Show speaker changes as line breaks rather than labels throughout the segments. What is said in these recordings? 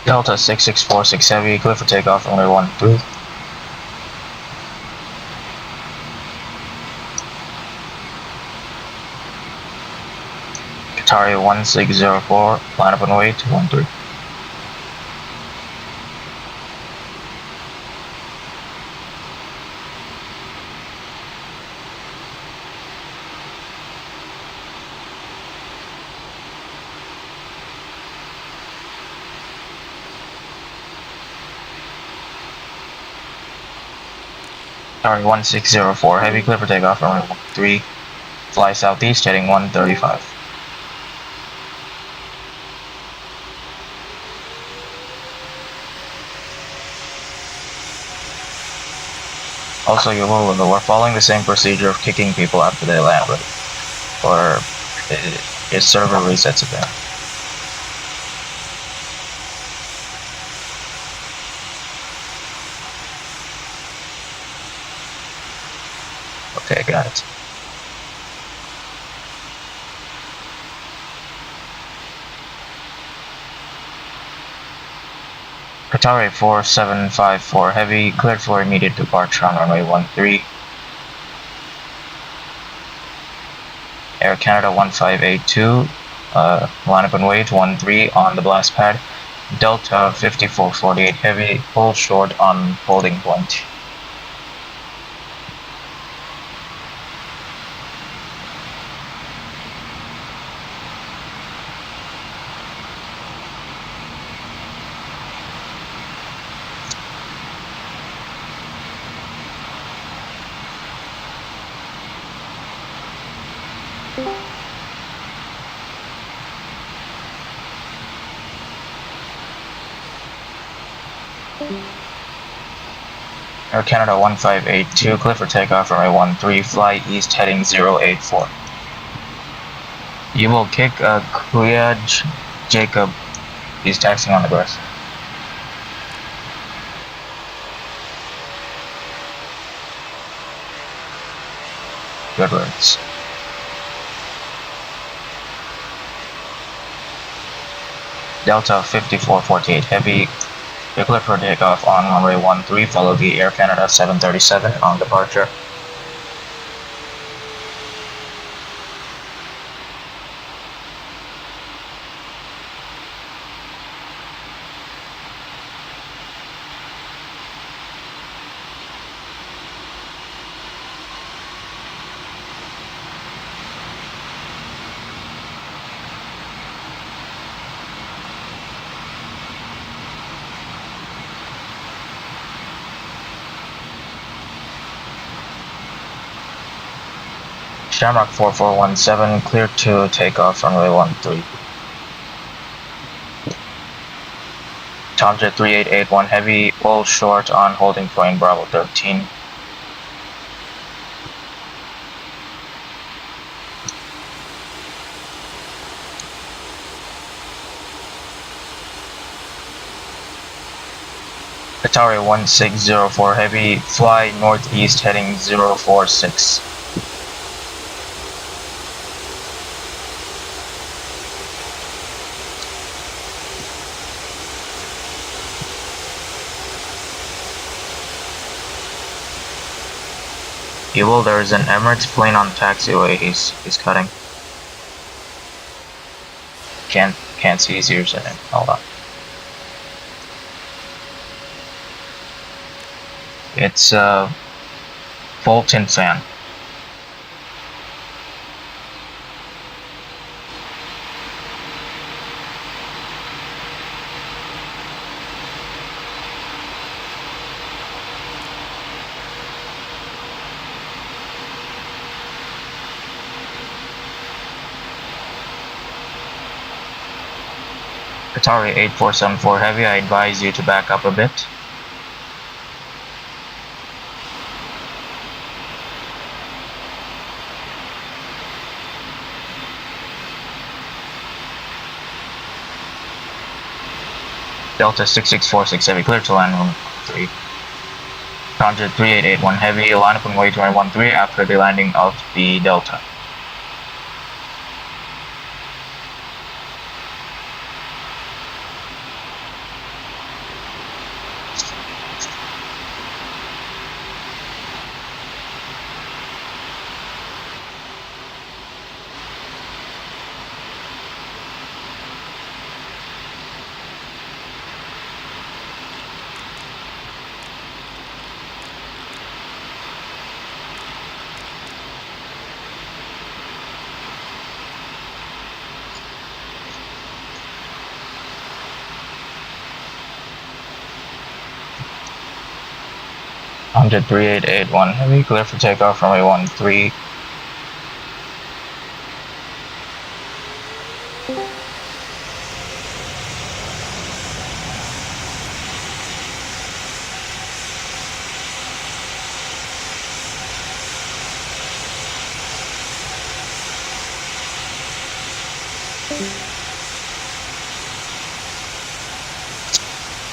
Delta 6646 Heavy, clear for takeoff, runway 13. Qatari 1604, line up and wait, 13. Qatari 1604, heavy, clear for takeoff, runway 13. Fly southeast, heading 135. Also, we're following the same procedure of kicking people after they land, or its server resets again. Okay, got it. Qatari 4754 Heavy, cleared for immediate departure on runway 13. Air Canada 1582, line up and wait 13 on the blast pad. Delta 5448 Heavy, hold short on holding point. Air Canada 1582, clear for takeoff, runway 13, fly east heading 084. You will kick Kuyaj Jacob. He's taxiing on the grass. Good words. Delta 5448 Heavy, clear for takeoff on runway 13, follow the Air Canada 737 on departure. Shamrock 4417, clear to takeoff, runway 13. Tomjet 3881 Heavy, pull short on holding point Bravo 13. Qatari 1604 Heavy, fly northeast heading 046. Evil, there is an Emirates plane on taxiway. He's cutting. Can't see his ears in it. Hold on. It's a Fulton fan. Qatari 8474 Heavy, I advise you to back up a bit. Delta 6646 Heavy, clear to land runway 3. Conjure 3881 heavy, line up on way 213 after the landing of the Delta. Conjure 3881 heavy, clear for takeoff runway 13.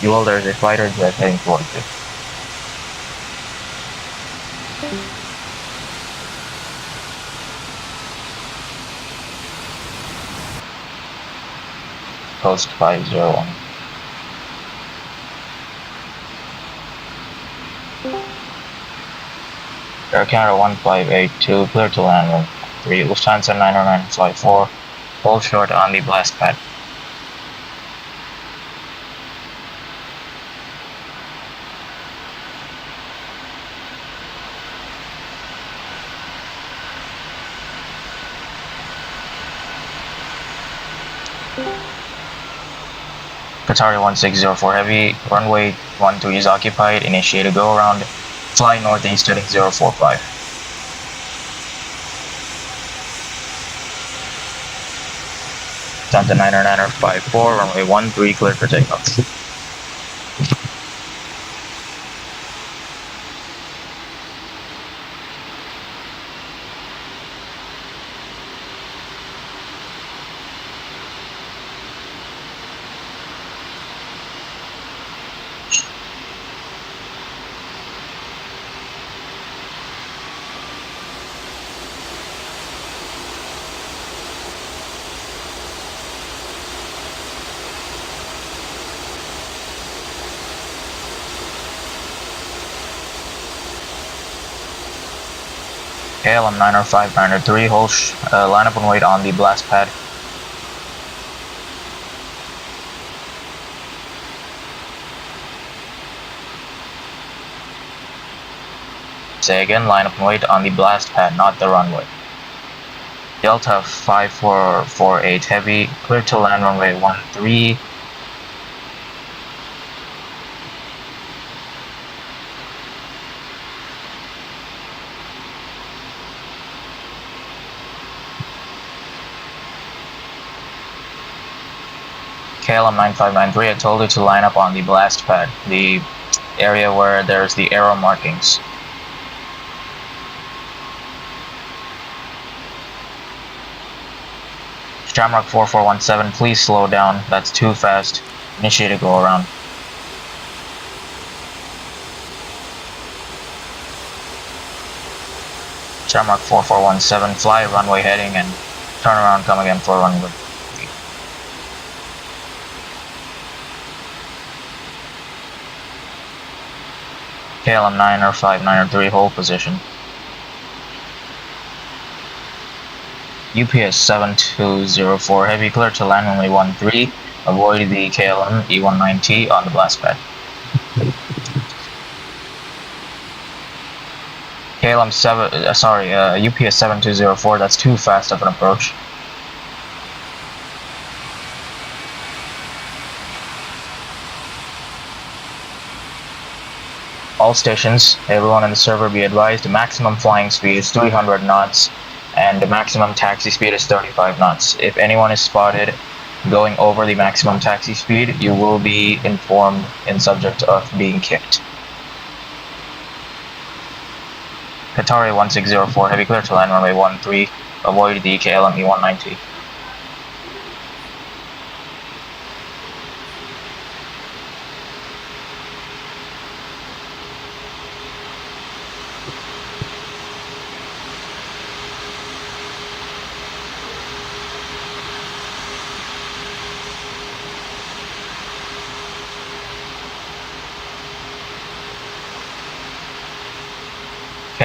Well, there's a fighter jet heading towards you. Coast 501. Air Canada 1582, clear to land on 3, Lufthansa 909 flight 4, hold short on the blast pad. Qatari 1604 heavy, runway 13 is occupied, initiate a go around, fly northeast heading 045. Lufthansa 909 54, runway 13 clear for takeoff. KLM 905 903, hold line up and wait on the blast pad. Say again, line up and wait on the blast pad, not the runway. Delta 5448 heavy, clear to land runway 13. KLM 9593, I told you to line up on the blast pad, the area where there's the arrow markings. Shamrock 4417, please slow down, that's too fast. Initiate a go around. Shamrock 4417, fly runway heading and turn around, come again for runway. KLM 905 903, hold position. UPS 7204 heavy, clear to land runway 13. Avoid the KLM E19T on the blast pad. KLM UPS 7204, that's too fast of an approach. All stations, everyone on the server be advised, the maximum flying speed is 300 knots and the maximum taxi speed is 35 knots. If anyone is spotted going over the maximum taxi speed, you will be informed and subject of being kicked. Qatari 1604 heavy, clear to land runway 13, avoid the KLM E190.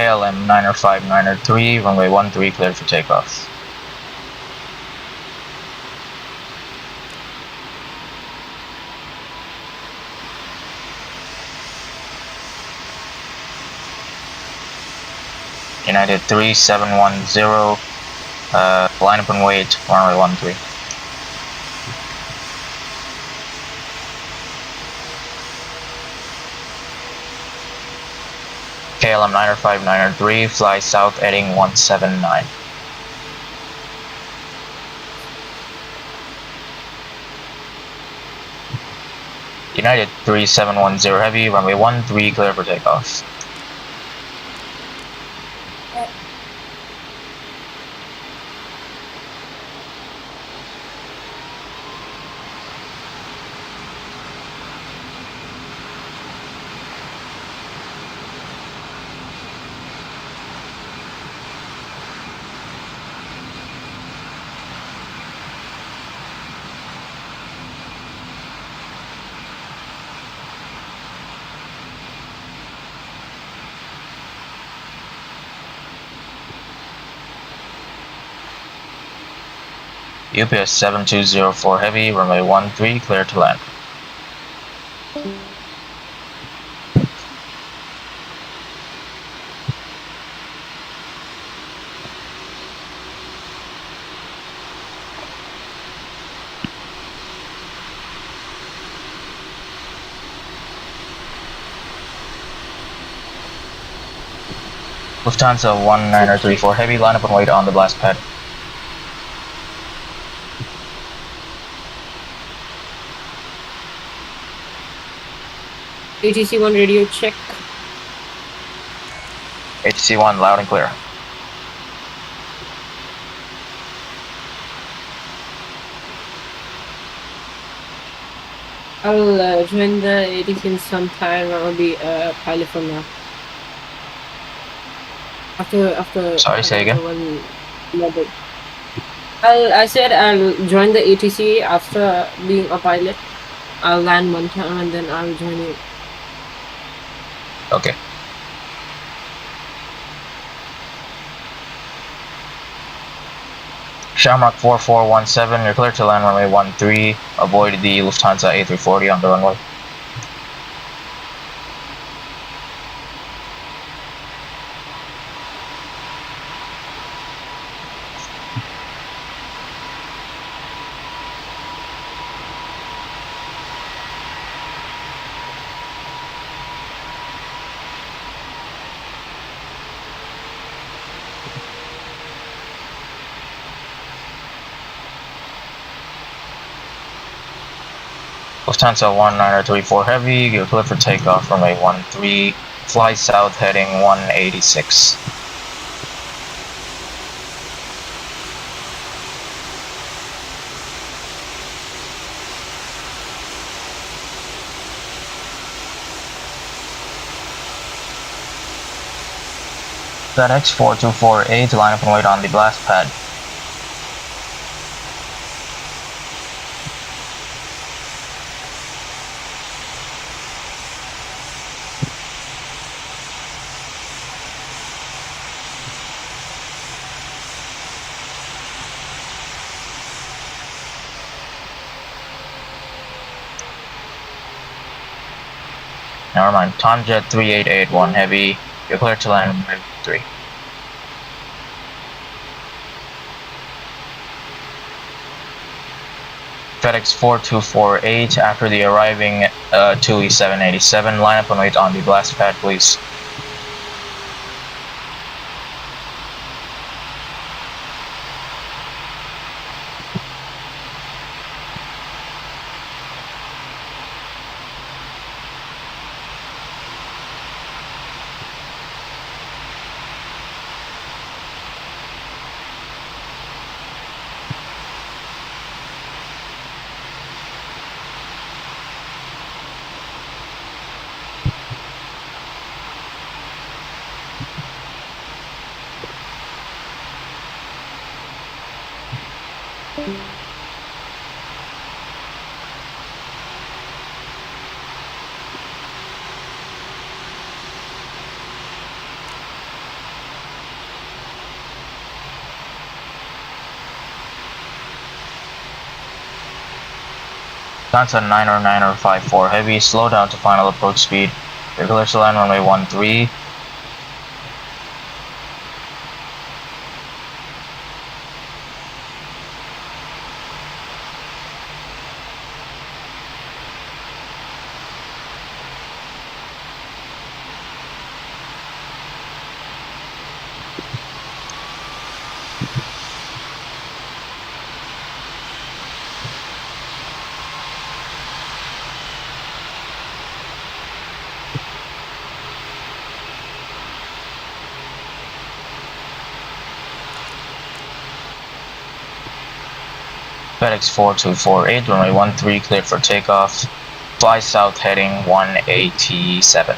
KLM 905-903, runway 13 cleared for takeoff. United 3710, line up and wait, runway 13. KLM 905-903, fly south heading 179. United 3710 heavy, runway 13 clear for takeoff. UPS 7204 heavy, runway 13 clear to land. Lufthansa 1934 heavy, line up and wait on the blast pad.
ATC-1 radio check.
ATC-1 loud and clear.
I'll join the ATC in some time. I'll be a pilot from now. After.
Sorry, say again.
I said I'll join the ATC after being a pilot. I'll land one time and then I'll join it.
Okay. Shamrock 4417, you're clear to land runway 13. Avoid the Lufthansa A340 on the runway. Lufthansa 1934 heavy, you're clear for takeoff runway 13. Fly south heading 186. FedEx 4248, line up and wait on the blast pad. Never mind, Tomjet 3881 heavy, you're clear to land runway 3. FedEx 4248, after the arriving TUI 787, line up and wait on the blast pad, please. Contact 9 or 54 heavy, slow down to final approach speed. Regular to land runway 13. FedEx 4248, runway 13 cleared for takeoff. Fly south heading 187.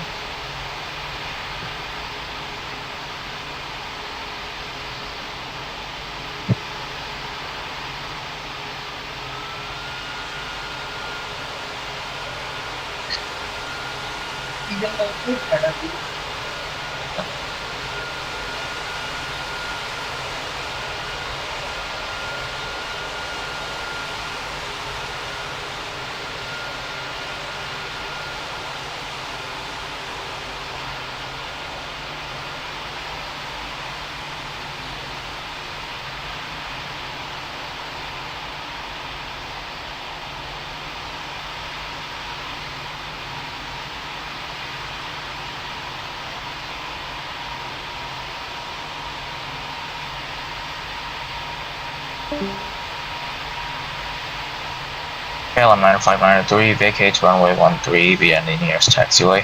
KLM 9593, vacate to runway 13 via the nearest taxiway.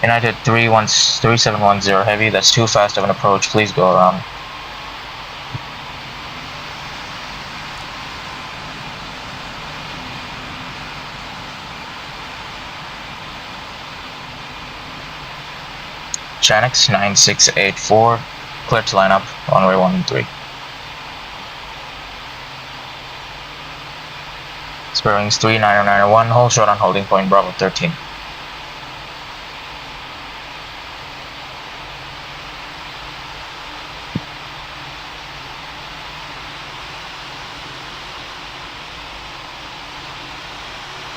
United 3710 heavy, that's too fast of an approach, please go around. Chanix 9684, clear to line up, runway 13. Bearings 39091, hold short on holding point Bravo 13.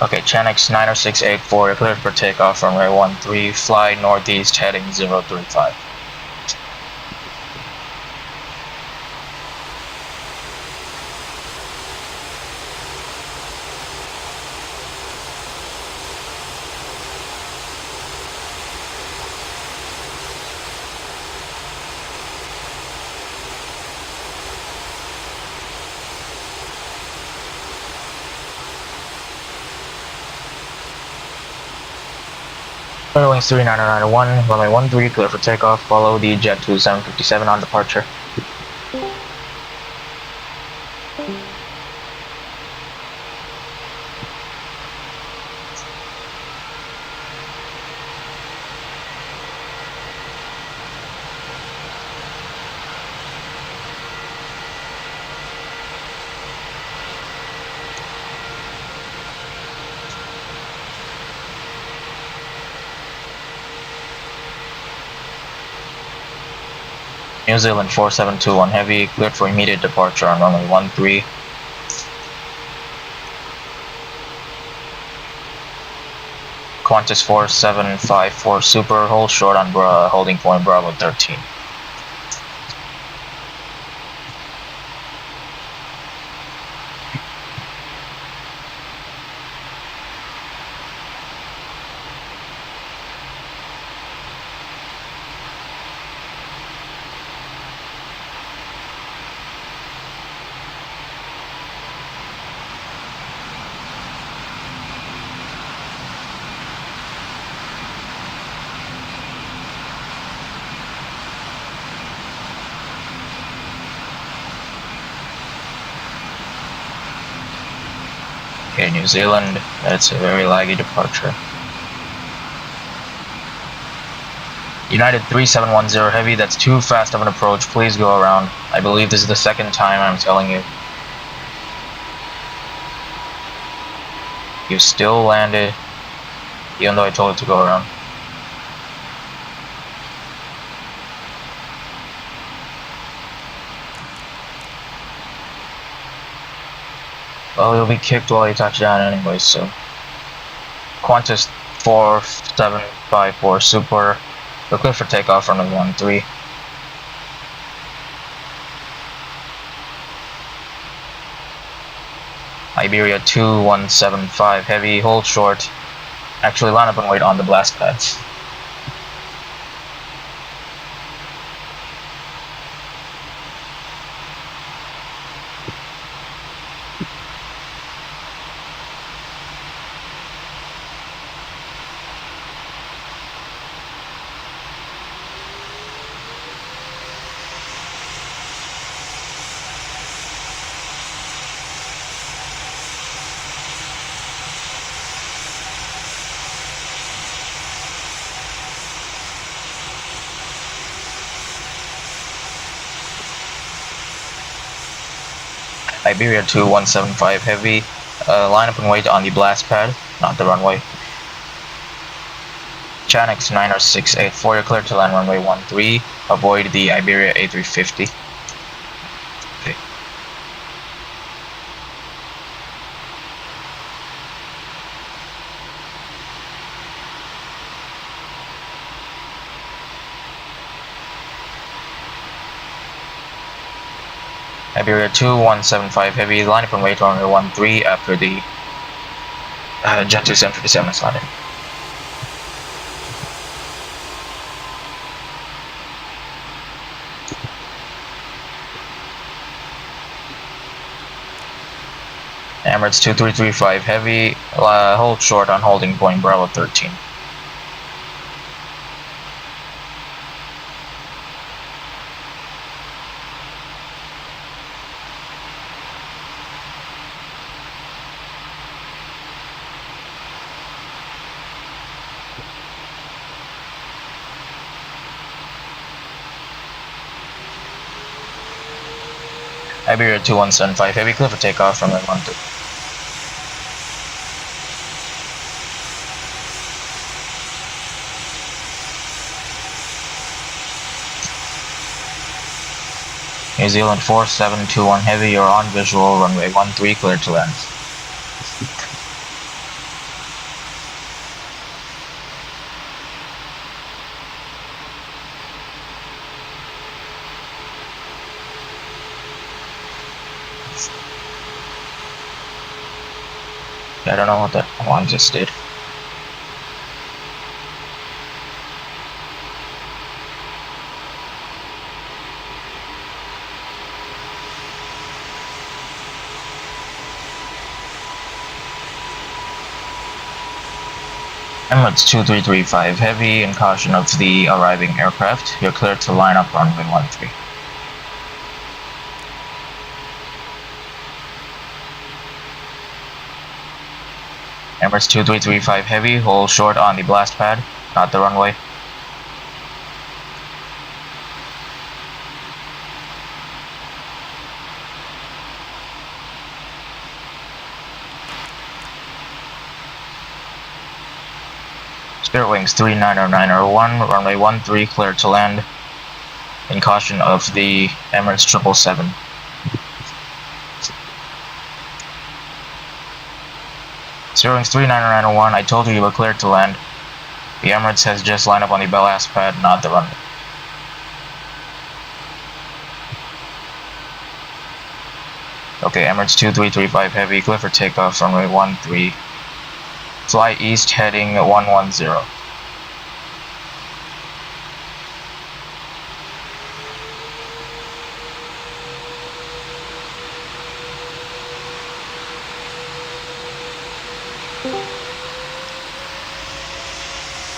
Okay, Chanix 90684, cleared for takeoff, runway 13, fly northeast heading 035. Wings 3991, runway 13, clear for takeoff, follow the Jet 2757 on departure. New Zealand 4721 heavy, cleared for immediate departure on runway 13. Qantas 4754 super, hold short on holding point Bravo 13. Okay, New Zealand, that's a very laggy departure. United 3710 heavy, that's too fast of an approach, please go around. I believe this is the second time I'm telling you. You still landed, even though I told it to go around. Well, you'll be kicked while you touch down anyway, so. Qantas 4754 Super. We're clear for takeoff runway 13. Iberia 2175 Heavy, hold short. Actually, line up and wait on the blast pads. Iberia 2175 Heavy, line up and wait on the blast pad, not the runway. Chanix 90684, you're clear to land runway 13. Avoid the Iberia A350. Okay. Iberia 2175 Heavy, line up and wait on runway 13 after the Jet 2757 is landed. Emirates 2335 Heavy, hold short on holding point Bravo 13. Iberia 2175 Heavy, clear for takeoff from runway 13. New Zealand 4721 Heavy, you're on visual, runway 13, clear to land. I don't know what that one just did. Emirates 2335 Heavy, in caution of the arriving aircraft, you're clear to line up runway 13. Emirates 2335 Heavy, hold short on the blast pad, not the runway. Spirit Wings 39901, runway 13, clear to land, in caution of the Emirates 777. Spirit Wings 39901, I told you were cleared to land. The Emirates has just lined up on the blast pad, not the runway. Okay, Emirates 2335 Heavy, clear for takeoff, runway 13. Fly east heading 110.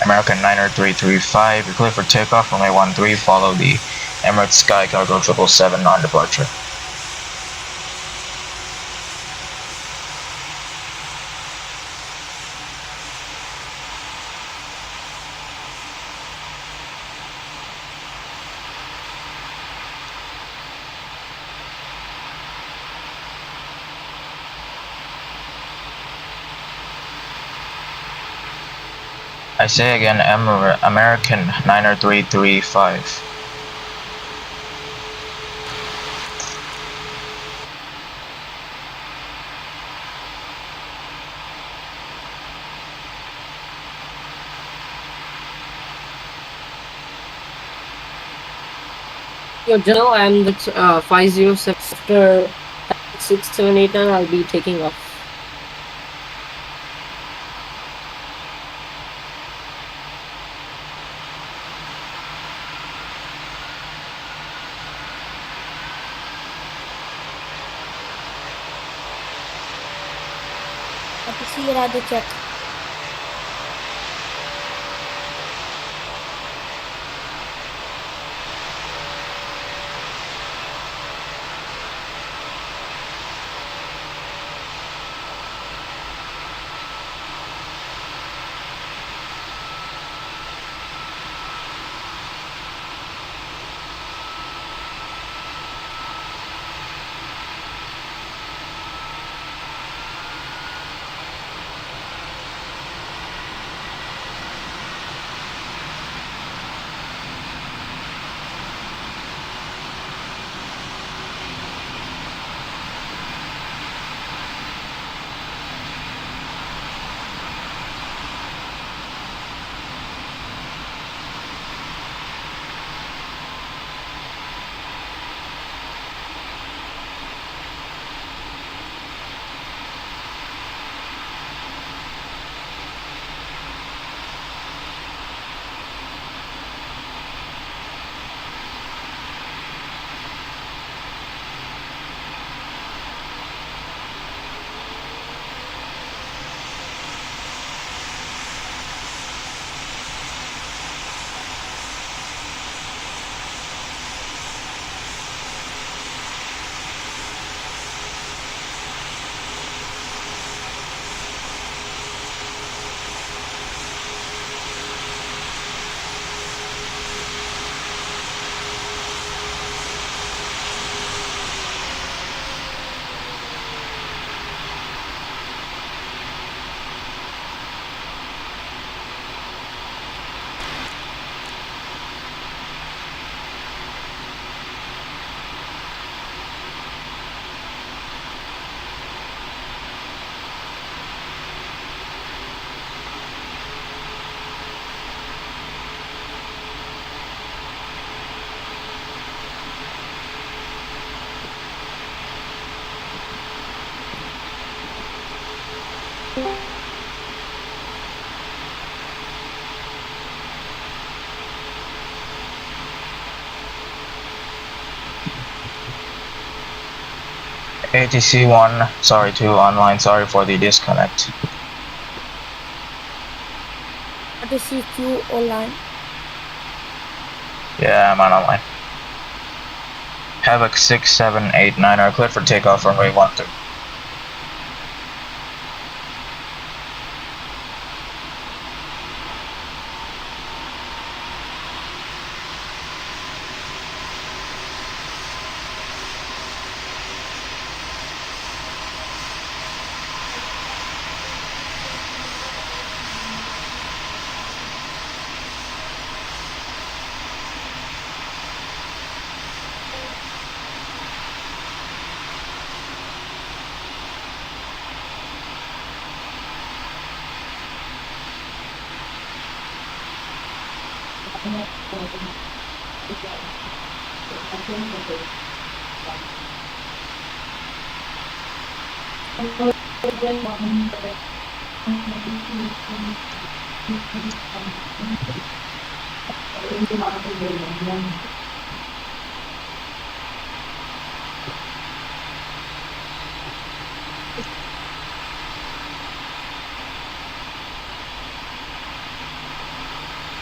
American 90335, you're clear for takeoff, runway 13, follow the Emirates Sky Cargo 777 on departure. I say again, American 90335.
Your journal, I'm with 507. After 6, 7, 8, 9, I'll be taking off.
RTC radar check.
ATC 1, sorry 2, online, sorry for the disconnect.
RTC Q online.
Yeah, I'm on online. Havoc 6, 7, 8, 9 are cleared for takeoff runway 13.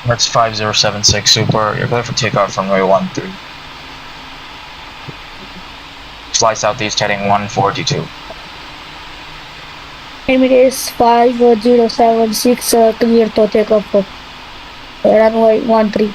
That's 5076 Super, you're cleared for takeoff from runway 13. Fly southeast heading 142.
Emirates 5076 clear to take off. Runway 13.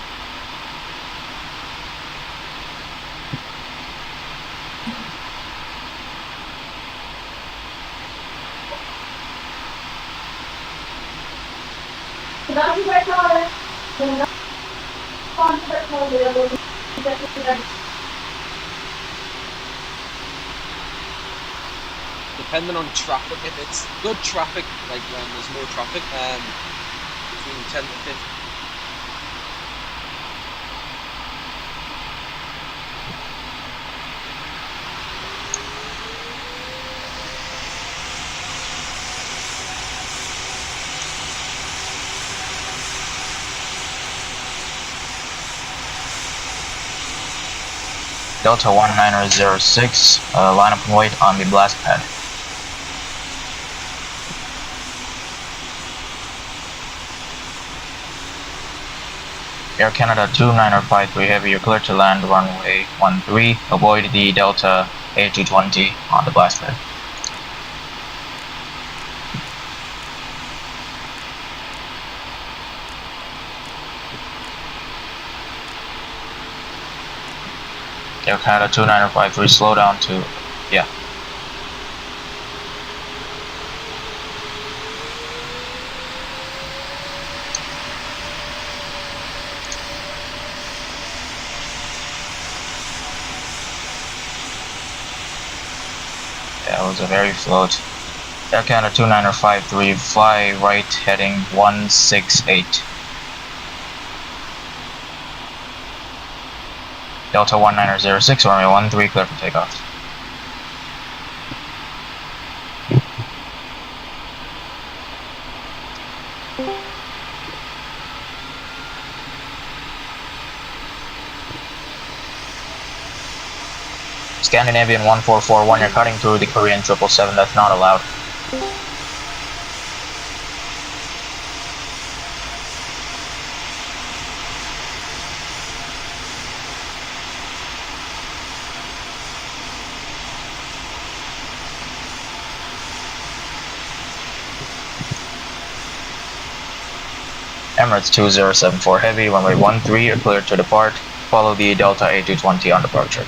Depending on traffic, if it's good traffic, like when there's no traffic, between 10 to 15.
Delta 1906, line up and wait on the blast pad. Air Canada 2953 Heavy, you're clear to land runway 13. Avoid the Delta A220 on the blast pad. Air Canada 2953, slow down to, yeah. That was a very float. Air Canada 2953, fly right heading 168. Delta 1906, runway 13, clear for takeoff. Scandinavian 1441, you're cutting through the Korean 777, that's not allowed. Emirates 2074 Heavy, runway 13, you're cleared to depart. Follow the Delta A220 on departure.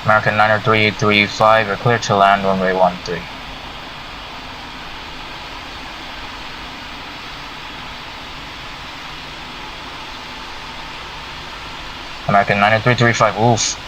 American 90335, you're clear to land runway 13. American 90335, oof.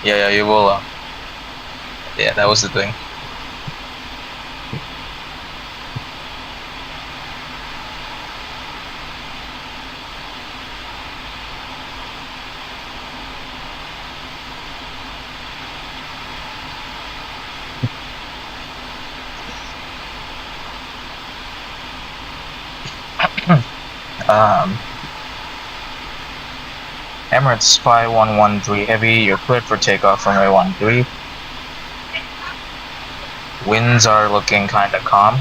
Yeah, you will. Yeah, that was the thing. Emirates 5113 Heavy, you're cleared for takeoff runway 13. Winds are looking kinda calm.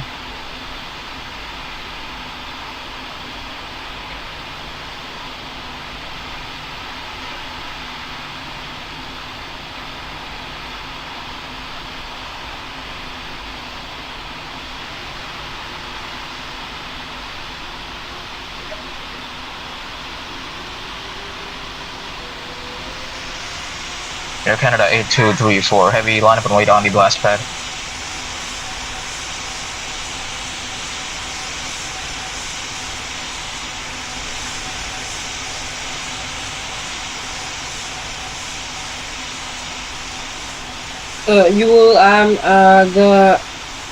Air Canada 8234 Heavy, line up and wait on the blast pad.
You will the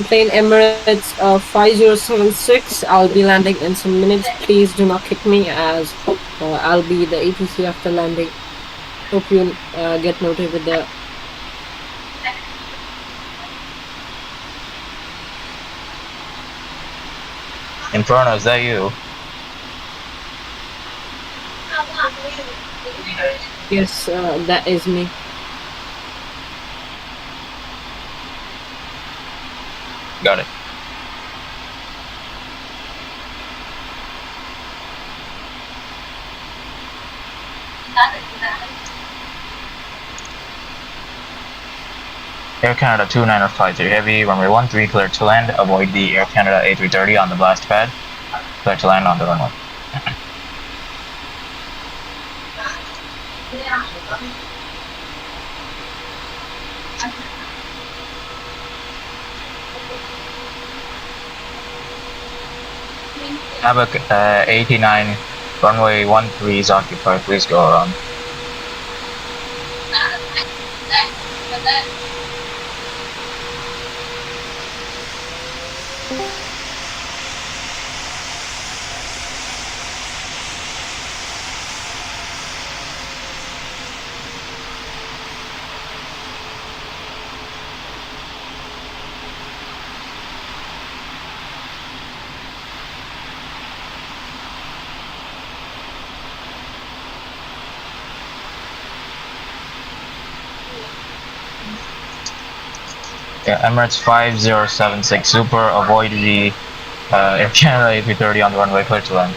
plane Emirates 5076. I'll be landing in some minutes. Please do not kick me, as I'll be the ATC after landing. Hope you get noted with the.
Inferno, is that you?
Yes, that is me.
Got it. Air Canada 2953 Heavy, runway 13 clear to land. Avoid the Air Canada A330 on the blast pad. Clear to land on the runway. Havoc 89, runway 13 is occupied. Please go around. Yeah, Emirates 5076 Super, avoid the Air Canada A330 on the runway, clear to land.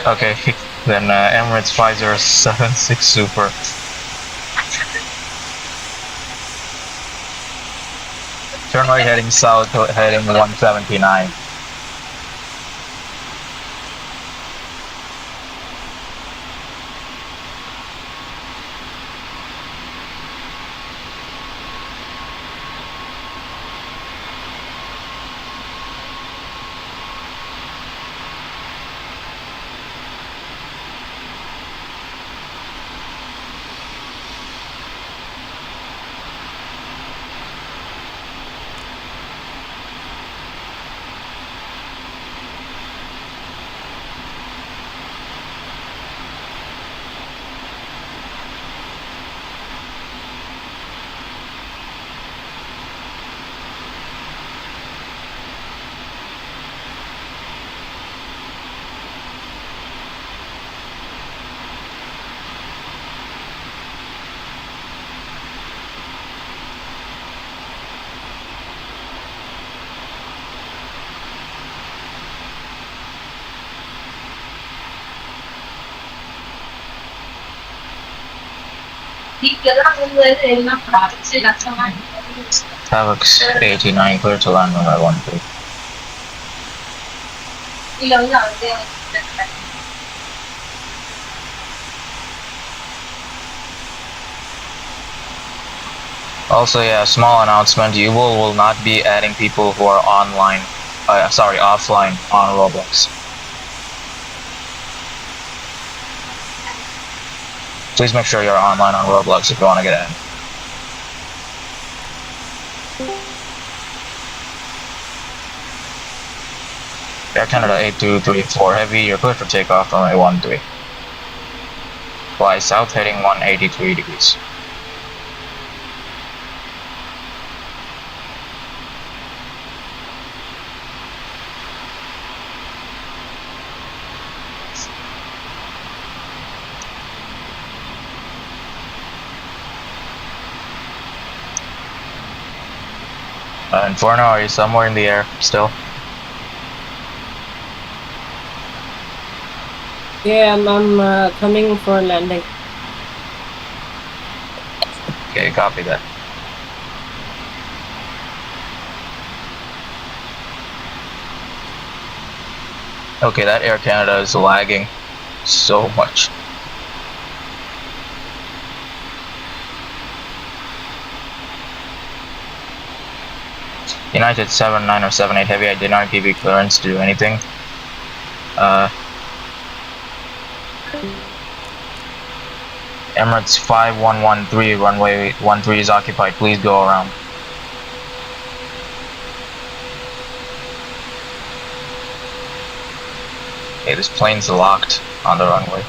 Okay, then Emirates 5076 Super. Turn right heading south, heading 179. Havoc 89, clear to land runway 13. Also, yeah, small announcement, you will not be adding people who are online, offline on Roblox. Please make sure you're online on Roblox if you want to get added. Air Canada 8234 Heavy, you're clear for takeoff runway 13. Fly south heading 183 degrees. Inferno, are you somewhere in the air still?
Yeah, I'm coming for landing.
Okay, copy that. Okay, that Air Canada is lagging so much. United 7978 Heavy, I did not give you clearance to do anything. Emirates 5113, runway 13 is occupied, please go around. Okay, this plane's locked on the runway.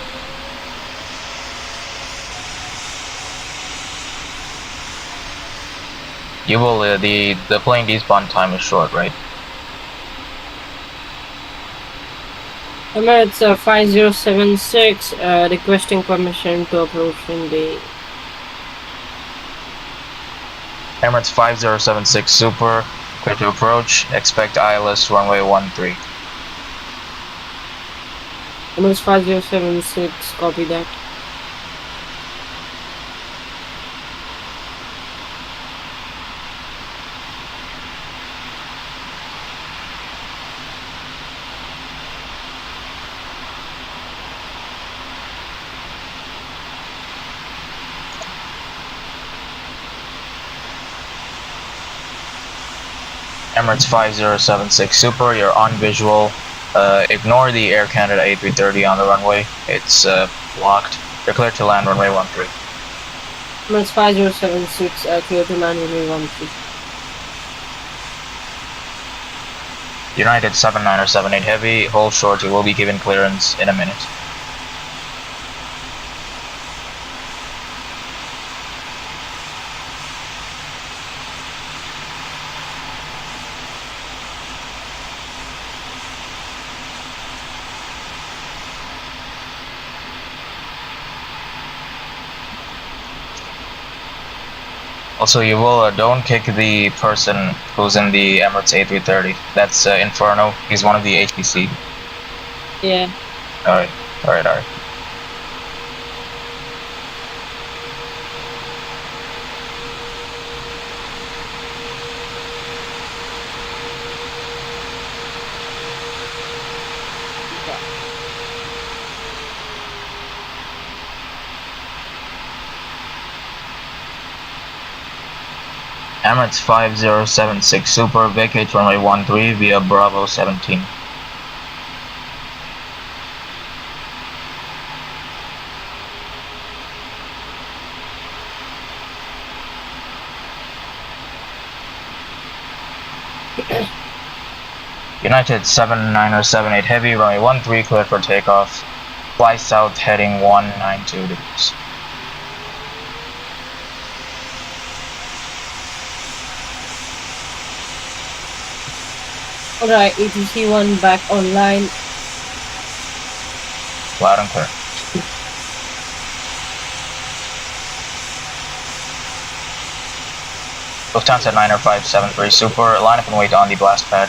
You will, the plane despawn time is short, right?
Emirates 5076 requesting permission to approach in the
Emirates 5076 Super, clear to approach. Expect ILS runway 13.
Emirates 5076, copy that.
Emirates 5076 Super, you're on visual. Ignore the Air Canada A330 on the runway. It's blocked. You're clear to land runway 13.
Emirates 5076 clear to land runway 13.
United 7978 Heavy, hold short. You will be given clearance in a minute. Also, you will don't kick the person who's in the Emirates A330. That's Inferno. He's one of the HPC.
Yeah.
Alright. Emirates 5076 Super, vacate runway 13 via Bravo 17. United 7978 Heavy, runway 13 cleared for takeoff. Fly south heading 192 degrees.
Alright, ATC1 back online.
Loud and clear. Lufthansa 90573 Super, line up and wait on the blast pad.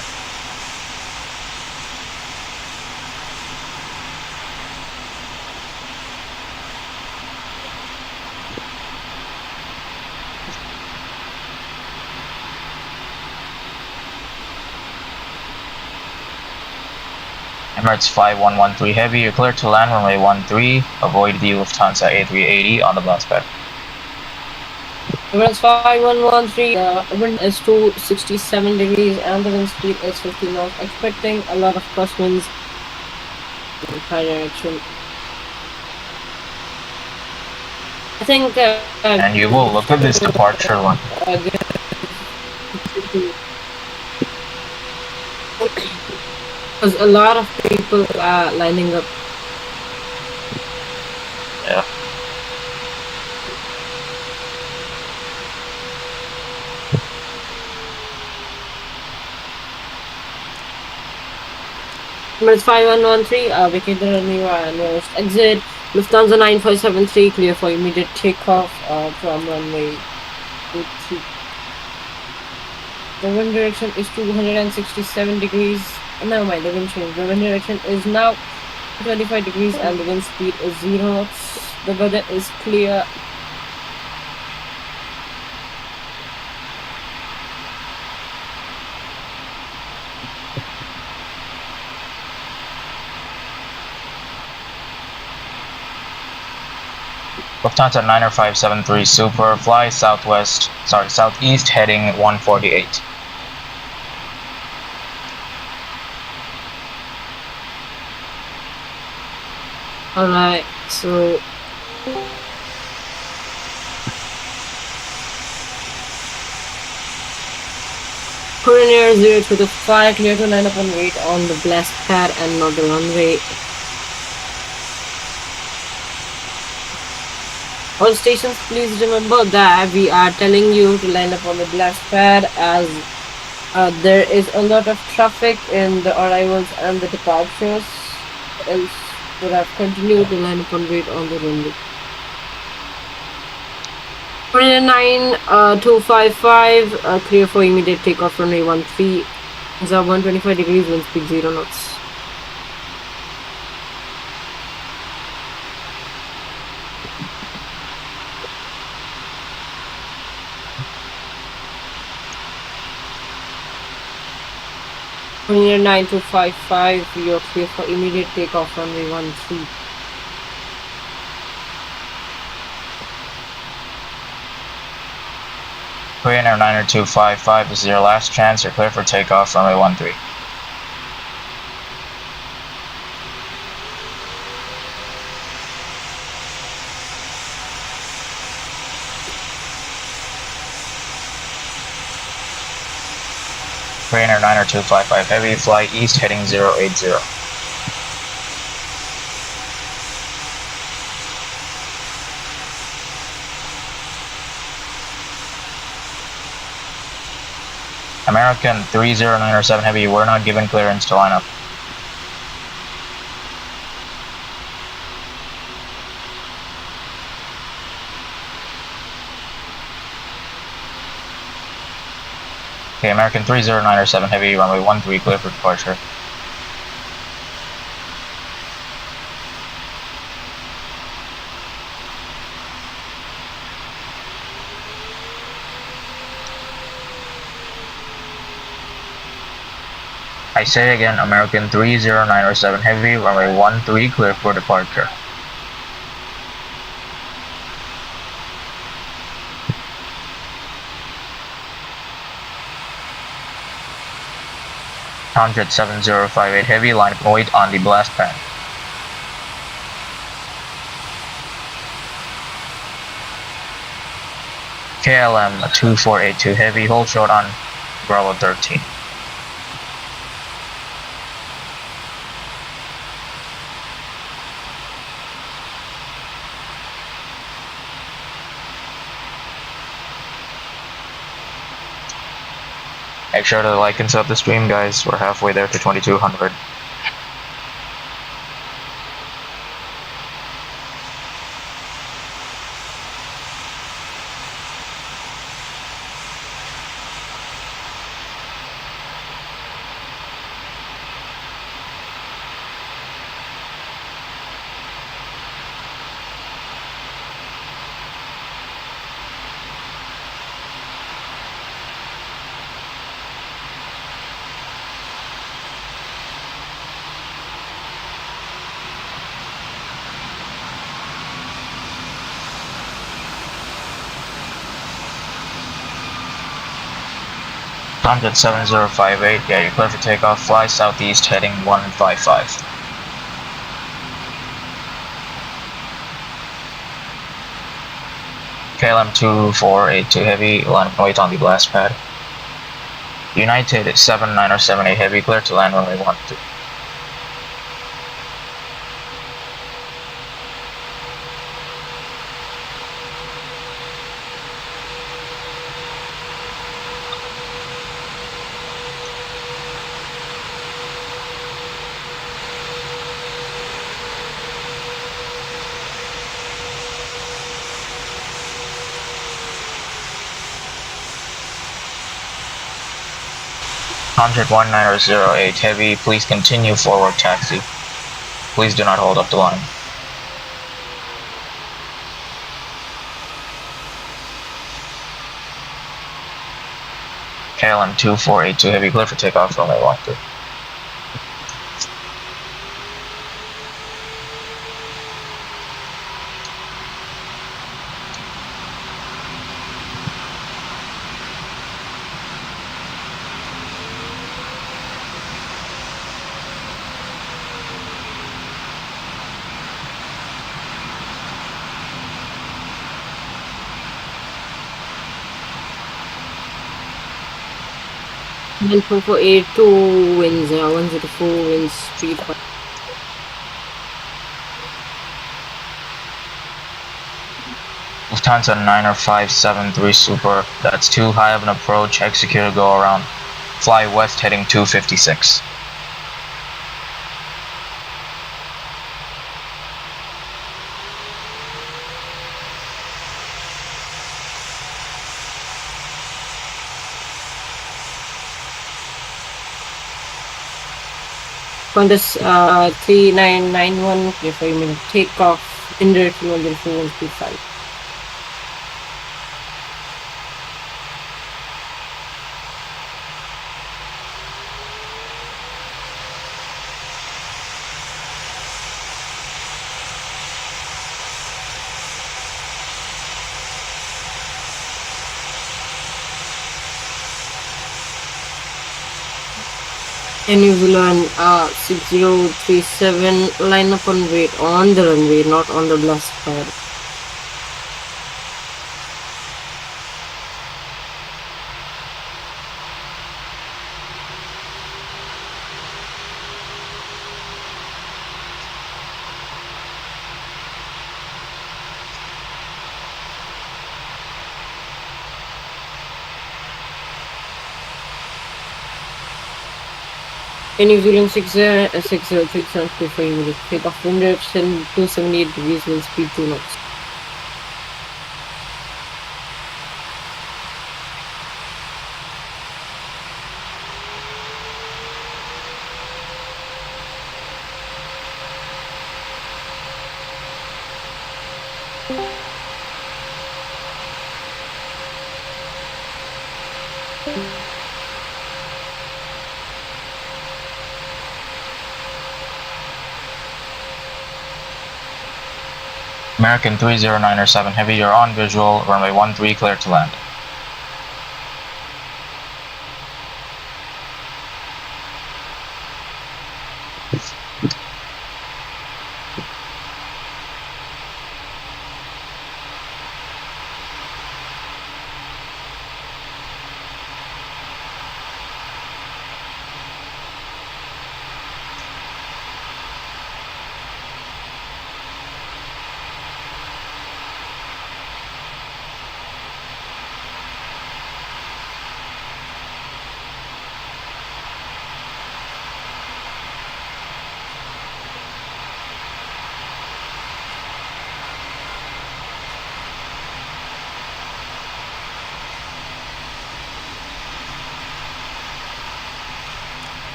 Emirates 5113 Heavy, you're clear to land runway 13. Avoid the Lufthansa A380 on the blast pad.
Emirates 5113, wind is 267 degrees and the wind speed is 50 knots. Expecting a lot of crosswinds in high direction. I think.
And you will look at this departure one.
Because a lot of people are lining up.
Yeah.
Emirates 5113, vacate the runway nearest exit. Lufthansa 9573, clear for immediate takeoff from runway 23. The wind direction is 267 degrees. Never mind, the wind change. The wind direction is now 25 degrees and the wind speed is 0 knots. The weather is clear.
Lufthansa 90573 Super, fly southeast heading 148.
Alright, so Coordinator 025, clear to line up and wait on the blast pad and not the runway. All stations, please remember that we are telling you to line up on the blast pad as there is a lot of traffic in the arrivals and the departures. else would have continued to land upon weight on the runway. 255, clear for immediate takeoff runway 13. Winds are 125 degrees, wind speed 0 knots. Near 9255, you're clear for immediate takeoff runway 13.
Korean Air 90255, this is your last chance. You're clear for takeoff, runway 13. Korean Air 90255 Heavy, fly east heading 080. American 30907 Heavy, we're not given clearance to line up. Okay, American 30907 Heavy, runway 13, clear for departure. I say again, American 30907 Heavy, runway 13, clear for departure. Conjet 7058 Heavy, line up and wait on the blast pad. KLM 2482 Heavy, hold short on Bravo 13. Make sure to like and sub the stream, guys. We're halfway there to 2200. Conjet 7058, yeah, you're clear for takeoff. Fly southeast heading 155. KLM 2482 Heavy, line up and wait on the blast pad. United 79078 Heavy, clear to land runway 12. Conjet 1908 Heavy, please continue forward taxi. Please do not hold up the line. KLM 2482 Heavy, clear for takeoff, runway 13.
And 4482 winds 104 winds speed.
Lufthansa 90573 Super, that's too high of an approach, execute a go around. Fly west heading 256.
Qantas 3991, clear for immediate takeoff, indirect 104.135. New Zealand 6037, line up and wait on the runway, not on the blast pad. New Zealand 6037, clear for immediate takeoff, wind direction 278 degrees, wind speed 2 knots.
American 309er7 Heavy, you're on visual, runway 13 clear to land.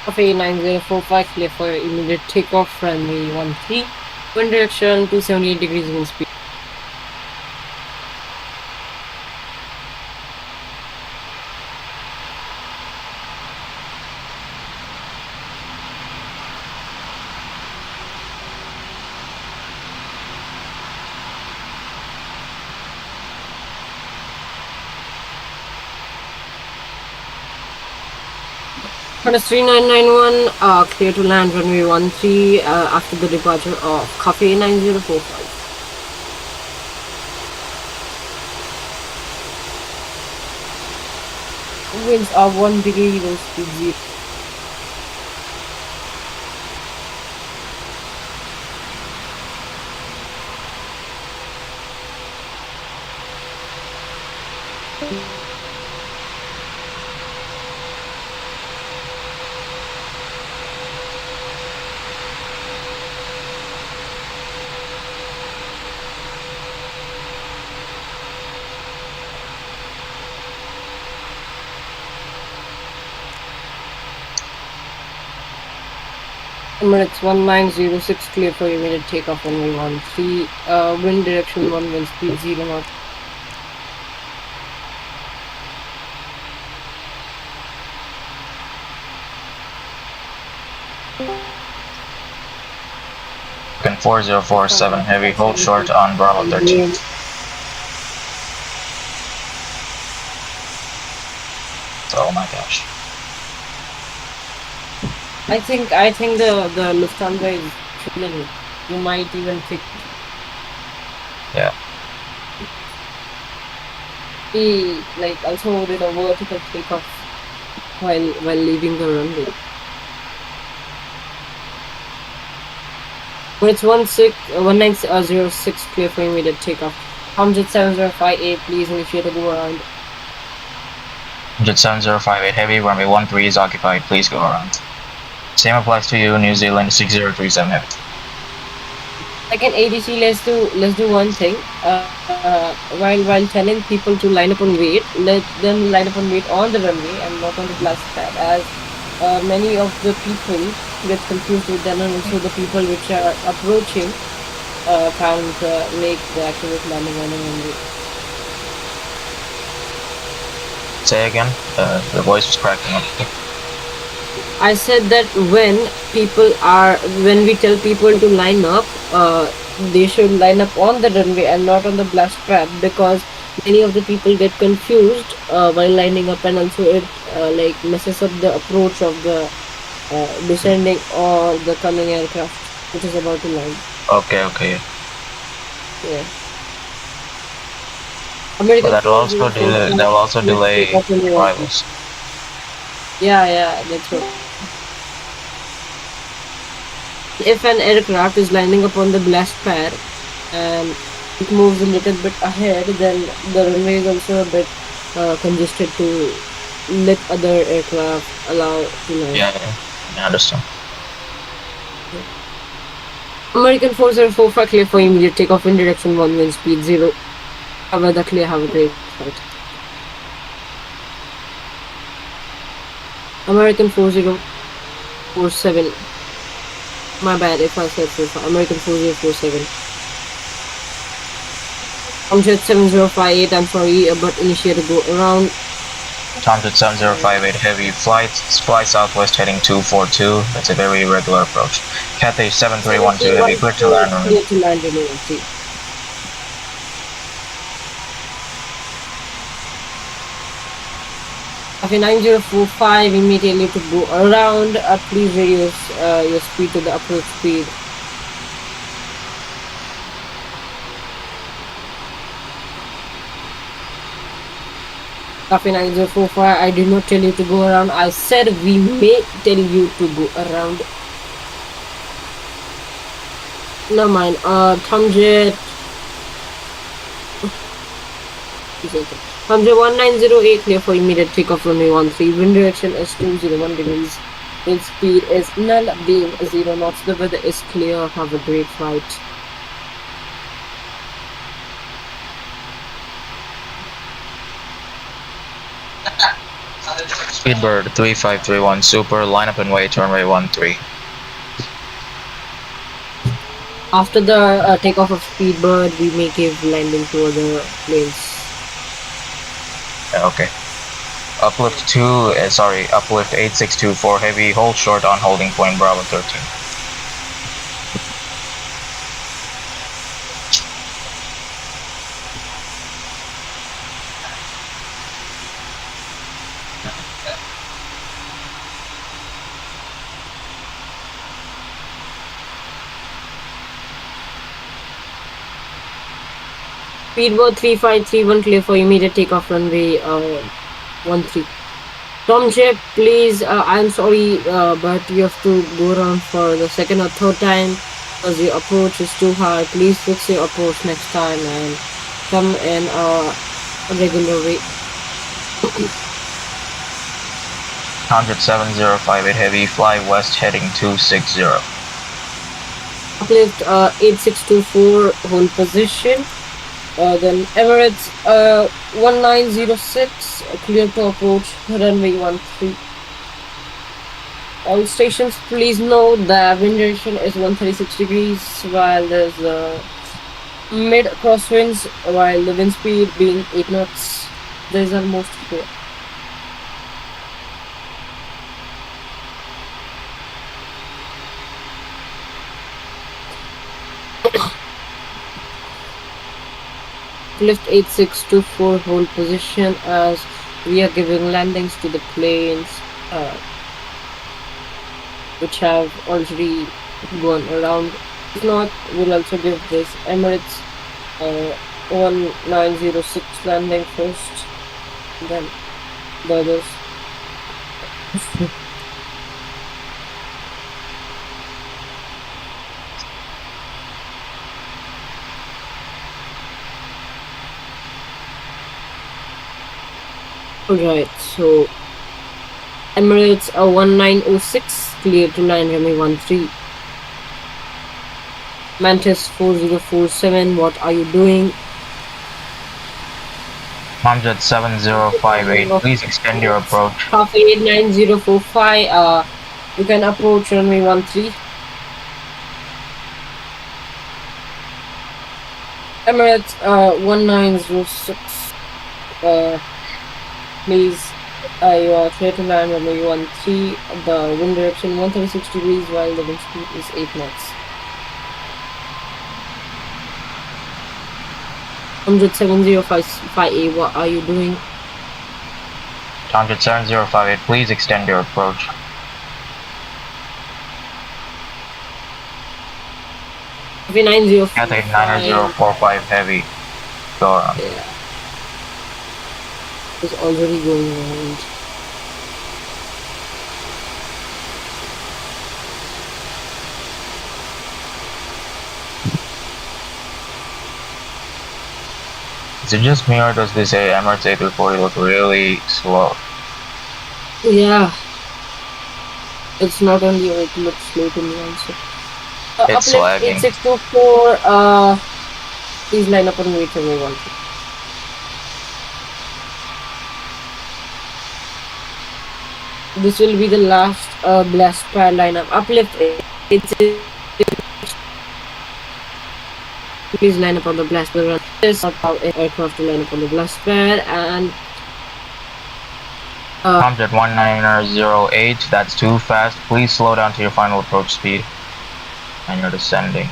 Coffee 9045, clear for immediate takeoff, runway 13, wind direction 278 degrees, wind speed. Qantas 3991, clear to land runway 13 after the departure of Coffee 9045. Winds are 1 degree, wind speed 0. Emirates 1906, clear for immediate takeoff, runway 13, wind direction 1, wind speed 0 knots.
American 4047 Heavy, hold short on Bravo 13. Oh my gosh.
I think the Lufthansa is chilling. You might even pick.
Yeah.
He like also did a vertical takeoff while leaving the runway. When it's 1906, clear for immediate takeoff. 17058, please initiate a go around.
17058 Heavy, runway 13 is occupied, please go around. Same applies to you, New Zealand 6037 Heavy.
Second ADC, let's do one thing. While telling people to line up on weight, let them line up on weight on the runway and not on the blast pad, as many of the people get confused with them, and also the people which are approaching can't make the accurate landing on the runway.
Say again. The voice was cracking up.
I said that when we tell people to line up, they should line up on the runway and not on the blast pad, because many of the people get confused while lining up, and also it like messes up the approach of the descending or the coming aircraft which is about to land.
Okay.
Yeah. American
But that will also delay arrivals.
Yeah, that's right. If an aircraft is lining up on the blast pad and it moves a little bit ahead, then the runway is also a bit congested to let other aircraft allow to land.
Yeah, I understand.
American 4045 clear for immediate takeoff in direction 1, wind speed 0. Cover the clear, have a great flight. American 4047. My bad if I said 45. American 4047. Tomjet 7058, I'm sorry, but initiate a go around.
Tomjet 7058 heavy fly southwest heading 242. That's a very irregular approach. Cathay 7312 heavy, clear to land on
Clear to land on runway. If 9045 immediately to go around, please reduce your speed to the approach speed. Copy 9045, I did not tell you to go around. I said we may tell you to go around. No mind. Tomjet 1908 clear for immediate takeoff runway 13. Wind direction is 201 degrees. Wind speed is null, being 0 knots. The weather is clear. Have a great flight.
Speedbird 3531 Super, line up and wait, runway 13.
After the takeoff of Speedbird, we may give landing to other planes.
Okay. Uplift 8624 heavy, hold short on holding point Bravo 13.
Speedbird 3531 clear for immediate takeoff runway 13. Tomjet, please, I'm sorry, but you have to go around for the second or third time because your approach is too high. Please fix your approach next time and come in a regular way.
Tomjet 7058 heavy, fly west heading 260.
Uplift 8624, hold position. Then Emirates 1906, clear to approach runway 13. All stations, please note the wind direction is 136 degrees, while there's mid crosswinds, while the wind speed being 8 knots. There's almost clear. Lift 8624, hold position as we are giving landings to the planes which have already gone around. If not, we'll also give this Emirates 1906 landing first, then the others. Alright, so Emirates 1906 clear to land runway 13. Mantis 4047, what are you doing?
Hamjet 7058, please extend your approach.
Half 89045, you can approach runway 13. Emirates 1906, please, you are clear to land runway 13, the wind direction 136 degrees while the wind speed is 8 knots. 7055A, what are you doing?
Hamjet 7058, please extend your approach. Cathay 90045 heavy, go around.
Yeah. It's already going around.
Is it just me or does this Emirates A340 look really slow?
Yeah. It's not only you, it looks slow to me also.
It's
Uplift
lagging.
8624, please line up and wait for me one. This will be the last blast pad lineup. Uplift 86. Please line up on the blast pad. This aircraft to line up on the blast pad and
Hamjet 1908, that's too fast. Please slow down to your final approach speed. And you're descending.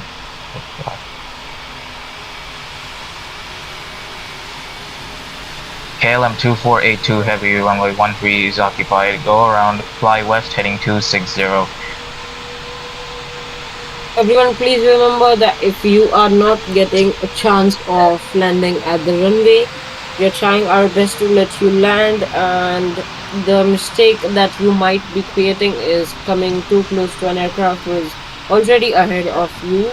KLM 2482 heavy, runway 13 is occupied. Go around, fly west heading 260.
everyone, please remember that if you are not getting a chance of landing at the runway, we are trying our best to let you land, and the mistake that you might be creating is coming too close to an aircraft who is already ahead of you.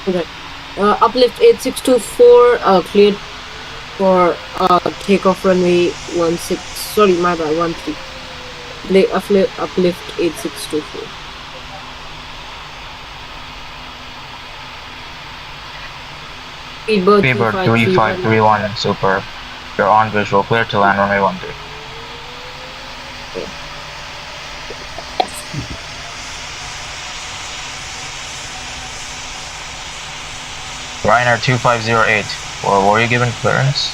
Okay. Uplift 8624, cleared for takeoff runway 16. Sorry, my bad, 13. Uplift 8624. Speedbird
3531, super. You're on visual, clear to land runway 13. Ryanair 2508, were you given clearance?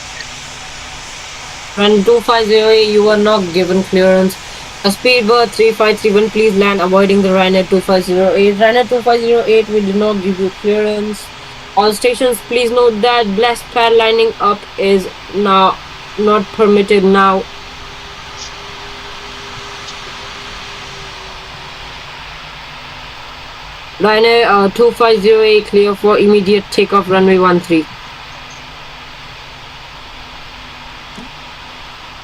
Run 2508, you are not given clearance. A Speedbird 3531, please land avoiding the Ryanair 2508. Ryanair 2508, we did not give you clearance. All stations, please note that blast pad lining up is now not permitted now. Ryanair 2508, clear for immediate takeoff runway 13.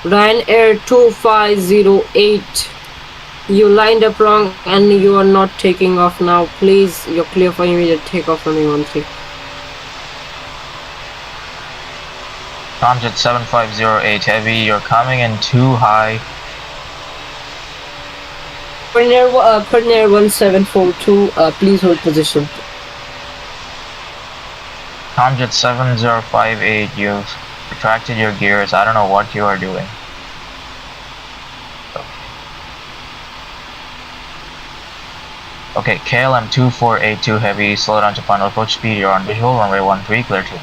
Ryanair 2508, you lined up wrong and you are not taking off now. Please, you're clear for immediate takeoff runway 13.
Hamjet 7508 heavy, you're coming in too high.
Corner 1742, please hold position.
Hamjet 7058, you've retracted your gears. I don't know what you are doing. Okay, KLM 2482 heavy, slow down to final approach speed. You're on visual, runway 13, clear to.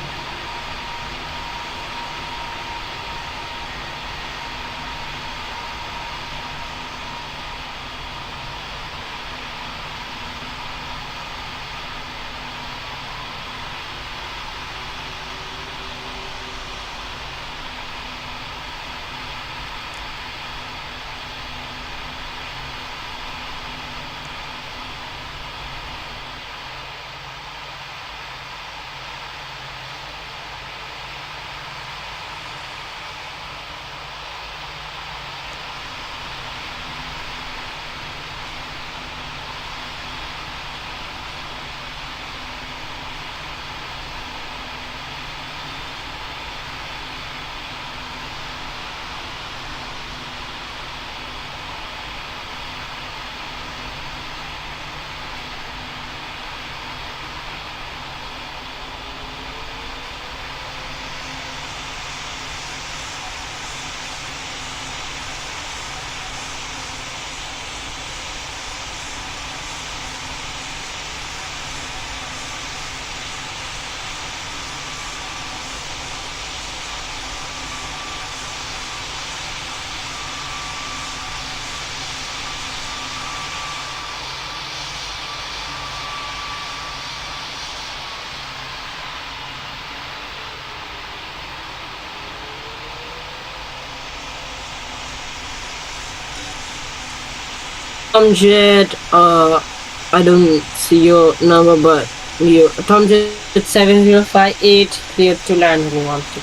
Tomjet, I don't see your number, but you Tomjet 7058 cleared to land in 1-3.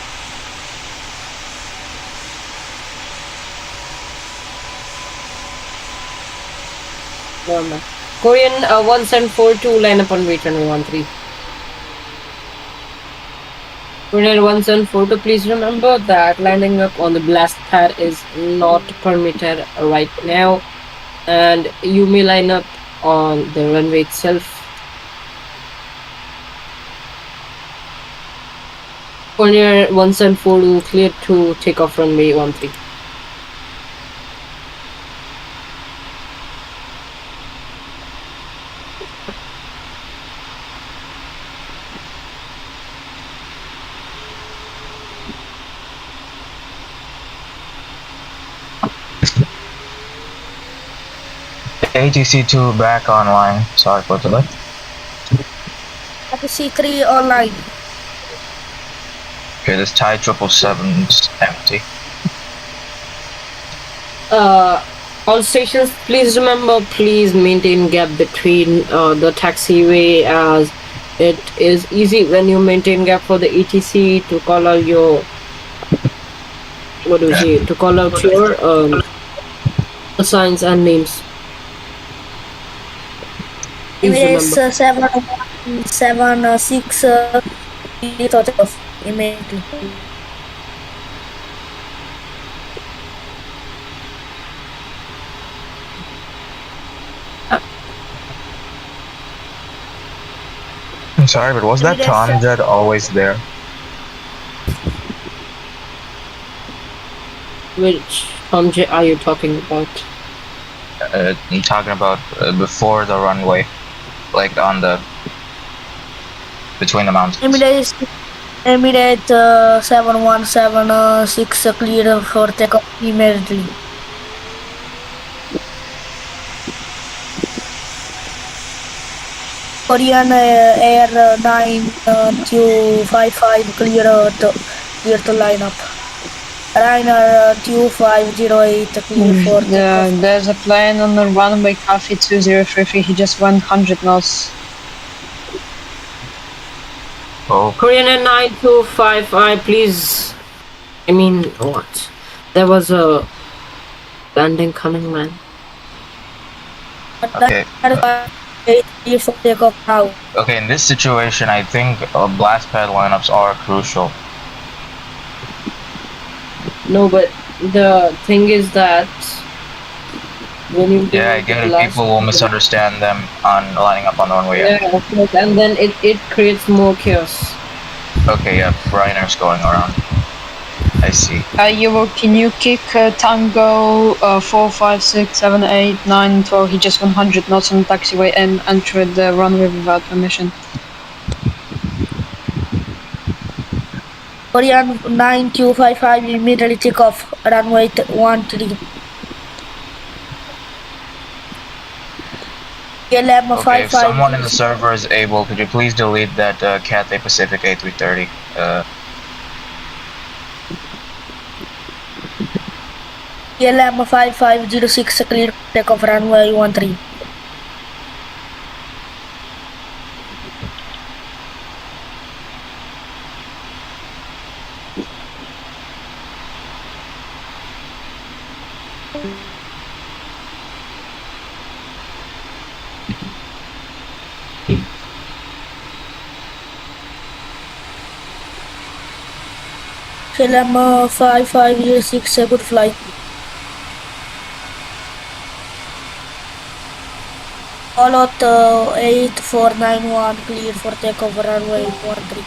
Normal. Korean 1742 line up on wait runway 13. Korean 1742, please remember that landing up on the blast pad is not permitted right now, and you may line up on the runway itself. Korean 1742 cleared to take off runway 13.
ATC2 back online. Sorry for the delay.
C3 online.
Okay, this Thai 777's empty.
All stations, please remember, please maintain gap between the taxiway, as it is easy when you maintain gap for the ETC to call out your to call out your signs and names. Please
Emirates
remember.
776 immediately.
I'm sorry, but was that Tomjet always there?
Which Tomjet are you talking about?
I'm talking about before the runway, like on the between the mountains.
Emirates 7176 clear for takeoff immediately. Korean Air 9255 clear to line up. Rainer 2508 clear for takeoff.
There's a plane on the runway Coffee 2033. He just went 100 knots.
Oh,
Korean 9255, please. I mean, what? There was a landing coming, man.
okay.
Clear for takeoff now.
Okay, in this situation, I think blast pad lineups are crucial.
No, but the thing is that when you
Yeah, I get it. People will misunderstand them on lining up on the runway.
Yeah, of course, and then it creates more chaos.
Okay, yeah, Reiner's going around. I see.
Can you kick Tango 4, 5, 6, 7, 8, 9, 12? He just 100 knots on the taxiway and entered the runway without permission.
Korean 9255 immediately take off. Runway 13. KLM
Okay, if
55.
someone in the server is able, could you please delete that Cathay Pacific A330?
KLM 5506 clear takeoff runway 13. KLM 5506 good flight. Followed 8491 clear for takeoff runway 13.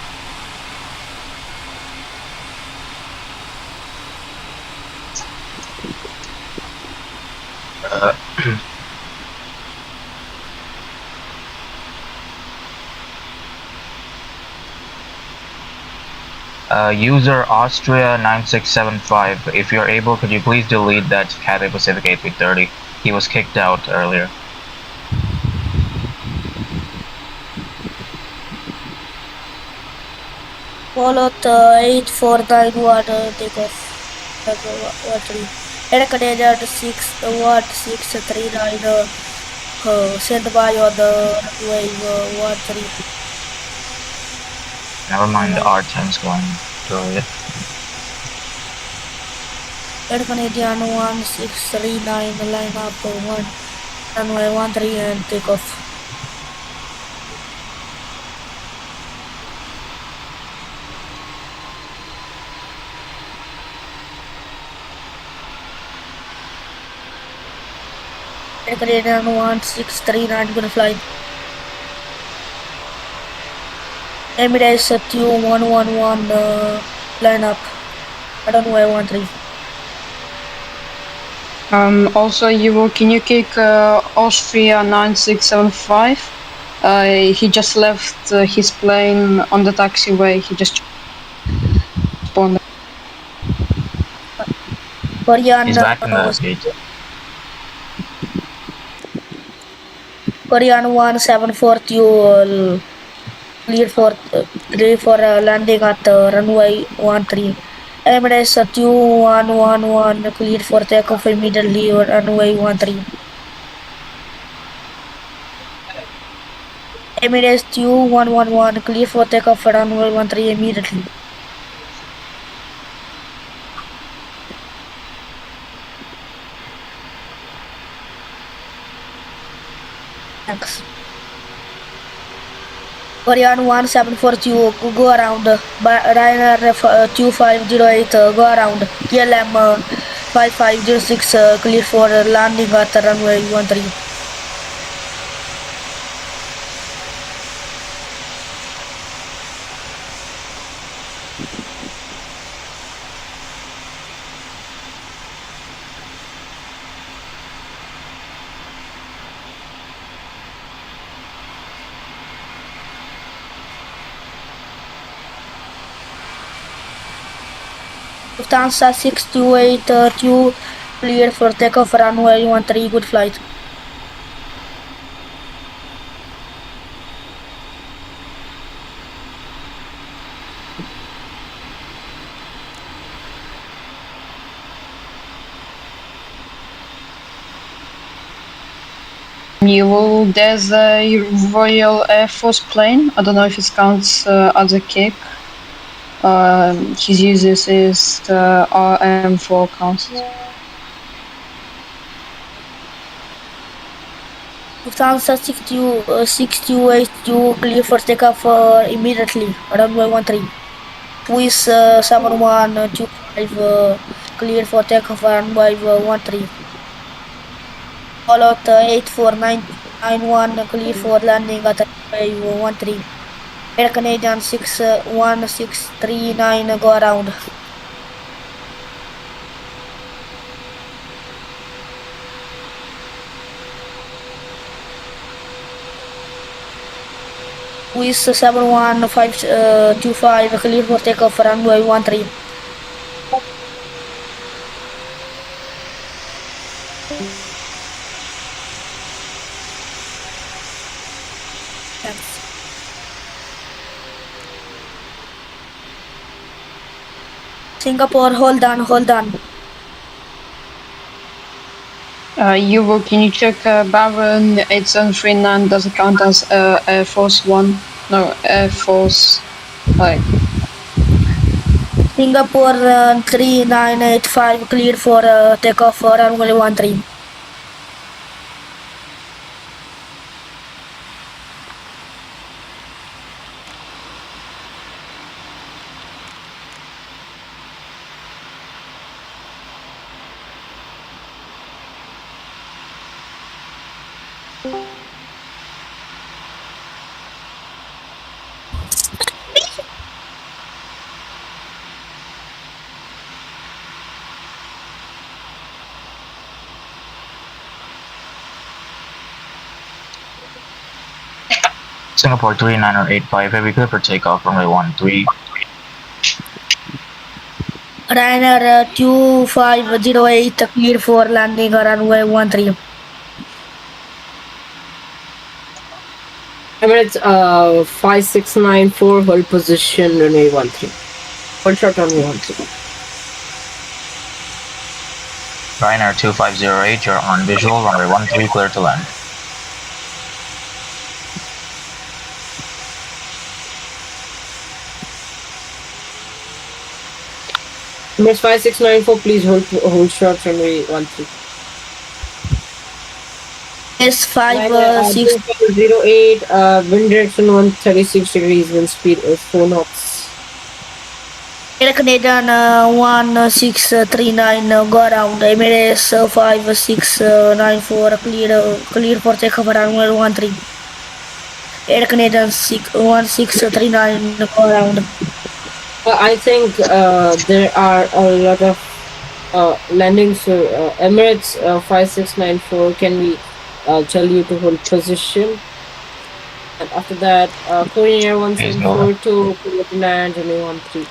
User Austria 9675. If you're able, could you please delete that Cathay Pacific A330? He was kicked out earlier.
Followed 8491 takeoff. Air Canadian 639 sent by on the runway 13.
Never mind, the R time's going to it.
Air Canadian 1639 line up 1 runway 13 and take off. Air Canadian 1639 gonna fly. Emirates 2111 line up runway 13.
Also, can you kick Austria 9675? He just left his plane on the taxiway. He just spawned.
Korean
He's back in the gate.
Korean 1742 clear for landing at runway 13. Emirates 2111 clear for takeoff immediately on runway 13. Emirates 2111 clear for takeoff at runway 13 immediately. Thanks. Korean 1742 go around. Ryanair 2508 go around. KLM 5506 clear for landing at runway 13. Lufthansa 6282 cleared for takeoff runway 13. Good flight.
There's a Royal Air Force plane. I don't know if it counts as a kick. His uses is the RM4 counts.
Lufthansa 6282 clear for takeoff immediately. Runway 13. Swiss 7125 clear for takeoff runway 13. Followed 84991 clear for landing at runway 13. Air Canadian 61639 go around. Swiss 71525 clear for takeoff runway 13. Thanks. Singapore, hold on.
Can you check Baron 8739 does it count as Air Force 1? No, Air Force.
Singapore 3985 clear for takeoff runway 13.
Singapore 39085, heavy clear for takeoff, runway 13.
Ryanair 2508 clear for landing runway 13.
Emirates 5694 hold position runway 13. Hold short runway 13.
Ryanair 2508, you're on visual, runway 13, clear to land.
Emirates 5694, please hold short runway 13.
S56
0508, wind direction 136 degrees, wind speed is 4 knots.
Air Canadian 1639 go around Emirates 5694 clear for takeoff runway 13. Air Canadian 1639 go around.
I think there are a lot of landings. So Emirates 5694, can we tell you to hold position? And after that, Korean Air 1742, clear to land, runway 13.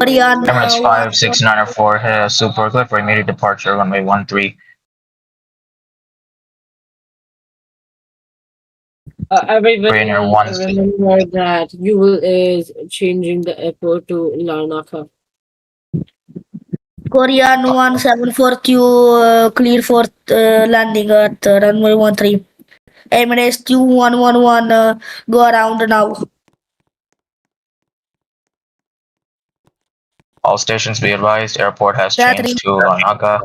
Korean
Emirates 56904, super clear for immediate departure, runway 13.
Everybody
Korean Air 16.
remember that Yule is changing the airport to Larnaca.
Korean 1742 clear for landing at runway 13. Emirates 2111 go around now.
All stations be advised, airport has changed to Larnaca.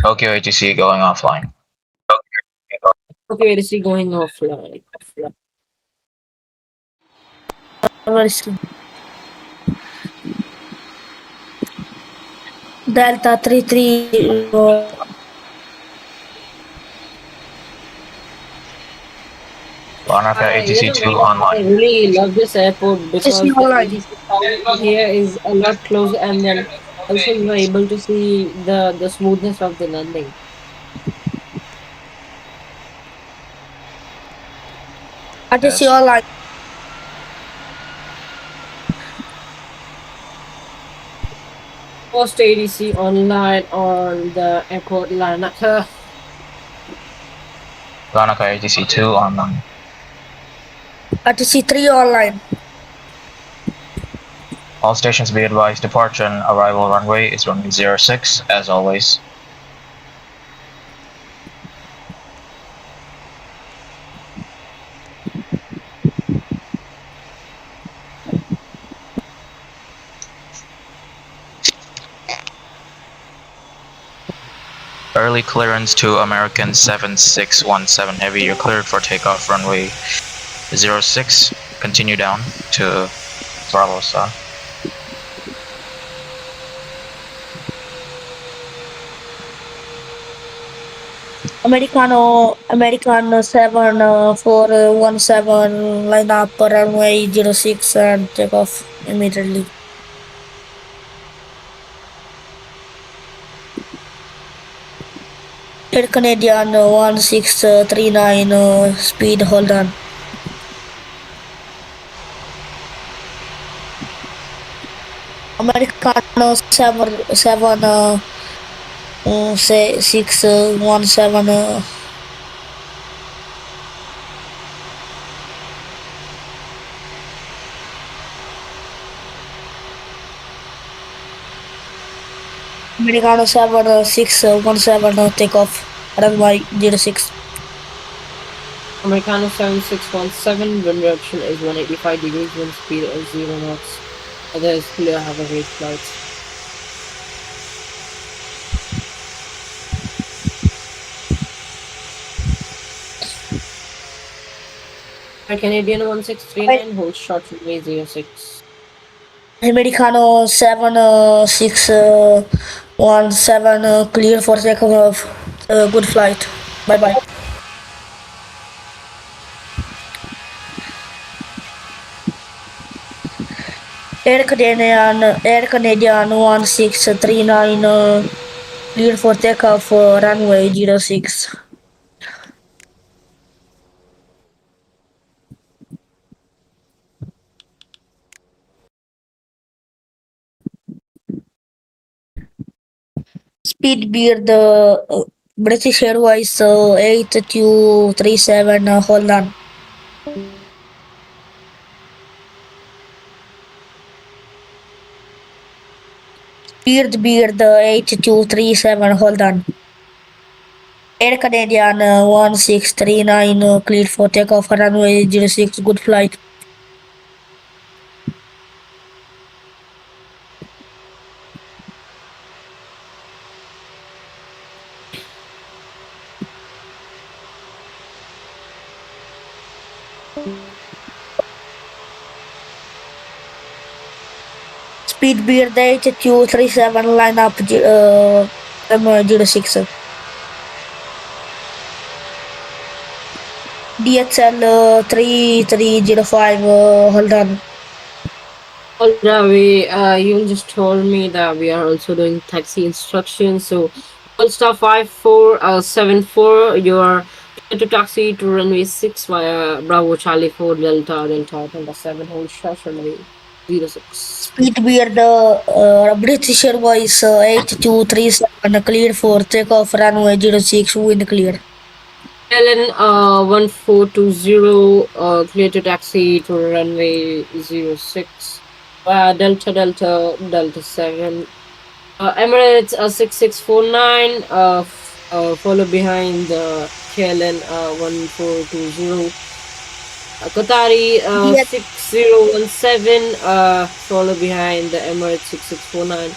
Tokyo ATC going offline.
Okay, this is going offline.
Delta 33
Larnaca ATC 2
I
online.
really love this airport because the
online.
ATC tower here is a lot closer, and then also you are able to see the smoothness of the landing.
ATC online.
Post ATC online on the airport Larnaca.
Larnaca ATC 2 online.
ATC 3 online.
All stations be advised, departure and arrival runway is runway 06, as always. Early clearance to American 7617 Heavy, you're cleared for takeoff runway 06, continue down to Bravo Star.
American 7417 line up runway 06 and take off immediately. Air Canadian 1639 speed hold on. American 617 Americano 7617 takeoff runway 06.
Americano 7617, wind direction is 185 degrees, wind speed is 0 knots. Others clear, have a great flight. Canadian 1639, hold short runway 06.
Americano 7617 clear for takeoff. Good flight. Bye bye. Air Canadian 1639 clear for takeoff runway 06. Speed beard British Airways 8237 hold on. Beard 8237, hold on. Air Canadian 1639, cleared for takeoff, runway 06, good flight. Speed Beard 8237, line up runway 06. DXL 3305, hold on.
Ravi, you just told me that we are also doing taxi instructions. So, Polestar 5474, you are clear to taxi to runway 6 via Bravo Charlie 4 Delta Delta Delta 7 hold short runway 06.
Speed Beard British Airways 8237, cleared for takeoff, runway 06, wind clear.
Ellen 1420, clear to taxi to runway 06 via Delta Delta Delta 7. Emirates 6649, follow behind the KLM 1420. Qatari
Yes.
6017, follow behind the Emirates 6649.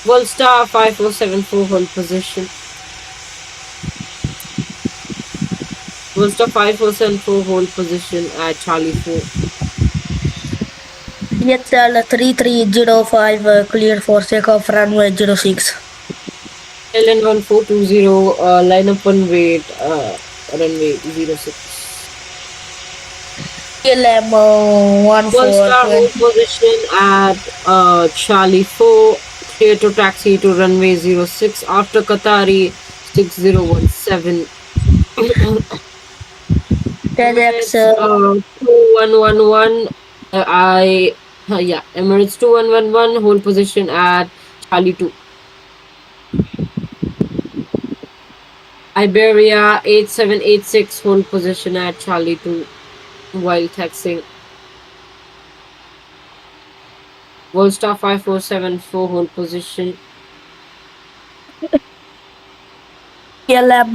Volstar 5474, hold position. Volstar 5474, hold position at Charlie 4.
DXL 3305, cleared for takeoff, runway 06.
KLM 1420, line up and wait, runway 06.
KLM
Polestar hold
1420.
position at Charlie 4, clear to taxi to runway 06 after Qatari 6017.
TEDx
Emirates 2111, Emirates 2111, hold position at Charlie 2. Iberia 8786, hold position at Charlie 2 while taxiing. Volstar 5474, hold position.
KLM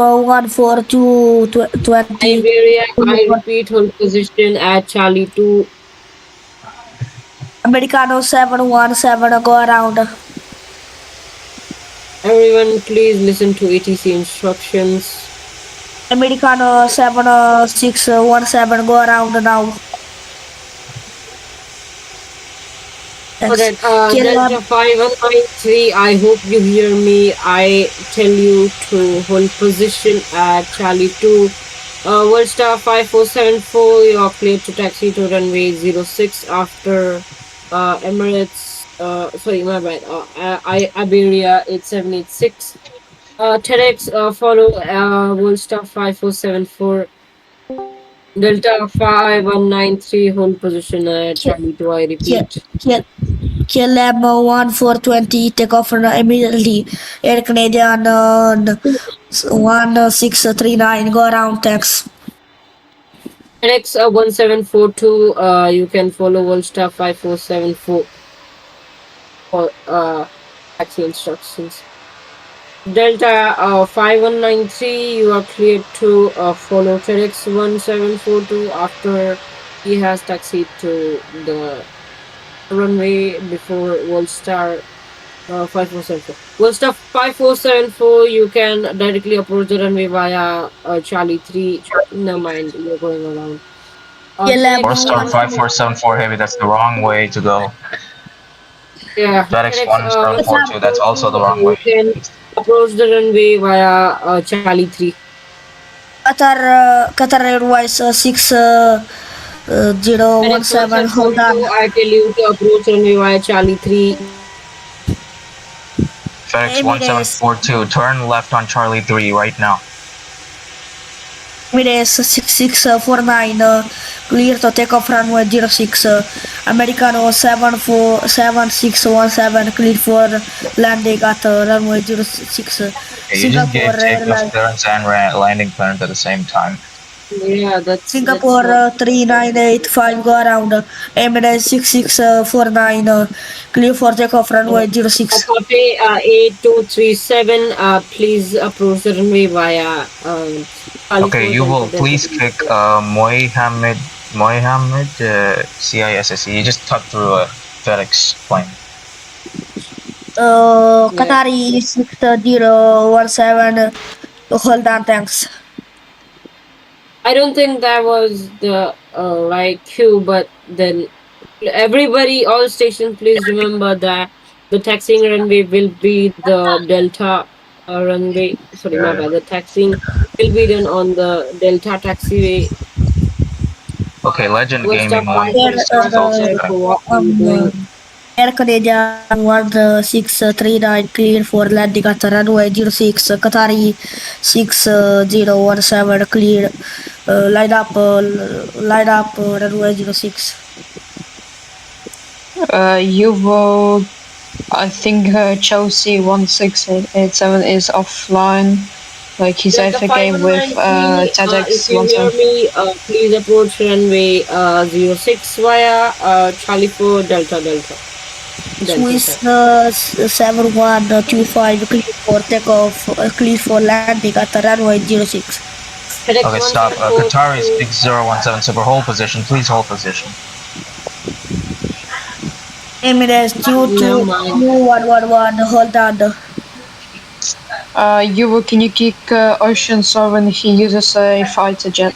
14220.
Iberia, I repeat, hold position at Charlie 2.
Americano 717, go around.
Everyone, please listen to ATC instructions.
Americano 7617, go around now.
Alright,
KLM
Delta 5193, I hope you hear me. I tell you to hold position at Charlie 2. Volstar 5474, you are cleared to taxi to runway 06 after Emirates, sorry, my bad, Iberia 8786. TEDx, follow Volstar 5474. Delta 5193, hold position at Charlie 2, I repeat.
KLM 1420, take off immediately. Air Canadian 1639, go around, thanks.
TEDx 1742, you can follow Volstar 5474 for taxi instructions. Delta 5193, you are cleared to follow TEDx 1742 after he has taxied to the runway before Volstar 5474. Volstar 5474, you can directly approach the runway via Charlie 3. Never mind, you're going around.
KLM
Polestar 5474 Heavy, that's the wrong way to go.
Yeah,
FedEx 1742, that's also the wrong
you
way.
can approach the runway via Charlie 3.
Qatar Airways 6017, hold on.
I tell you to approach runway via Charlie 3.
FedEx 1742, turn left on Charlie 3 right now.
Emirates 6649, clear to take off runway 06. Americano 7617, clear for landing at runway 06.
Okay, you just gave takeoff clearance and landing clearance at the same time.
Yeah, that's
Singapore 3985 go around. Emirates 6649 clear for takeoff runway 06.
copy 8237. Please approach the runway via Charlie
Okay,
4
you
Delta
will
Delta.
please click Mohammed CISSE. You just cut through a FedEx plane.
Qatari 6017 hold on, thanks.
I don't think that was the right cue, but then everybody, all stations, please remember that the taxiing runway will be the Delta runway. Sorry, my bad. The taxiing will be done on the Delta taxiway.
Okay, Legend
West
Gaming
of
Air,
136 is also
for
cutting.
what I'm doing.
Air Canada 1639 clear for landing at runway 06. Qatari 6017 clear. Line up runway 06.
You will. I think Chelsea 16887 is offline. Like he's
Delta
AFK with
5193, if
TEDx
you hear
17.
me, please approach runway 06 via Charlie 4 Delta Delta.
Swiss 7125 clear for takeoff, clear for landing at runway 06.
FedEx
Okay, stop.
174
Qatari 6017 super. Hold position. Please hold position.
Emirates
Never mind.
22111 hold on.
You will. Can you kick Ocean 7? He uses a fighter jet.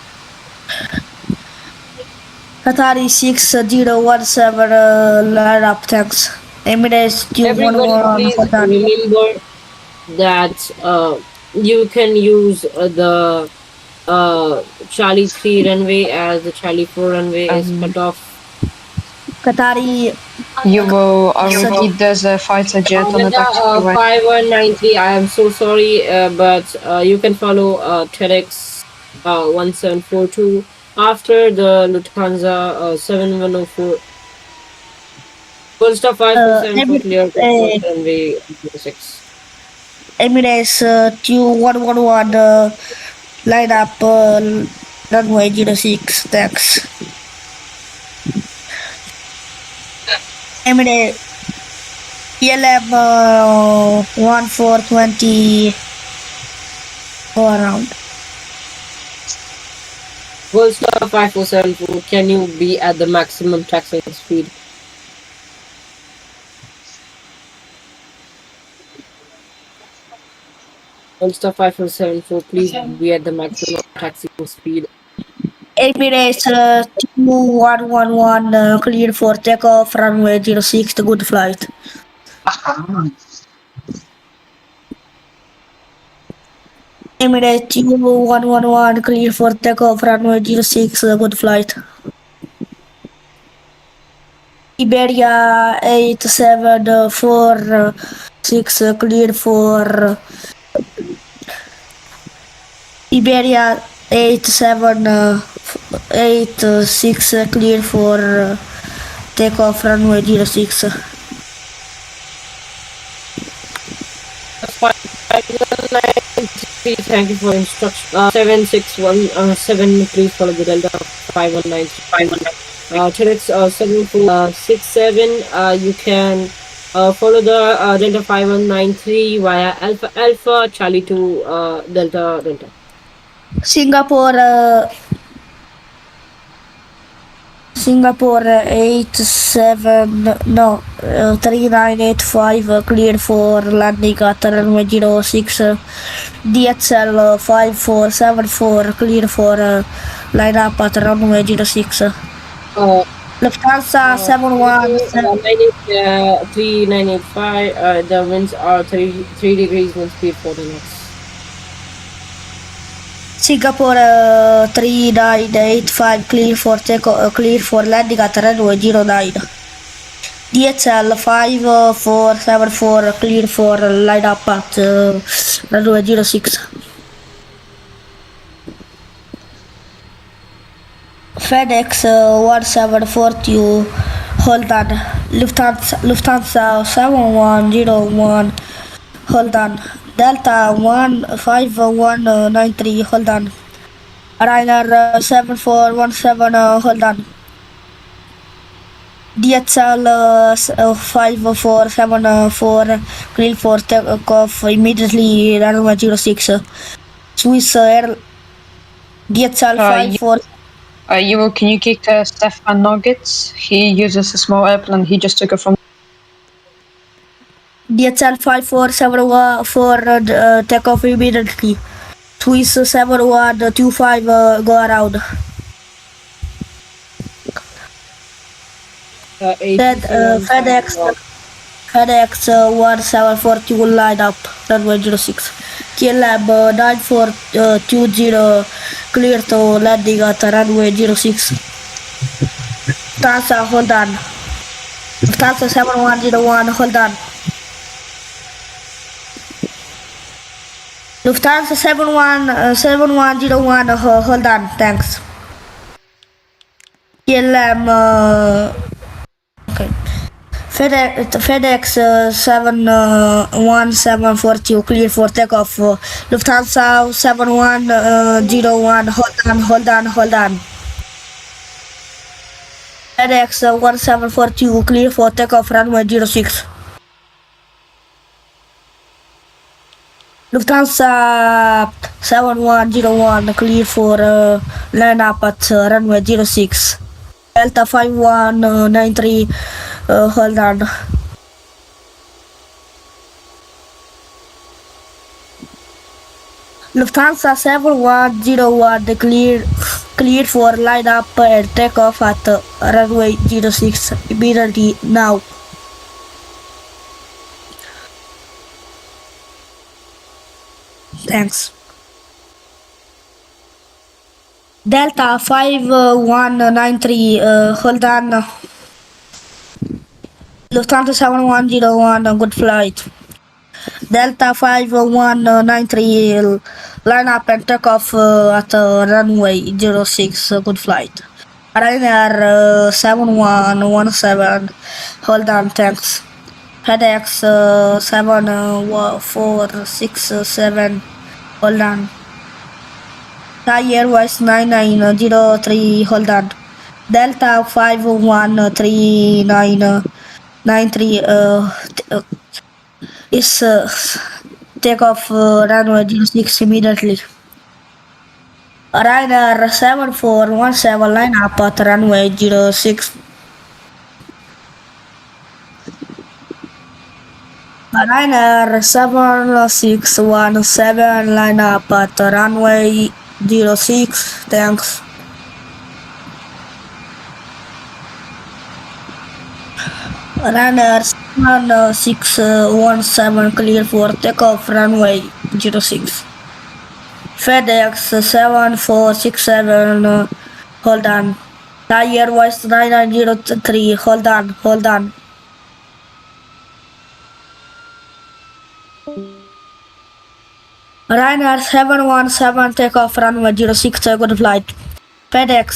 Qatari 6017 line up, thanks. Emirates
Everybody,
211
please
hold on.
remember that you can use the Charlie 3 runway as the Charlie 4 runway is cut off.
Qatari
You will. I repeat. There's a fighter jet on the
Delta
taxiway.
5193, I am so sorry, but you can follow TEDx 1742 after the Lufthansa 7104. Full stop 547 for clear runway 06.
Emirates 2111 line up runway 06, thanks. Emirates PLM 1420 go around.
Full stop 5474. Can you be at the maximum taxiing speed? Full stop 5474. Please be at the maximum taxiing speed.
Emirates 2111 clear for takeoff runway 06, good flight. Emirates 2111 clear for takeoff runway 06, good flight. Iberia 8746 clear for Iberia 8786 clear for takeoff runway 06.
Thank you for instruction. 7617, please follow the Delta 5193. TEDx 7467, you can follow the Delta 5193 via Alpha Charlie 2 Delta Delta.
Singapore 3985 clear for landing at runway 06. DHL 5474 clear for line up at runway 06. Lufthansa
3985, the winds are 3 degrees wind speed for the next.
Singapore 3985 clear for clear for landing at runway 09. DHL 5474 clear for line up at runway 06. FedEx 1740 hold on. Lufthansa 7101 hold on. Delta 15193 hold on. Ryanair 7417, hold on. DHL 5474, clear for takeoff immediately, runway 06. Swiss Air DHL
Uh,
54.
Evo, can you kick Stefan Nuggets? He uses a small airplane. He just took it from.
DHL 5474, takeoff immediately. Swiss 7125, go around. FedEx 1742, line up, runway 06. KLab 9420, clear to landing at runway 06. Lufthansa, hold on. Lufthansa 7101, hold on. Lufthansa 7101, hold on, thanks. KLM, okay. FedEx 71742, clear for takeoff. Lufthansa 7101, hold on. FedEx 1742, clear for takeoff, runway 06. Lufthansa 7101, clear for line up at runway 06. Delta 5193, hold on. Lufthansa 7101, clear for line up and take off at runway 06 immediately now. Thanks. Delta 5193, hold on. Lufthansa 7101, good flight. Delta 5193, line up and take off at runway 06, good flight. Ryanair 7117, hold on, thanks. FedEx 7467, hold on. Thai Airways 9903, hold on. Delta 513993 is take off runway 06 immediately. Ryanair 7417, line up at runway 06. Ryanair 7617, line up at runway 06, thanks. Ryanair 7617, clear for takeoff, runway 06. FedEx 7467, hold on. Thai Airways 9903, hold on. Ryanair 717, takeoff, runway 06, good flight. FedEx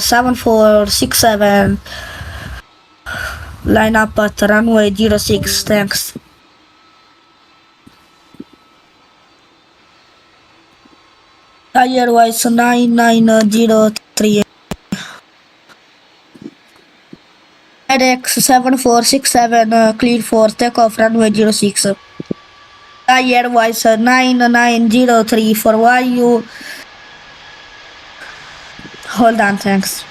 7467, line up at runway 06, thanks. Thai Airways 9903. FedEx 7467, clear for takeoff, runway 06. Thai Airways 9903, for why you hold on, thanks.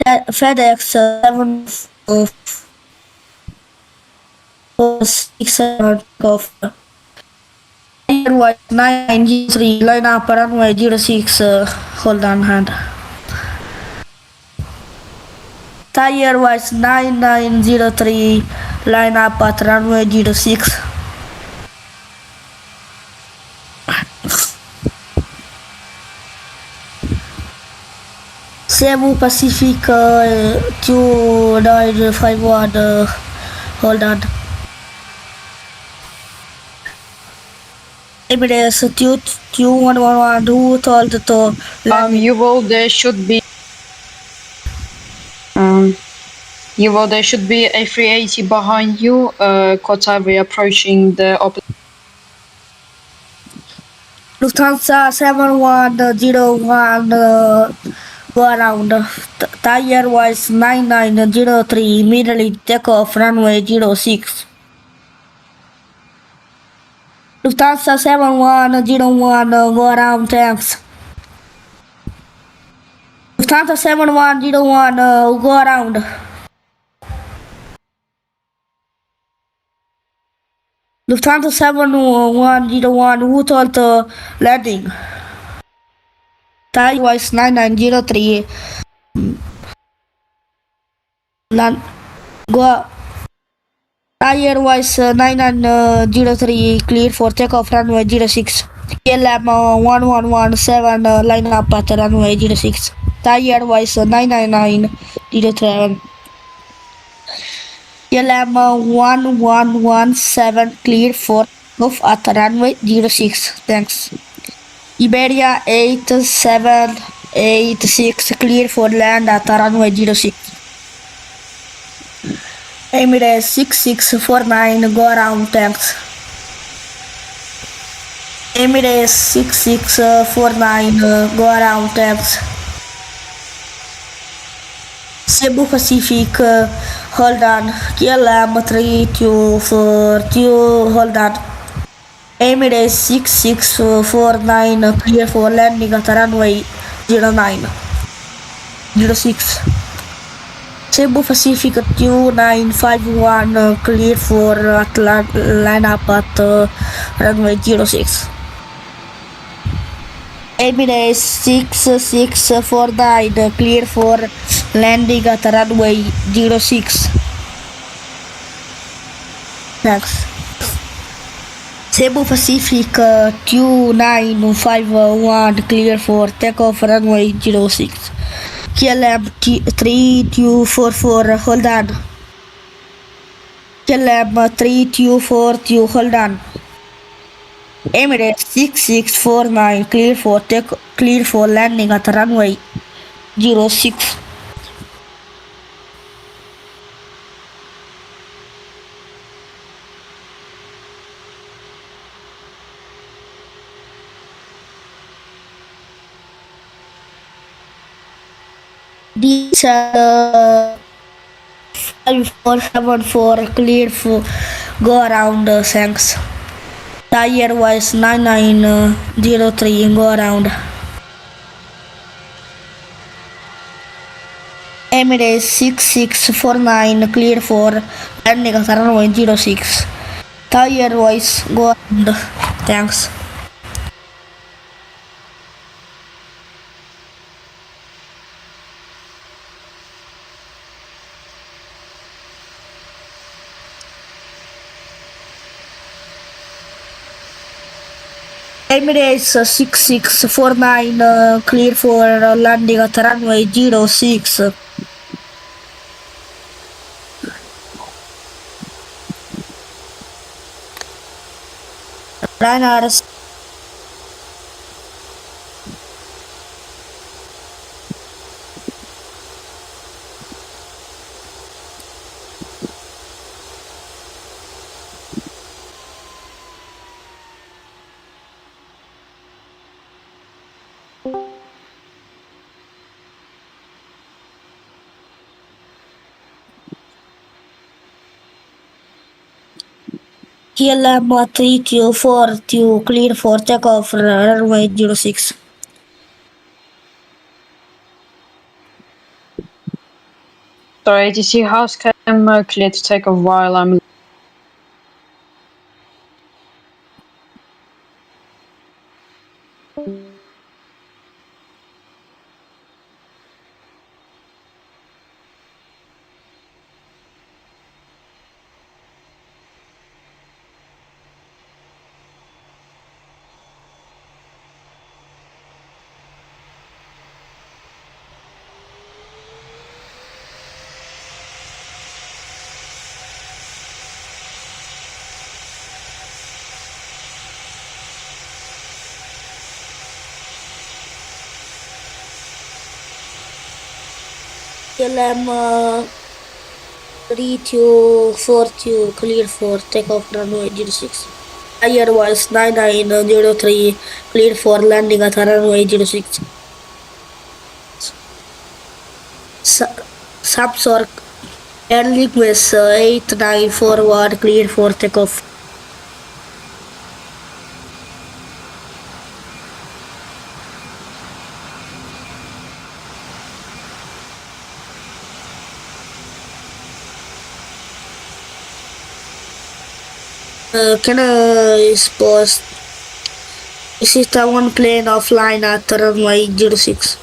FedEx 7467, takeoff. Airways 993, line up runway 06, hold on hand. Thai Airways 9903, line up at runway 06. Cebu Pacific 2951, hold on. Emirates 2111 who told to landing.
You will, there should be there should be a 380 behind you, Kotavi approaching the opposite.
Lufthansa 7101 go around. Tire was 9903 immediately take off runway 06. Lufthansa 7101 go around, thanks. Lufthansa 7101 go around. Lufthansa 7101 who told landing. Thai was 9903. Go. Tire was 9903 clear for takeoff runway 06. KLM 1117 line up at runway 06. Tire was 99907. KLM 1117 clear for takeoff at runway 06. Thanks. Iberia 8786 clear for land at runway 06. Emirates 6649 go around, thanks. Emirates 6649 go around, thanks. Cebu Pacific hold on. KLM 3242 hold on. Emirates 6649 clear for landing at runway 09 06. Cebu Pacific 2951 clear for line up at runway 06. Emirates 6649 clear for landing at runway 06. Next. Cebu Pacific 2951 clear for takeoff runway 06. KLM 3244 hold on. KLM 3242 hold on. Emirates 6649 clear for landing at runway 06. These are 5474 clear for go around, thanks. Tire was 9903 go around. Emirates 6649 clear for landing at runway 06. Tire was go around, thanks. Emirates 6649 clear for landing at runway 06. Runners KLM 3242 clear for takeoff runway 06.
Sorry, ATC house cam clear to take off while I'm.
KLM 3242 clear for takeoff runway 06. Airways 9903 clear for landing at runway 06. Subsor Air Linguist 894 clear for takeoff. Can I suppose this is the one plane offline at runway 06.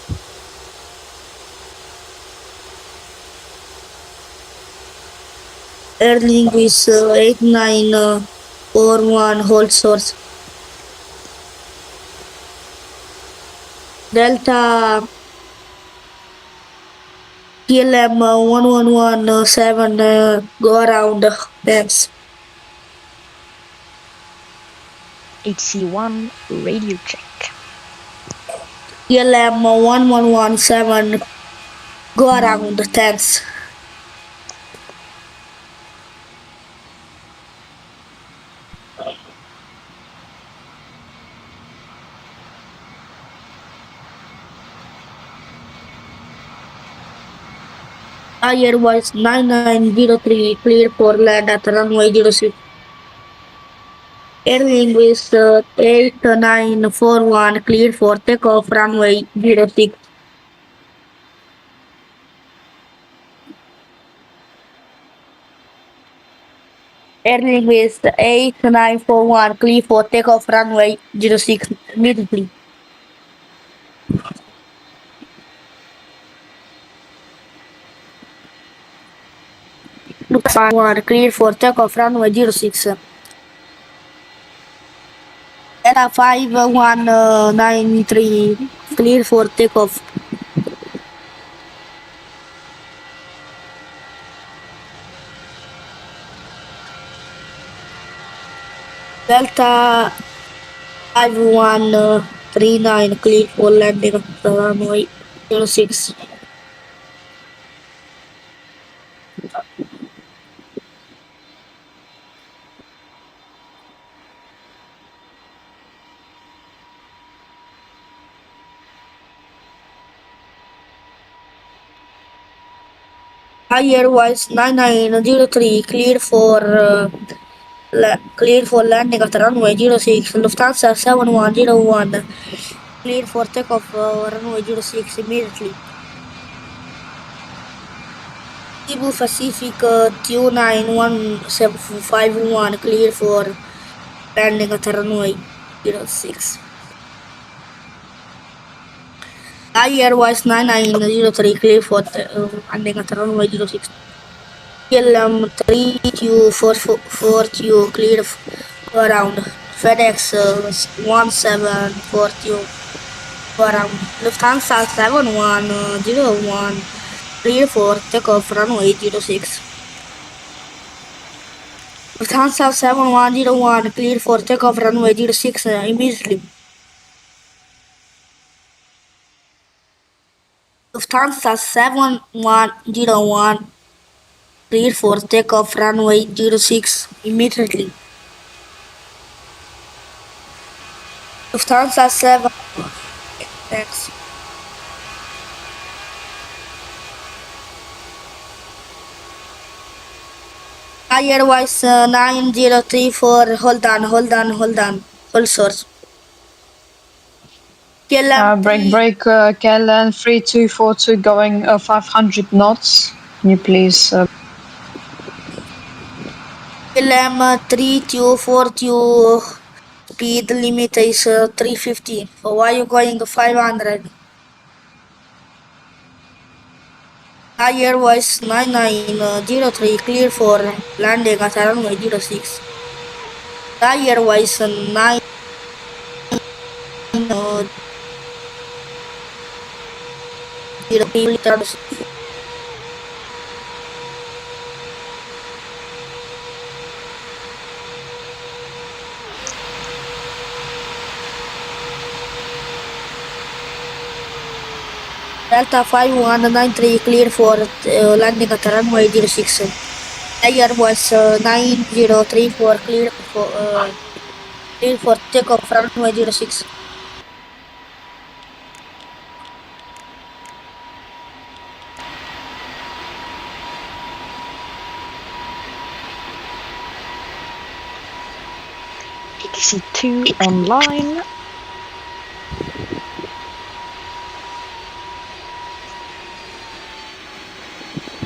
Air Linguist 8941 hold source. Delta KLM 1117 go around. Thanks.
HC1 radio check.
KLM 1117 go around. Thanks. Airways 9903 clear for land at runway 06. Air Linguist 8941 clear for takeoff runway 06. Air Linguist 8941 clear for takeoff runway 06 immediately. Look 1 clear for takeoff runway 06. Delta 5193 clear for takeoff. Delta 5139 clear for landing at the runway 06. Airways 9903 clear for landing at runway 06. Lufthansa 7101 clear for takeoff runway 06 immediately. Cebu Pacific 29151 clear for landing at runway 06. Airways 9903 clear for landing at runway 06. KLM 3242 clear around. FedEx 1742 around. Lufthansa 7101 clear for takeoff runway 06. Lufthansa 7101 clear for takeoff runway 06 immediately. Lufthansa 7101 clear for takeoff runway 06 immediately. Lufthansa 7. Thanks. Airways 9034. Hold on. Hold source. KLM
Break, KLM 3242 going 500 knots. Can you please?
KLM 3242 speed limit is 350. So why are you going to 500? Airways 9903 clear for landing at runway 06. Airways 9 Delta 5193 cleared for landing at runway 06. Air was 9034 cleared for takeoff runway 06.
ATC2 online.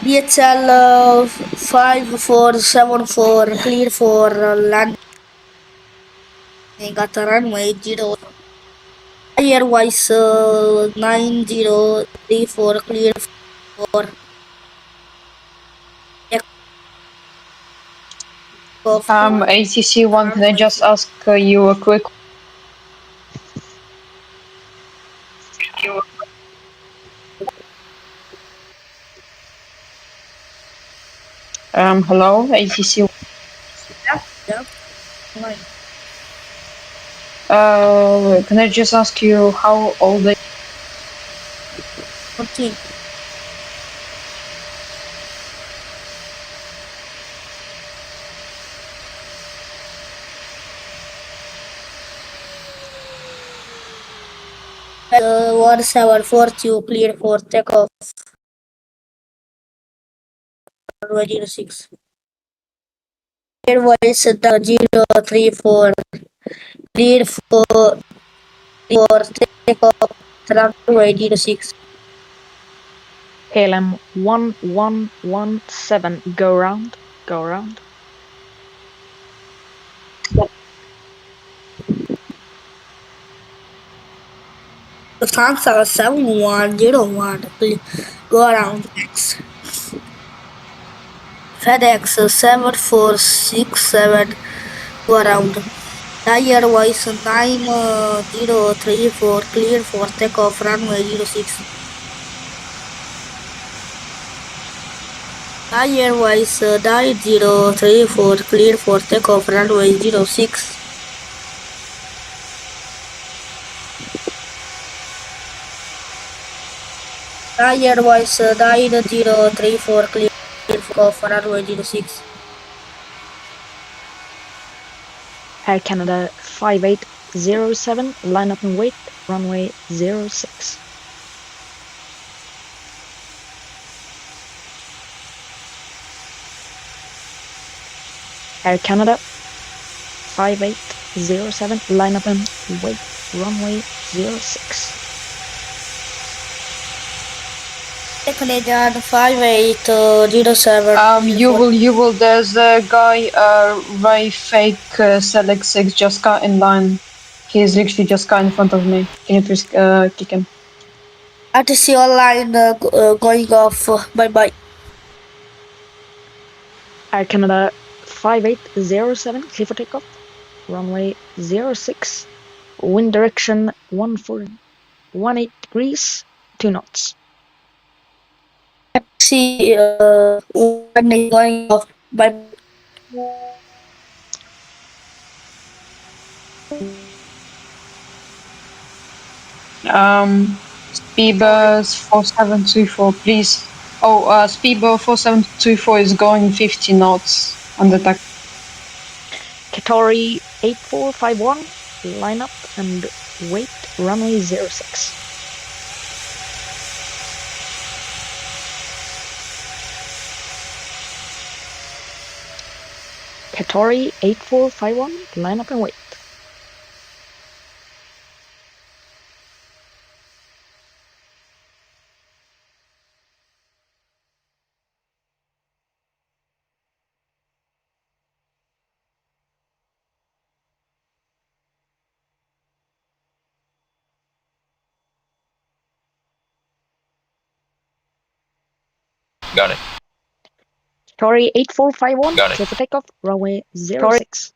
DHL 5474 cleared for landing at runway 0. Airways 9034 cleared for takeoff.
ATC1, can I just ask you a quick? Hello, ATC.
Yeah. Right.
Can I just ask you how old are you?
14. One 742 cleared for takeoff. Runway 06. Airways 034 cleared for takeoff runway 06.
KLM 1117, go around.
Lufthansa 7101 go around X. FedEx 7467 go around. Airways 9034 cleared for takeoff runway 06. Airways 9034 cleared for takeoff runway 06. Airways 9034 cleared for runway 06.
Air Canada 5807, line up and wait, runway 06. Air Canada 5807, line up and wait, runway 06.
Canadian 5807.
You will, there's a guy, Ray Fake Select 6 just got in line. He's literally just got in front of me. Can you please kick him?
RTC online going off. Bye bye.
Air Canada 5807, clear for takeoff, runway 06, wind direction 1418 degrees, 2 knots.
RTC going off. Bye.
Speedbus 4724, please. Oh, Speedbus 4724 is going 50 knots on the taxi.
Qatari 8451, line up and wait, runway 06. Qatari 8451, line up and wait.
Got it.
Qatari 8451,
Got it.
clear for takeoff, runway 06.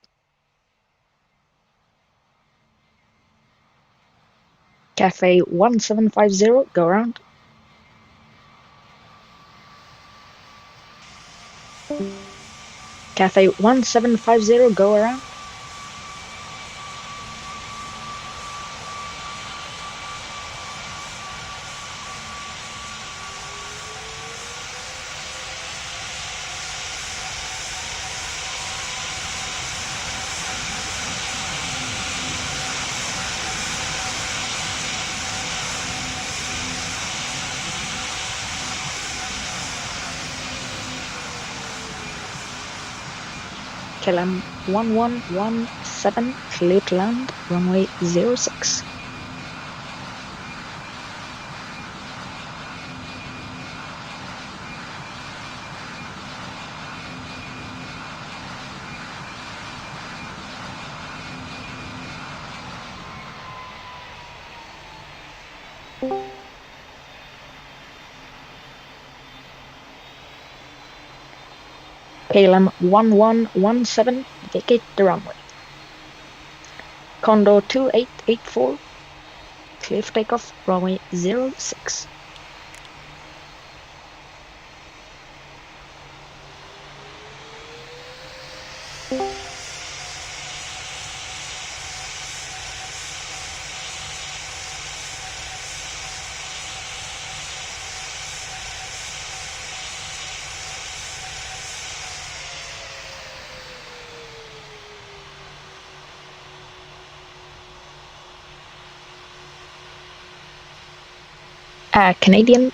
Cafe 1750, go around. Cafe 1750, go around. KLM 1117, clear to land, runway 06. KLM 1117, vacate the runway. Condor 2884, clear for takeoff, runway 06. Canadian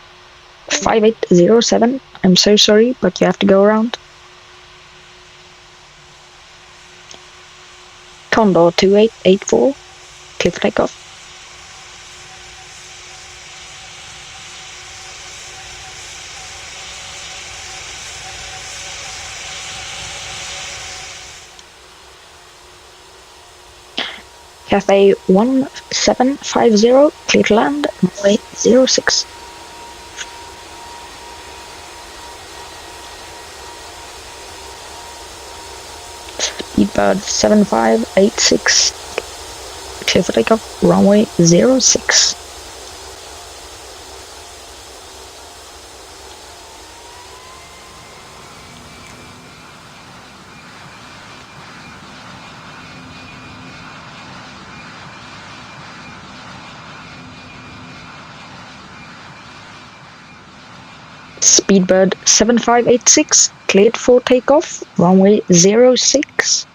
5807, I'm so sorry, but you have to go around. Condor 2884, clear for takeoff. Cafe 1750, clear to land, runway 06. Speedbird 7586, clear for takeoff, runway 06. Speedbird 7586, cleared for takeoff, runway 06.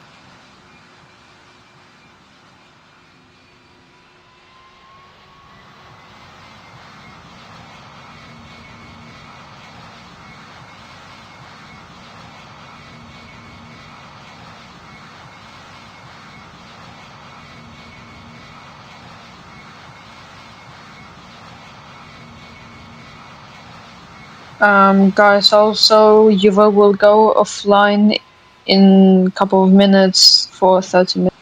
Guys, also Yuva will go offline in a couple of minutes for 30 minutes.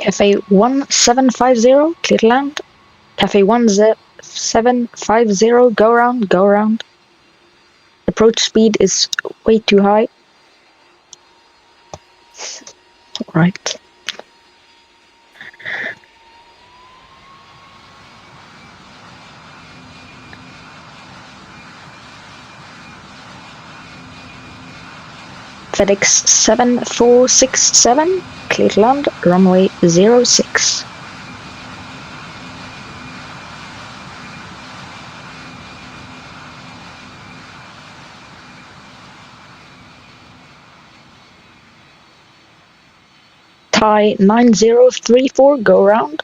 Cafe 1750, clear to land. Cafe 1750, go around, go around. Approach speed is way too high. Right. FedEx 7467, clear to land, runway 06. Thai 9034, go around.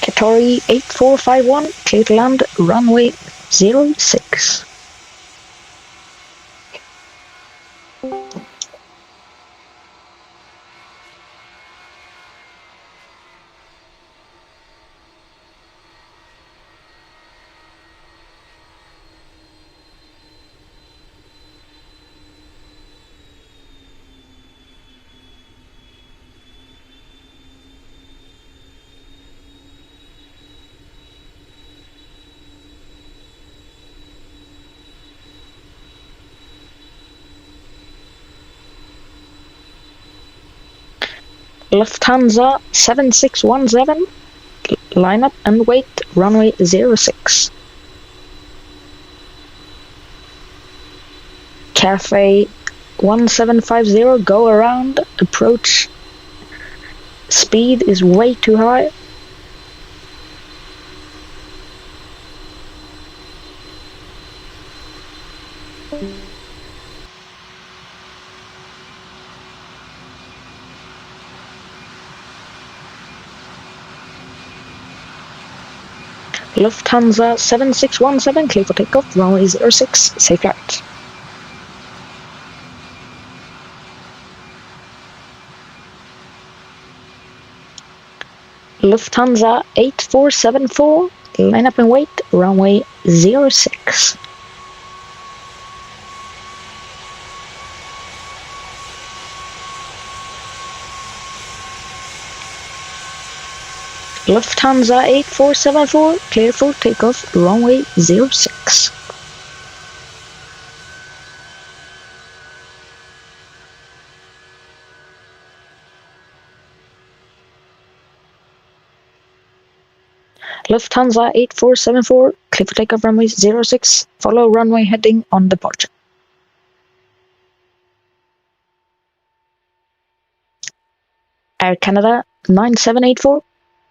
Qatari 8451, clear to land, runway 06. Lufthansa 7617, line up and wait, runway 06. Cafe 1750, go around, approach. Speed is way too high. Lufthansa 7617, clear for takeoff, runway 06, safe flight. Lufthansa 8474, line up and wait, runway 06. Lufthansa 8474, clear for takeoff, runway 06. Lufthansa 8474, clear for takeoff, runway 06, follow runway heading on departure. Air Canada 9784,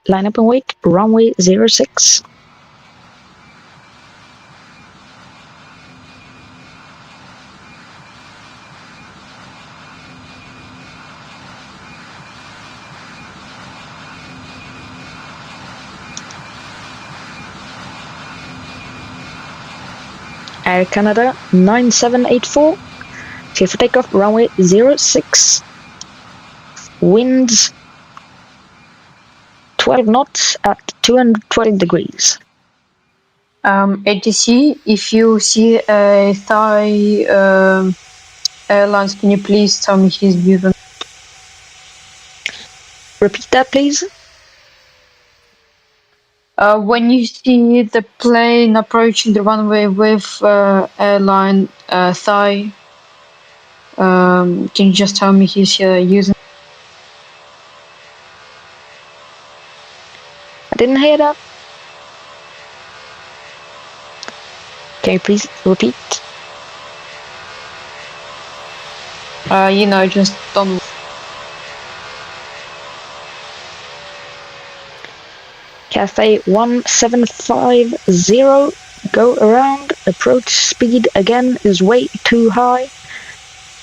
line up and wait, runway 06. Air Canada 9784, clear for takeoff, runway 06. Winds 12 knots at 212 degrees.
ATC, if you see a Thai airlines, can you please tell me his views on?
Repeat that, please.
When you see the plane approaching the runway with airline Thai, can you just tell me his using?
I didn't hear that. Can you please repeat?
Just don't.
Cafe 1750, go around, approach speed again is way too high.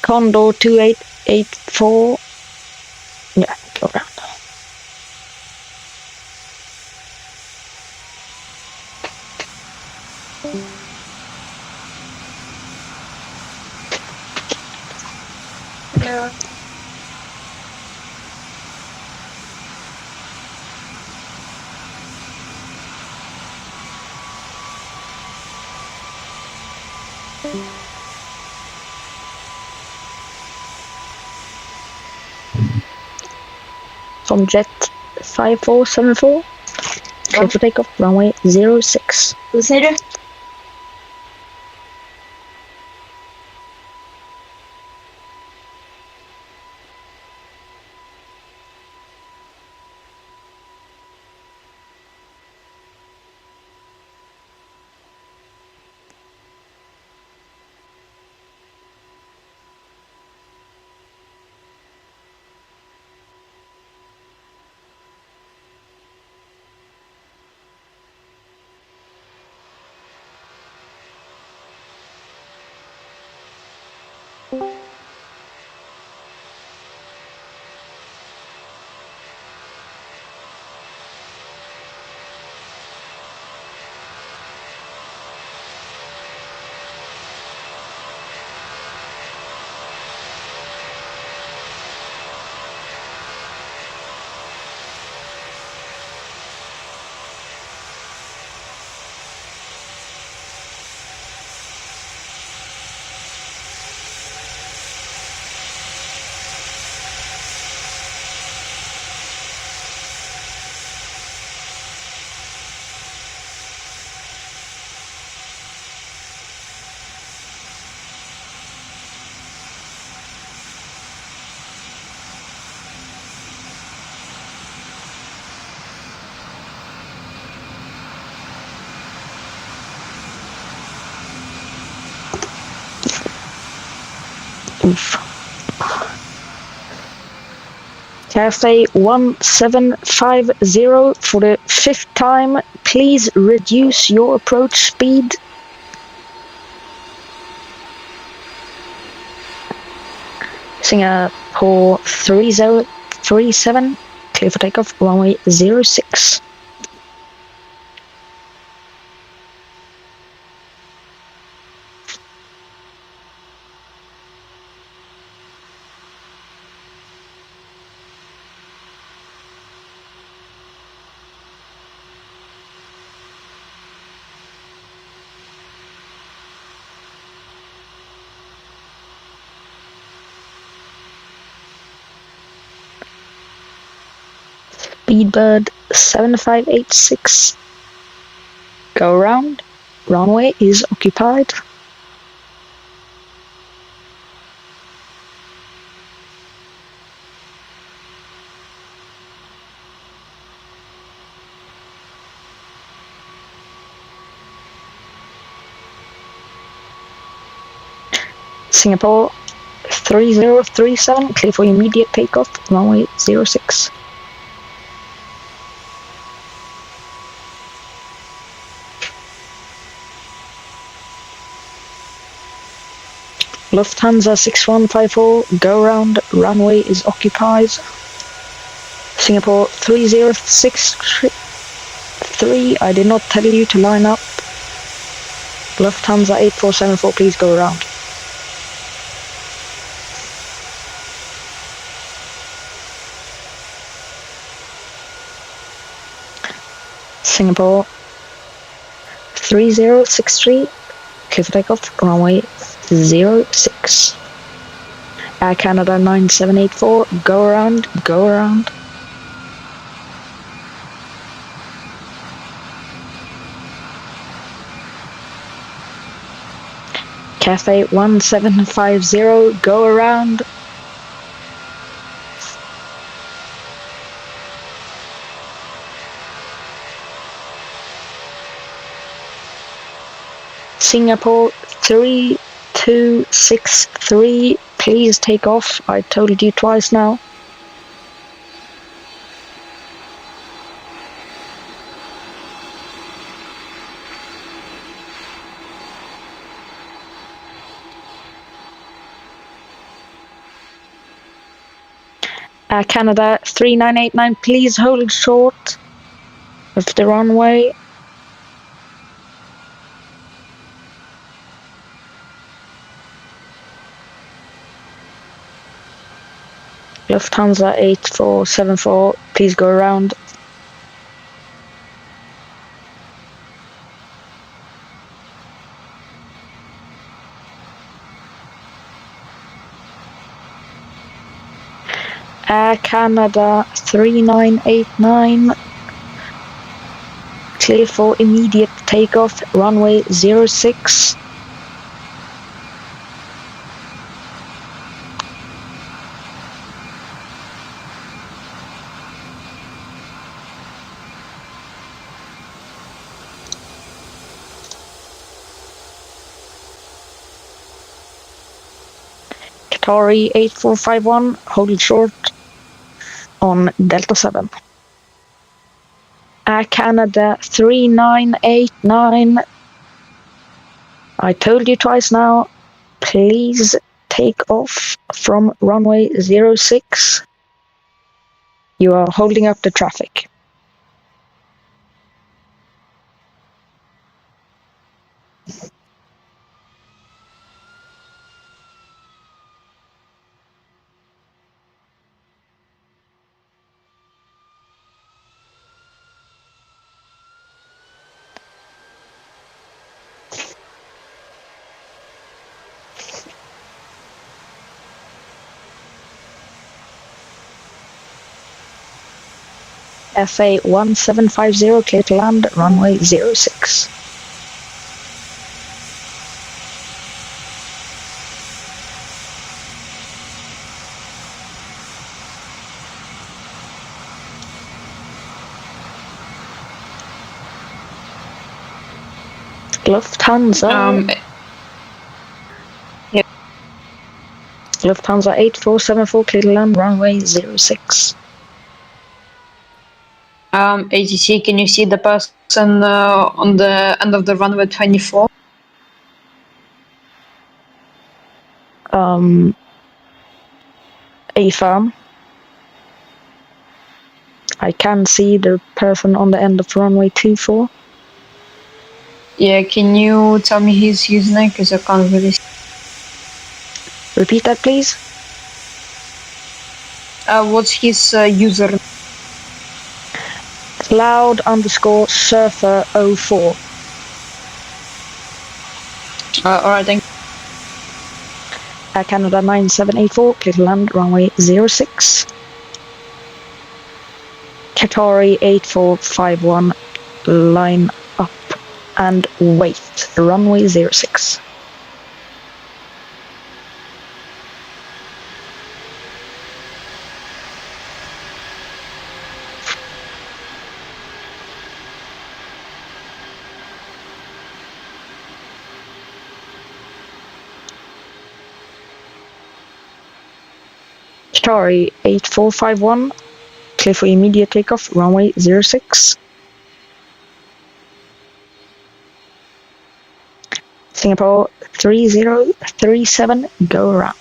Condor 2884, yeah, go around.
Hello.
From Jet 5474, clear for takeoff, runway 06.
Vad säger du?
Oof. Cafe 1750 for the 5th time. Please reduce your approach speed. Singapore 3037, clear for takeoff, runway 06. Speedbird 7586, go around, runway is occupied. Singapore 3037, clear for immediate takeoff, runway 06. Lufthansa 6154, go around, runway is occupied. Singapore 3063, I did not tell you to line up. Lufthansa 8474, please go around. Singapore 3063, clear for takeoff, runway 06. Air Canada 9784, go around, go around. Cafe 1750, go around. Singapore 3263, please take off. I told you twice now. Air Canada 3989, please hold short of the runway. Lufthansa 8474, please go around. Air Canada 3989, clear for immediate takeoff, runway 06. Qatari 8451, hold short on Delta 7. Air Canada 3989, I told you twice now, please take off from runway 06. You are holding up the traffic. FA 1750, clear to land, runway 06. Lufthansa.
Yeah.
Lufthansa 8474, clear to land, runway 06.
ATC, can you see the person on the end of the runway 24?
Affirm. I can see the person on the end of runway 24.
Yeah, can you tell me his username, because I can't really see.
Repeat that, please.
What's his user?
Cloud_surfer04.
Alright, thank you.
Air Canada 9784, clear to land, runway 06. Qatari 8451, line up and wait, runway 06. Qatari 8451, clear for immediate takeoff, runway 06. Singapore 3037, go around.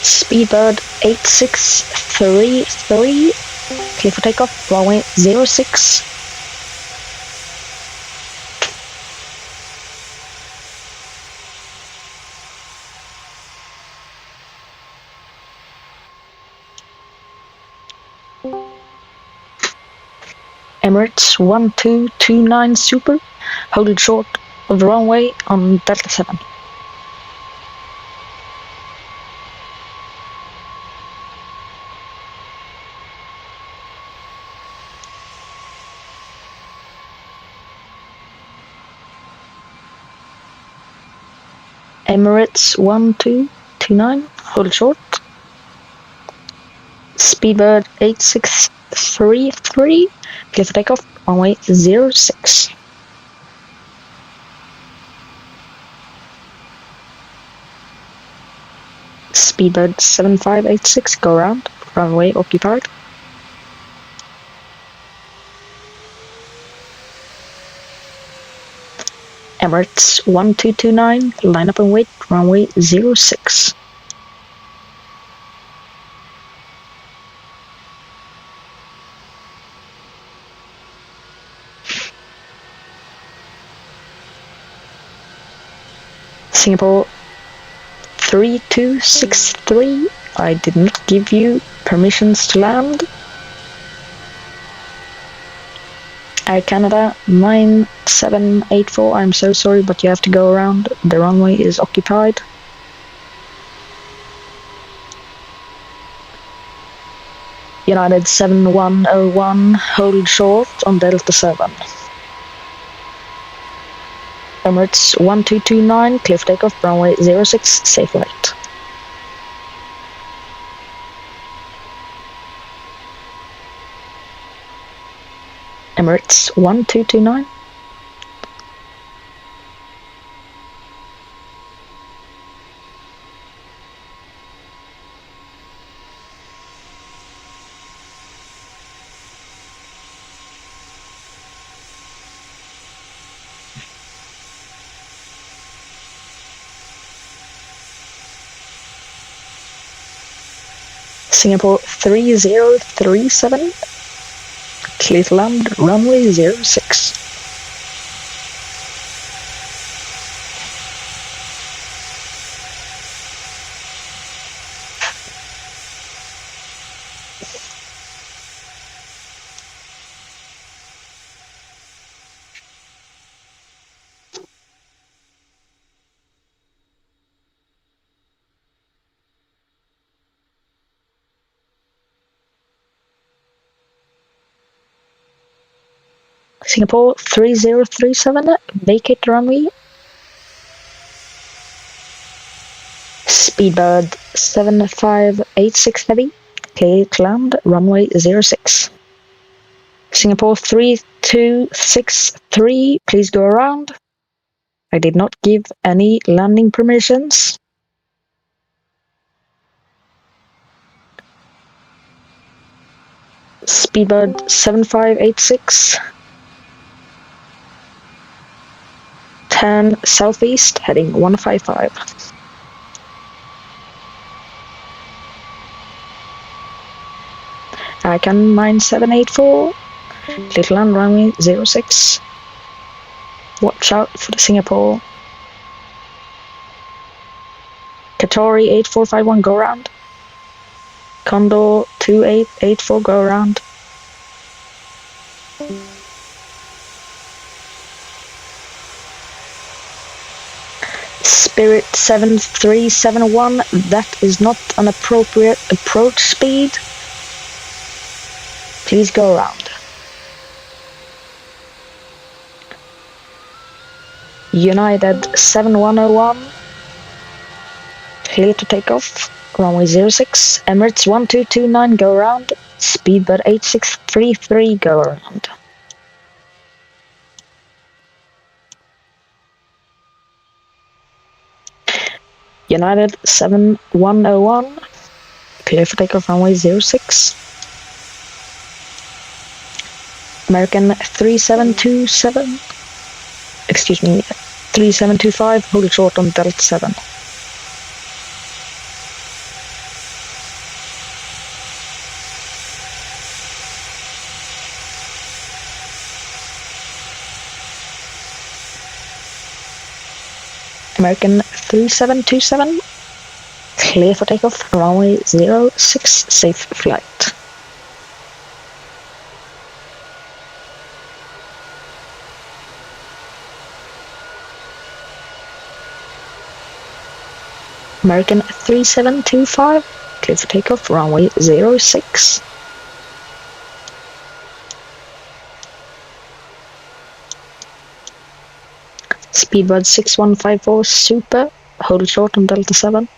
Speedbird 8633, clear for takeoff, runway 06. Emirates 1229 Super, hold it short of the runway on Delta 7. Emirates 1229, hold short. Speedbird 8633, clear for takeoff, runway 06. Speedbird 7586, go around, runway occupied. Emirates 1229, line up and wait, runway 06. Singapore 3263, I did not give you permissions to land. Air Canada 9784, I'm so sorry, but you have to go around. The runway is occupied. United 7101, hold short on Delta 7. Emirates 1229, clear for takeoff, runway 06, safe flight. Emirates 1229. Singapore 3037, clear to land, runway 06. Singapore 3037, vacate the runway. Speedbird 7586 Heavy, clear to land, runway 06. Singapore 3263, please go around. I did not give any landing permissions. Speedbird 7586. Turn southeast, heading 155. Icon 9784. Little land runway 06. Watch out for the Singapore. Katori 8451, go around. Condor 2884, go around. Spirit 7371, that is not an appropriate approach speed. Please go around. United 7101, clear to take off, runway 06. Emirates 1229, go around. Speedbird 8633, go around. United 7101, clear for takeoff, runway 06. American 3727, excuse me, 3725, hold it short on Delta 7. American 3727, clear for takeoff, runway 06, safe flight. American 3725, clear for takeoff, runway 06. Speedbird 6154, super, hold short on Delta 7.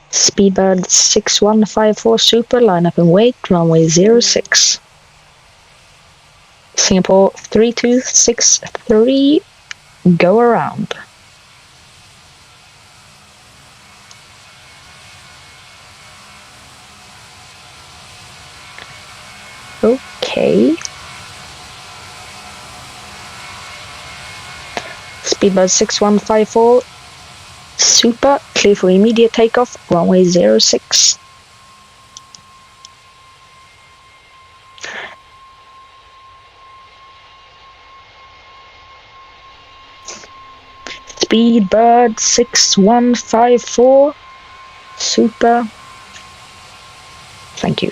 Speedbird 6154, super, line up and wait, runway 06. Singapore 3263, go around. Okay. Speedbird 6154, super, clear for immediate takeoff, runway 06. Speedbird 6154, super, thank you.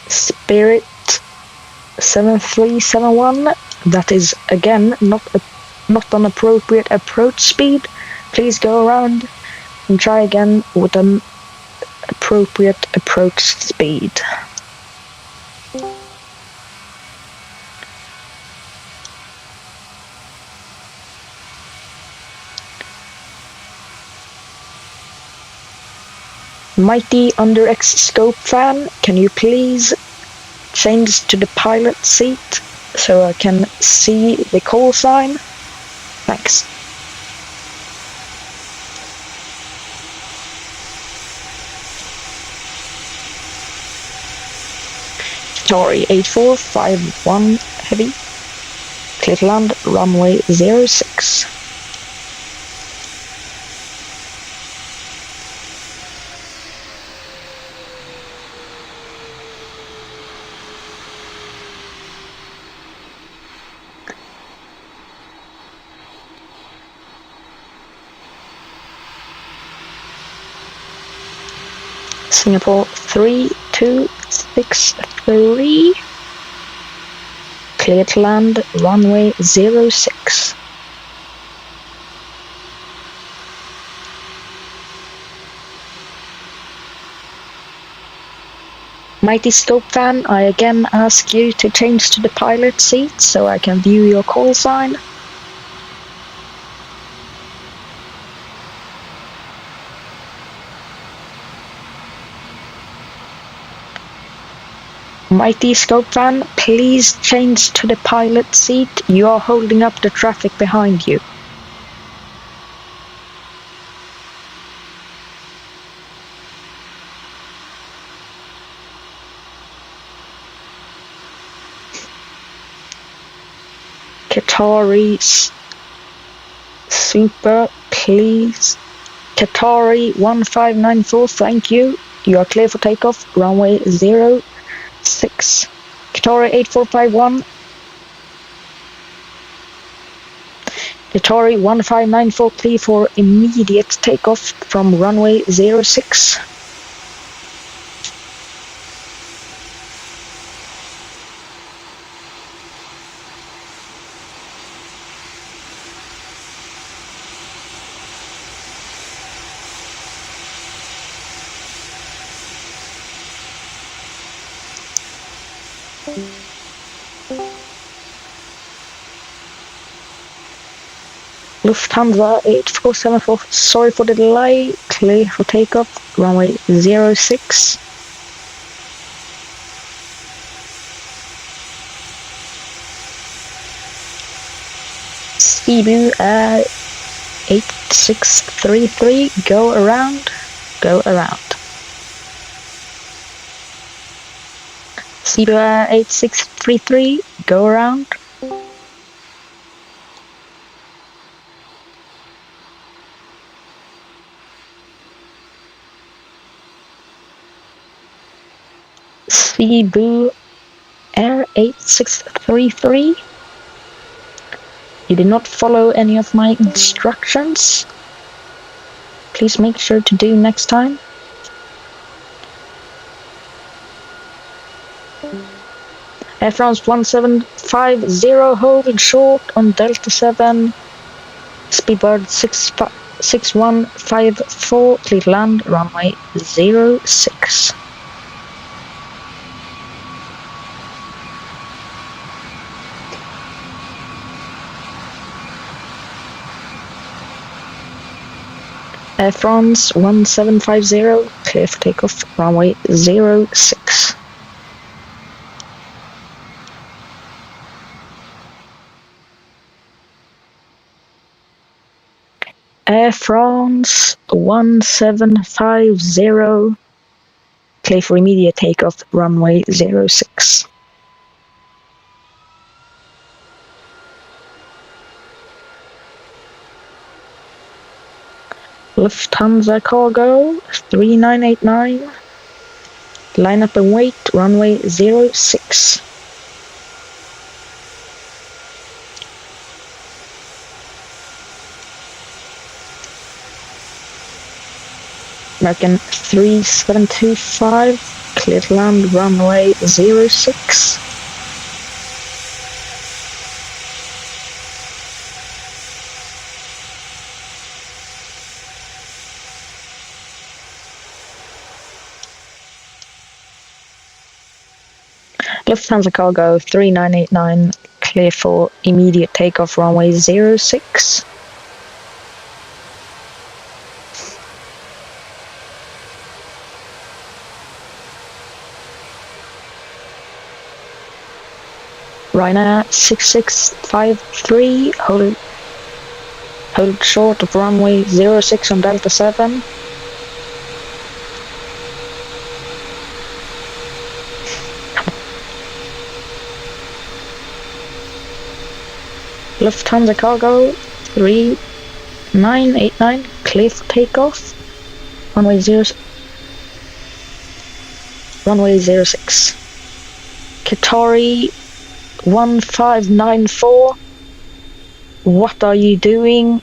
Spirit 7371, that is again not an appropriate approach speed. Please go around and try again with an appropriate approach speed. Mighty Under X Scope fan, can you please change to the pilot seat so I can see the call sign? Thanks. Story 8451 heavy, clear to land, runway 06. Singapore 3263, clear to land, runway 06. Mighty Scope Fan, I again ask you to change to the pilot seat so I can view your call sign. Mighty Scope Fan, please change to the pilot seat. You are holding up the traffic behind you. Qatari Super, please. Qatari 1594, thank you. You are clear for takeoff. Runway 06. Qatari 8451. Qatari 1594, clear for immediate takeoff from runway 06. Lufthansa 8474, sorry for the delay, clear for takeoff, runway 06. Cebu 8633, go around. Cebu 8633, go around. Cebu Air 8633. You did not follow any of my instructions. Please make sure to do next time. Air France 1750, holding short on Delta 7. Speedbird 6154, clear to land, runway 06. Air France 1750, clear for takeoff, runway 06. Air France 1750, clear for immediate takeoff, runway 06. Lufthansa Cargo 3989, line up and wait, runway 06. American 3725, clear to land, runway 06. Lufthansa Cargo 3989, clear for immediate takeoff, runway 06. Ryanair 6653, hold short of runway 06 on Delta 7. Lufthansa Cargo 3989, clear for takeoff, runway 06. Qatari 1594, what are you doing?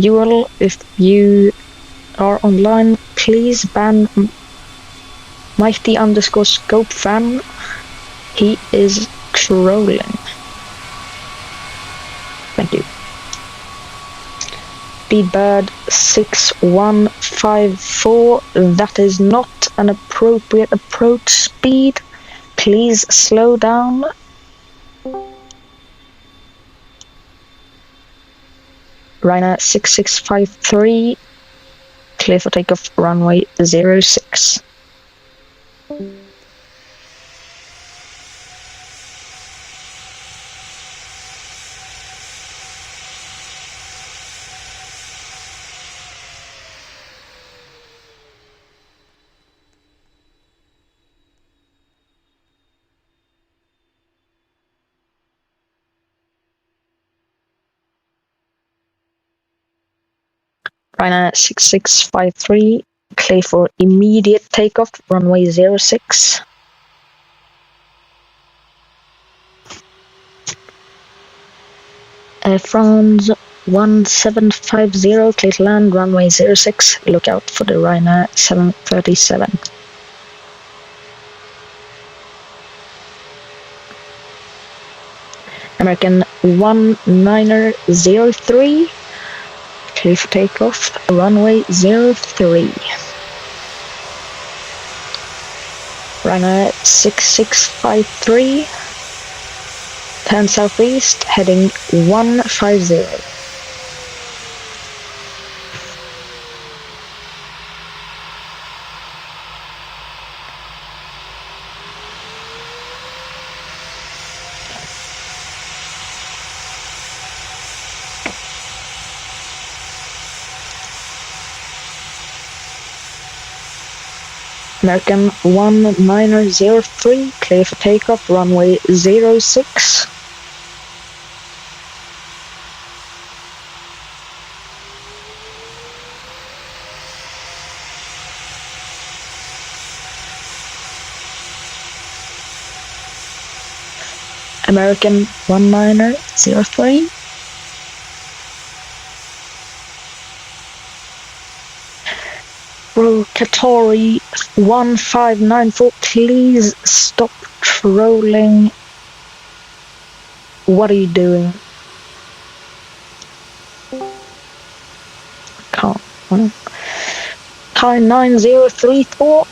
UL, if you are online, please ban Mighty_Scope Fan. He is trolling. Speedbird 6154, that is not an appropriate approach speed. Please slow down. Ryanair 6653, clear for takeoff, runway 06. Ryanair 6653, clear for immediate takeoff, runway 06. Air France 1750, clear to land, runway 06, look out for the Ryanair 737. American 1903, clear for takeoff, runway 03. Ryanair 6653, turn southeast, heading 150. American 1903, clear for takeoff, runway 06. American 1903. Qatari 1594, please stop trolling. What are you doing? Can't. Thai 9034,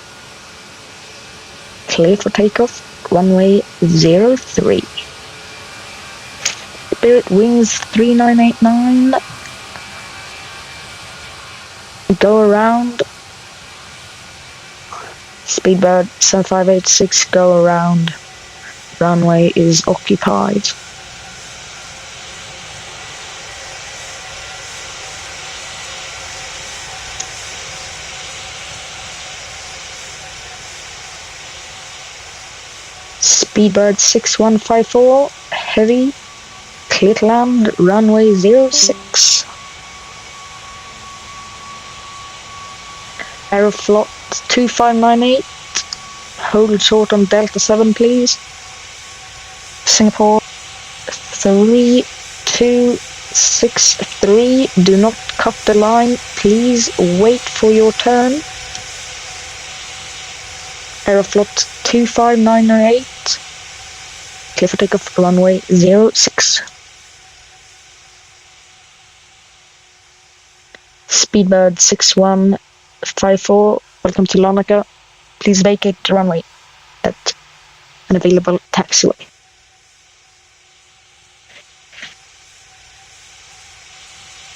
clear for takeoff, runway 03. Spirit Wings 3989, go around. Speedbird 7586, go around. Runway is occupied. Speedbird 6154, heavy, clear to land, runway 06. Aeroflot 2598, hold short on Delta 7 please. Singapore 3263, do not cut the line, please wait for your turn. Aeroflot 2598, clear for takeoff, runway 06. Speedbird 6154, welcome to Larnaca. Please vacate the runway at an available taxiway.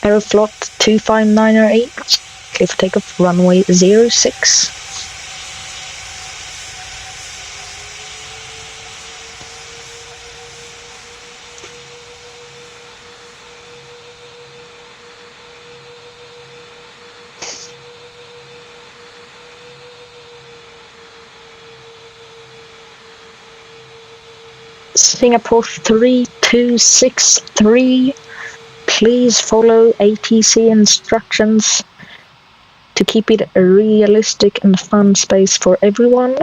Aeroflot 2598, clear for takeoff, runway 06. Singapore 3263, please follow ATC instructions to keep it a realistic and fun space for everyone.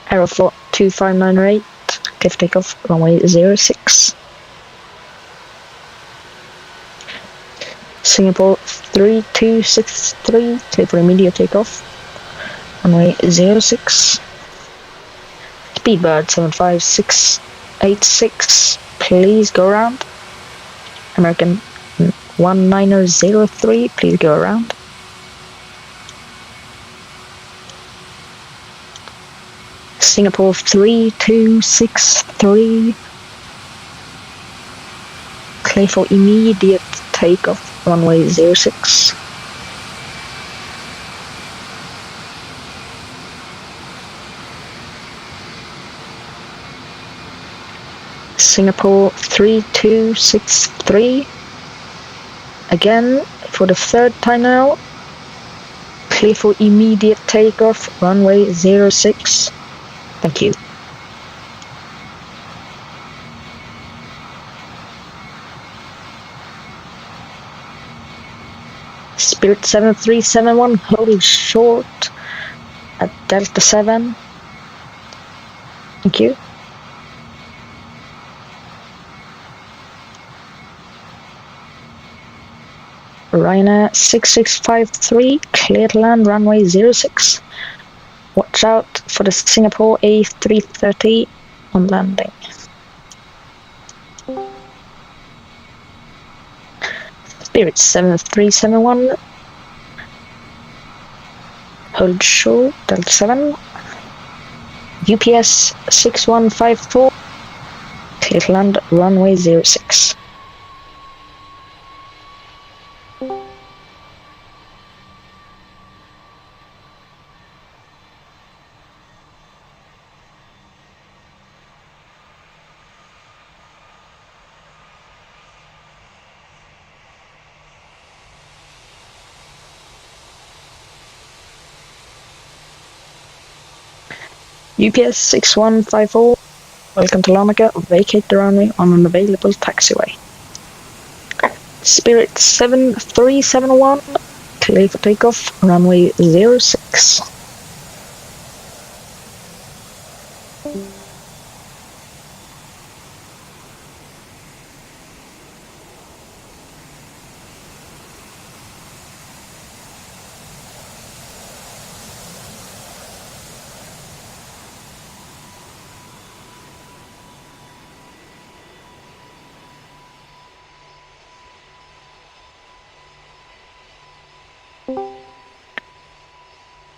Aeroflot 2598, clear for takeoff, runway 06. Singapore 3263, clear for immediate takeoff, runway 06. Speedbird 75686, please go around. American 1903, please go around. Singapore 3263, clear for immediate takeoff, runway 06. Singapore 3263, again for the third time now, clear for immediate takeoff, runway 06. Thank you. Spirit 7371, hold short at Delta 7. Thank you. Ryanair 6653, clear to land, runway 06. Watch out for the Singapore A330 on landing. Spirit 7371, hold short, Delta 7. UPS 6154, clear to land, runway 06. UPS 6154, welcome to Larnaca, vacate the runway on an available taxiway. Spirit 7371, clear for takeoff, runway 06.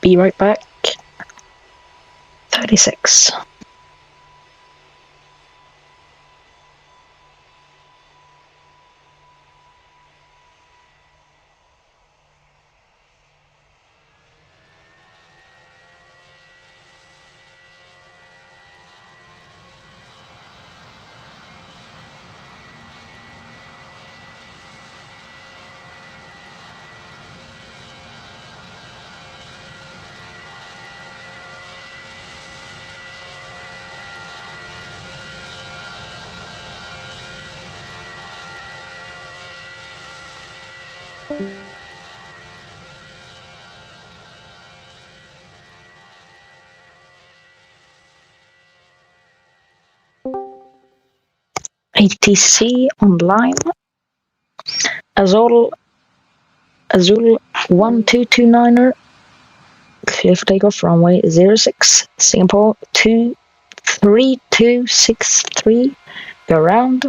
Be right back. 36. ATC online. Azul 1229er, clear for takeoff, runway 06. Singapore 23263, go round.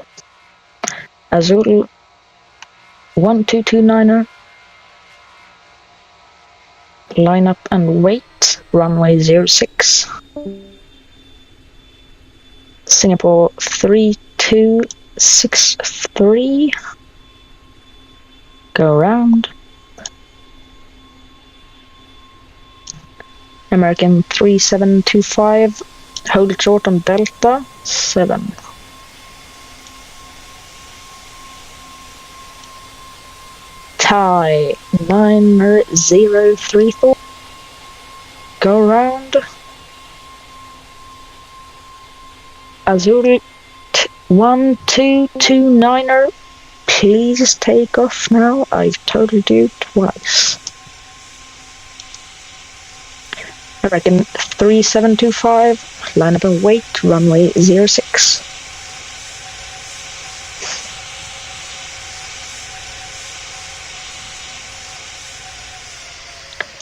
Azul 1229er, line up and wait, runway 06. Singapore 3263, go around. American 3725, hold short on Delta 7. Thai 9034, go around. Azul 1229er, please take off now. I've told you twice. American 3725, line up and wait, runway 06.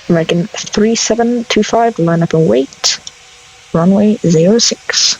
American 3725, line up and wait. runway 06.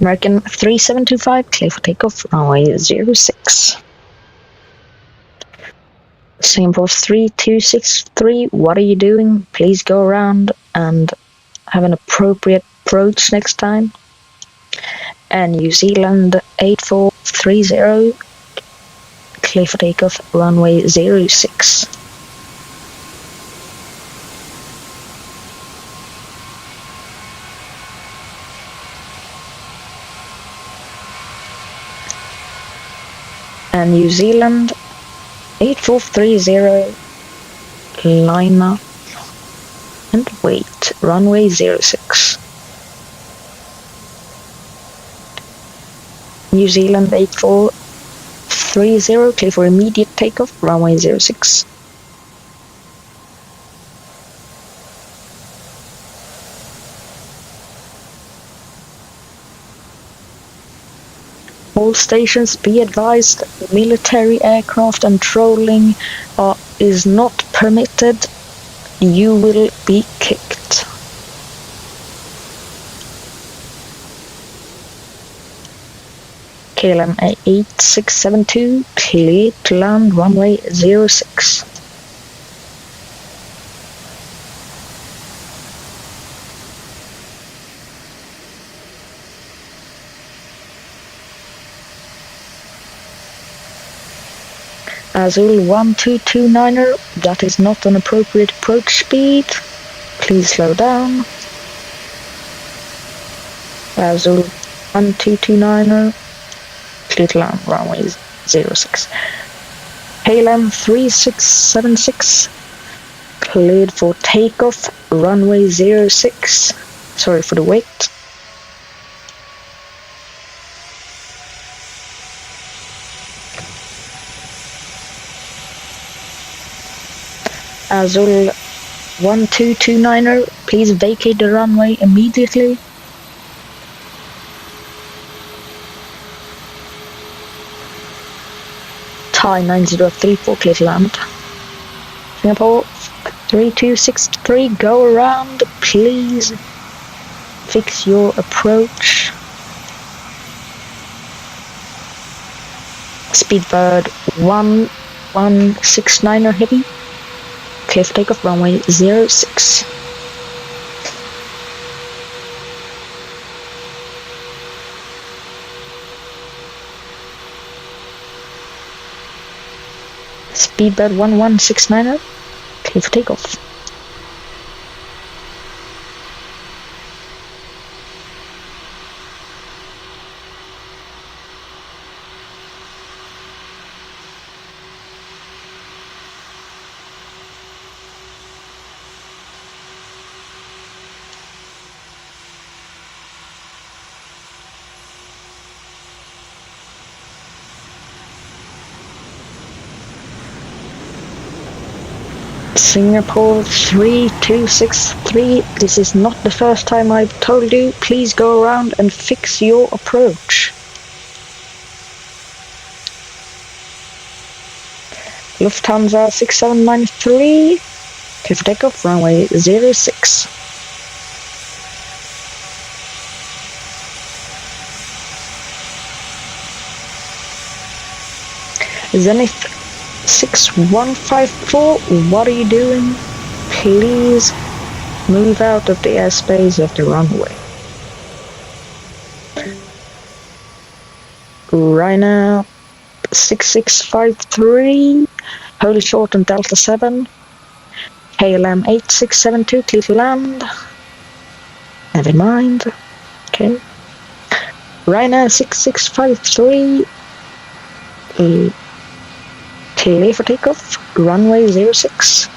American 3725, clear for takeoff, runway 06. Singapore 3263, what are you doing? Please go around and have an appropriate approach next time. And New Zealand 8430, clear for takeoff, runway 06. And New Zealand 8430, line up and wait, runway 06. New Zealand 8430, clear for immediate takeoff, runway 06. All stations be advised, military aircraft and trolling is not permitted. You will be kicked. KLM 8672, clear to land, runway 06. Azul 1229er, that is not an appropriate approach speed. Please slow down. Azul 1229er, clear to land, runway 06. KLM 3676, cleared for takeoff, runway 06. Sorry for the wait. Azul 1229er, please vacate the runway immediately. Thai 9034, clear to land. Singapore 3263, go around, please fix your approach. Speedbird 1169er heavy, clear for takeoff, runway 06. Speedbird 1169er, clear for takeoff. Singapore 3263, this is not the first time I've told you, please go around and fix your approach. Lufthansa 6793, clear for takeoff, runway 06. Zenith 6154, what are you doing? Please move out of the airspace of the runway. Ryanair 6653, hold short on Delta 7. KLM 8672, clear to land. Never mind. Okay. Ryanair 6653, clear for takeoff, runway 06.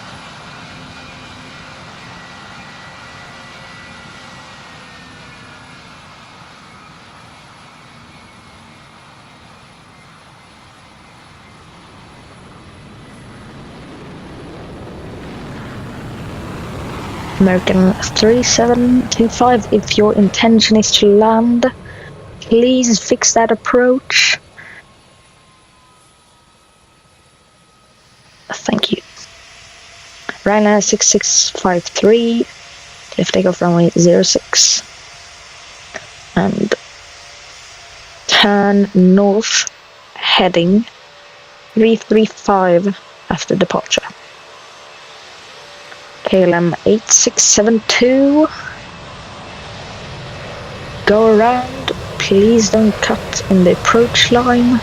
American 3725, if your intention is to land, please fix that approach. Thank you. Ryanair 6653, lift takeoff runway 06, and turn north, heading 335 after departure. KLM 8672, go around, please don't cut in the approach line.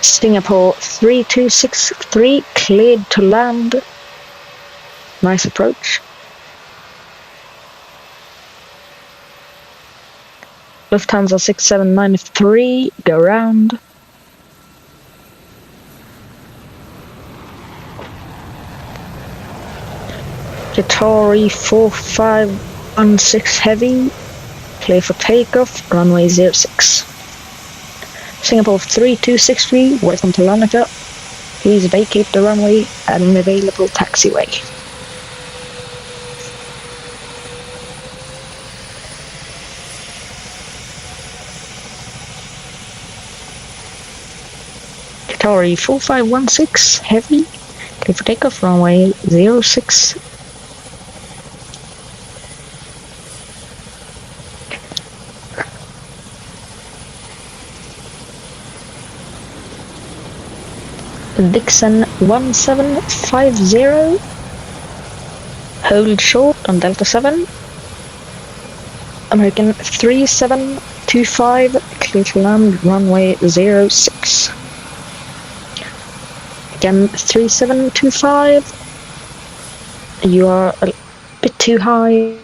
Singapore 3263, cleared to land. Nice approach. Lufthansa 6793, go round. Qatari 4516 heavy, clear for takeoff, runway 06. Singapore 3263, welcome to Lanaka. Please vacate the runway at an available taxiway. Qatari 4516 heavy, clear for takeoff, runway 06. Dixon 1750, hold short on Delta 7. American 3725, clear to land, runway 06. Again 3725, you are a bit too high.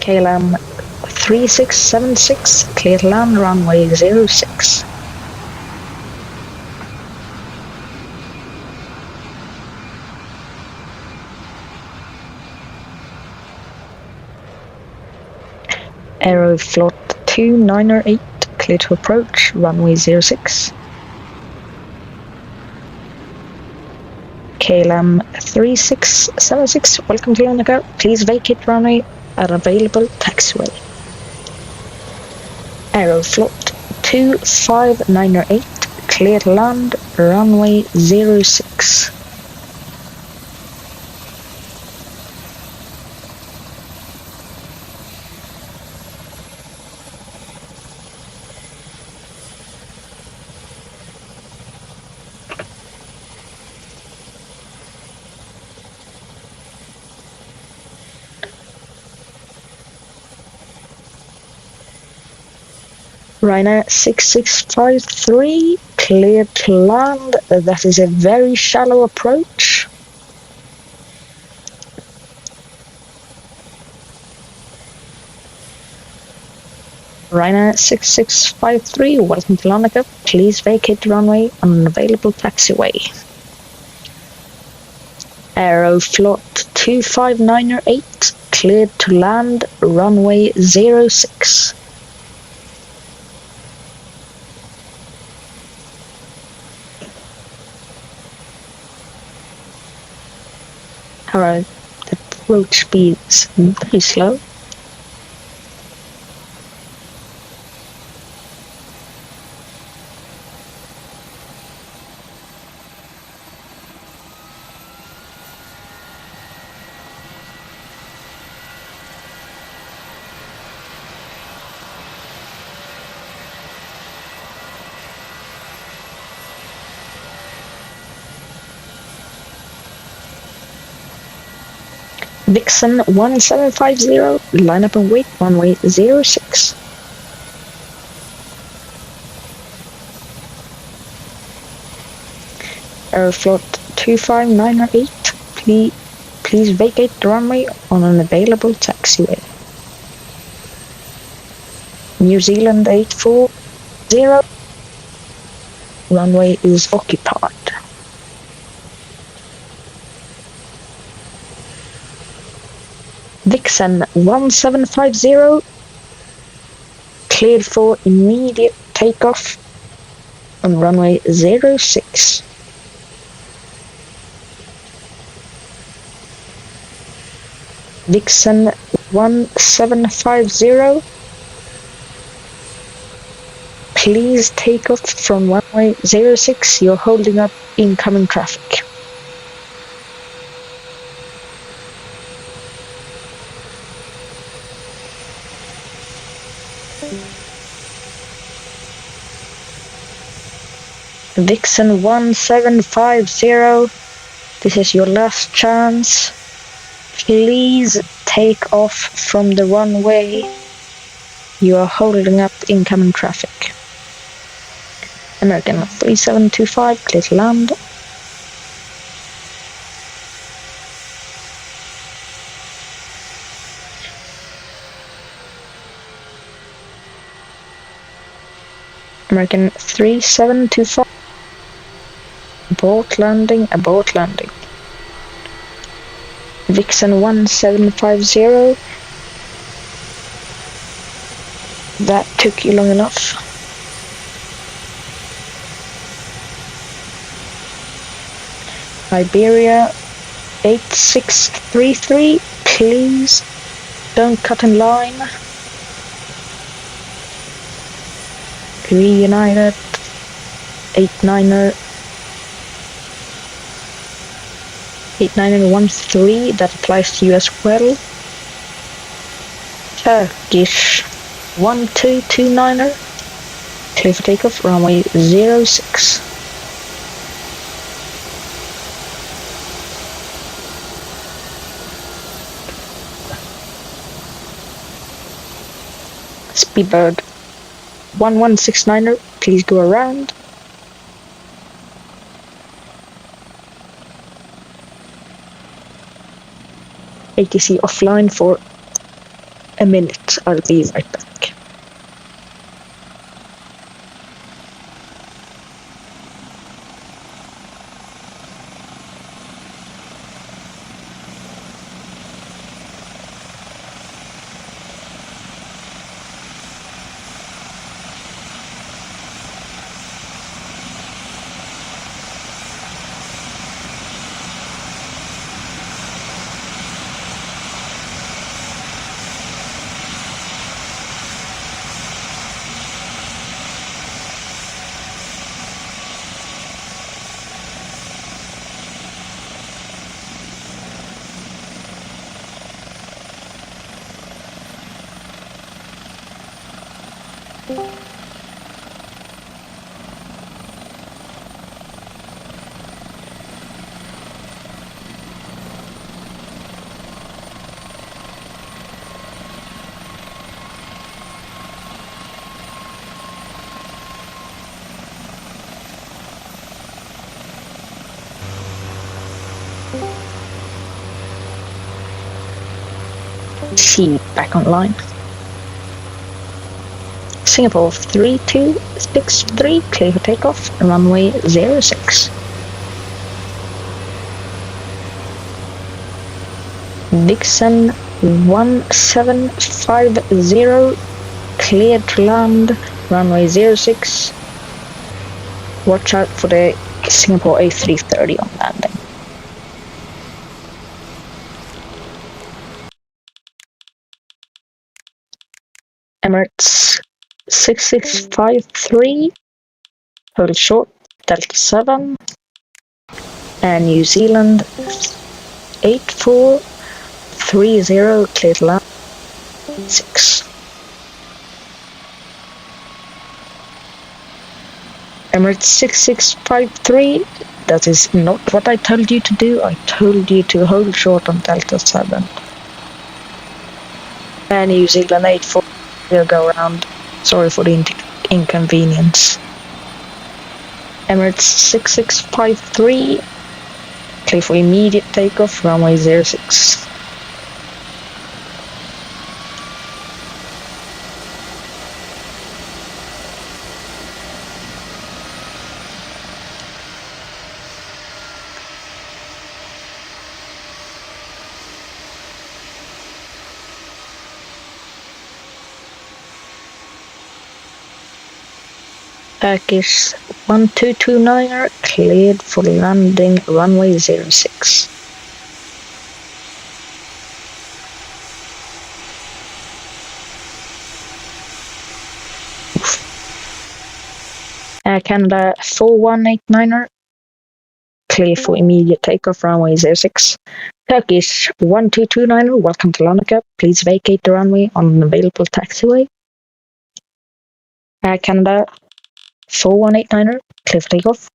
KLM 3676, clear to land, runway 06. Aeroflot 2908, clear to approach, runway 06. KLM 3676, welcome to Lanaka. Please vacate runway at available taxiway. Aeroflot 2598, clear to land, runway 06. Ryanair 6653, clear to land. That is a very shallow approach. Ryanair 6653, welcome to Lanaka. Please vacate the runway on an available taxiway. Aeroflot 2598, cleared to land, runway 06. Alright, the approach speed is very slow. Dixon 1750, line up and wait, runway 06. Aeroflot 2598, please vacate the runway on an available taxiway. New Zealand 840, runway is occupied. Vixen 1750, cleared for immediate takeoff on runway 06. Vixen 1750, please take off from runway 06, you're holding up incoming traffic. Vixen 1750, this is your last chance. Please take off from the runway. You are holding up incoming traffic. American 3725, clear to land. American 3725, abort landing, abort landing. Vixen 1750, that took you long enough. Iberia 8633, please don't cut in line. Reunited 89er 8913, that applies to you as well. Turkish 1229er, clear for takeoff, runway 06. Speedbird 1169er, please go around. ATC offline for a minute, I'll be right back. C back online. Singapore 3263, clear for takeoff, runway 06. Vixen 1750, cleared to land, runway 06. Watch out for the Singapore A330 on landing. Emirates 6653, hold short, Delta 7, and New Zealand 8430, clear to land 6. Emirates 6653, that is not what I told you to do. I told you to hold short on Delta 7. And New Zealand 84, we'll go around. Sorry for the inconvenience. Emirates 6653, clear for immediate takeoff, runway 06. Turkish 1229er cleared for landing runway 06. Air Canada 4189er clear for immediate takeoff runway 06. Turkish 1229er, welcome to Larnaca. Please vacate the runway on an available taxiway. Air Canada 4189er, clear for takeoff.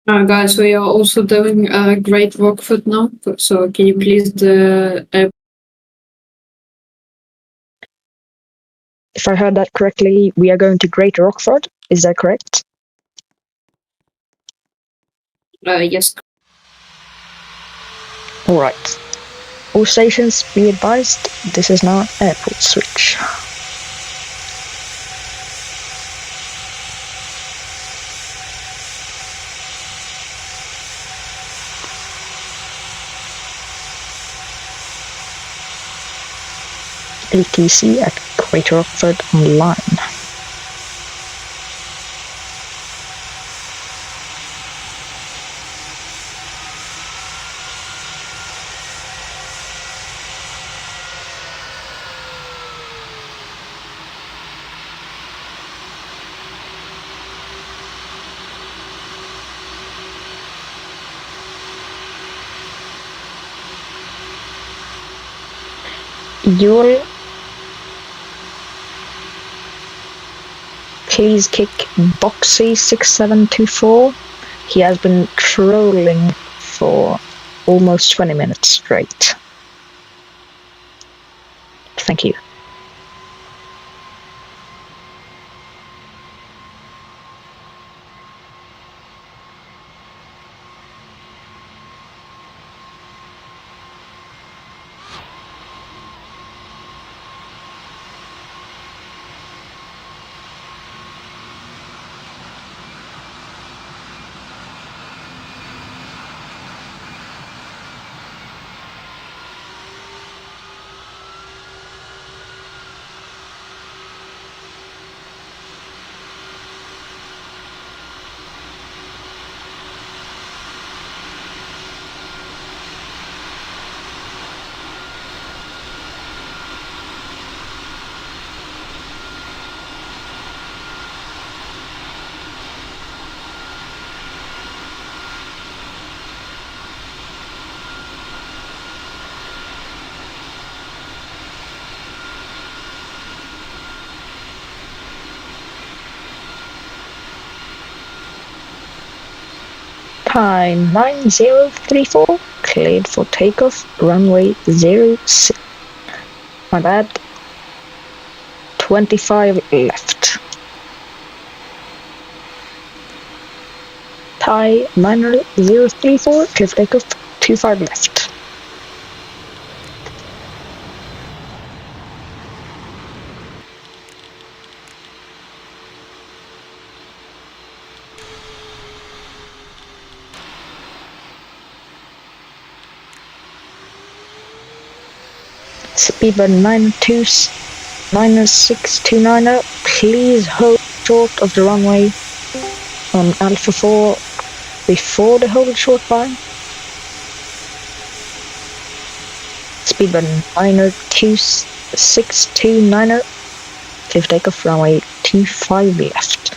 Guys, we are also doing Great Rockford now, so can you please
If I heard that correctly, we are going to Great Rockford. Is that correct?
yes.
Alright. All stations, be advised, this is now airport switch. ATC at Greater Rockford online. You'll please kick Boxy6724. He has been trolling for almost 20 minutes straight. Thank you. Time 9034, cleared for takeoff, runway 06. My bad. 25 left. Thai 9034, clear for takeoff, 25 left. Speedbird 96290, please hold short of the runway on Alpha 4 before the hold short line. Speedbird 96290, clear for takeoff, runway 25 left.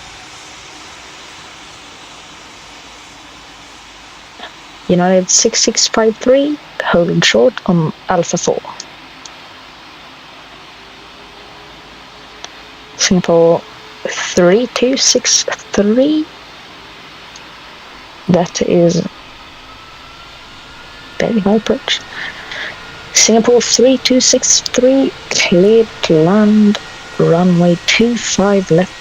United 6653, hold short on Alpha 4. Singapore 3263, that is very high approach. Singapore 3263, cleared to land, runway 25 left.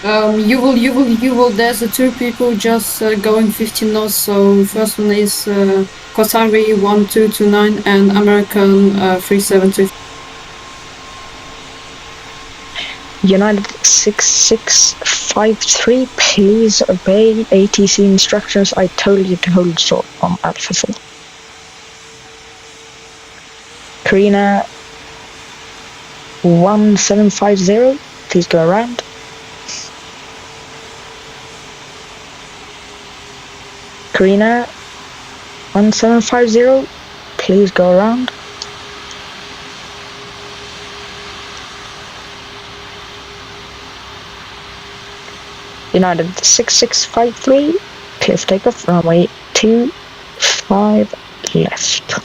You will, there's two people just going 15 knots, so first one is Qatari 1229 and American 373.
United 6653, please obey ATC instructions. I told you to hold short on Alpha 4. Karina 1750, please go around. Karina 1750, please go around. United 6653, clear for takeoff, runway 25 left.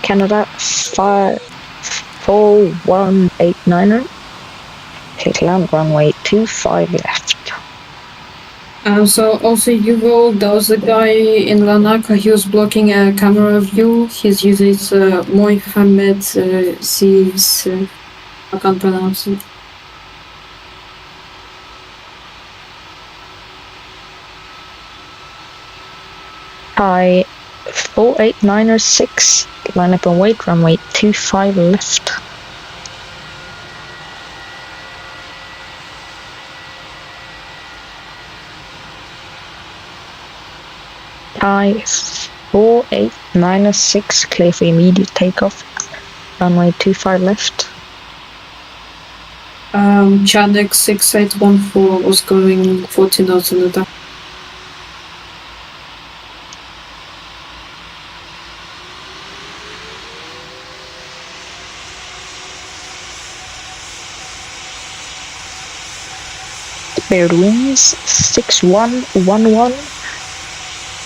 Canada 4189, clear to land, runway 25 left.
So also there was a guy in Lanaka, he was blocking a camera view. His user is Mohammed Sees, I can't pronounce it.
Hi, 48906, line up and wait, runway 25 left. Hi, 48906, clear for immediate takeoff, runway 25 left.
Chanek 6814 was going 40 knots in the dark.
Cleared winds 6111,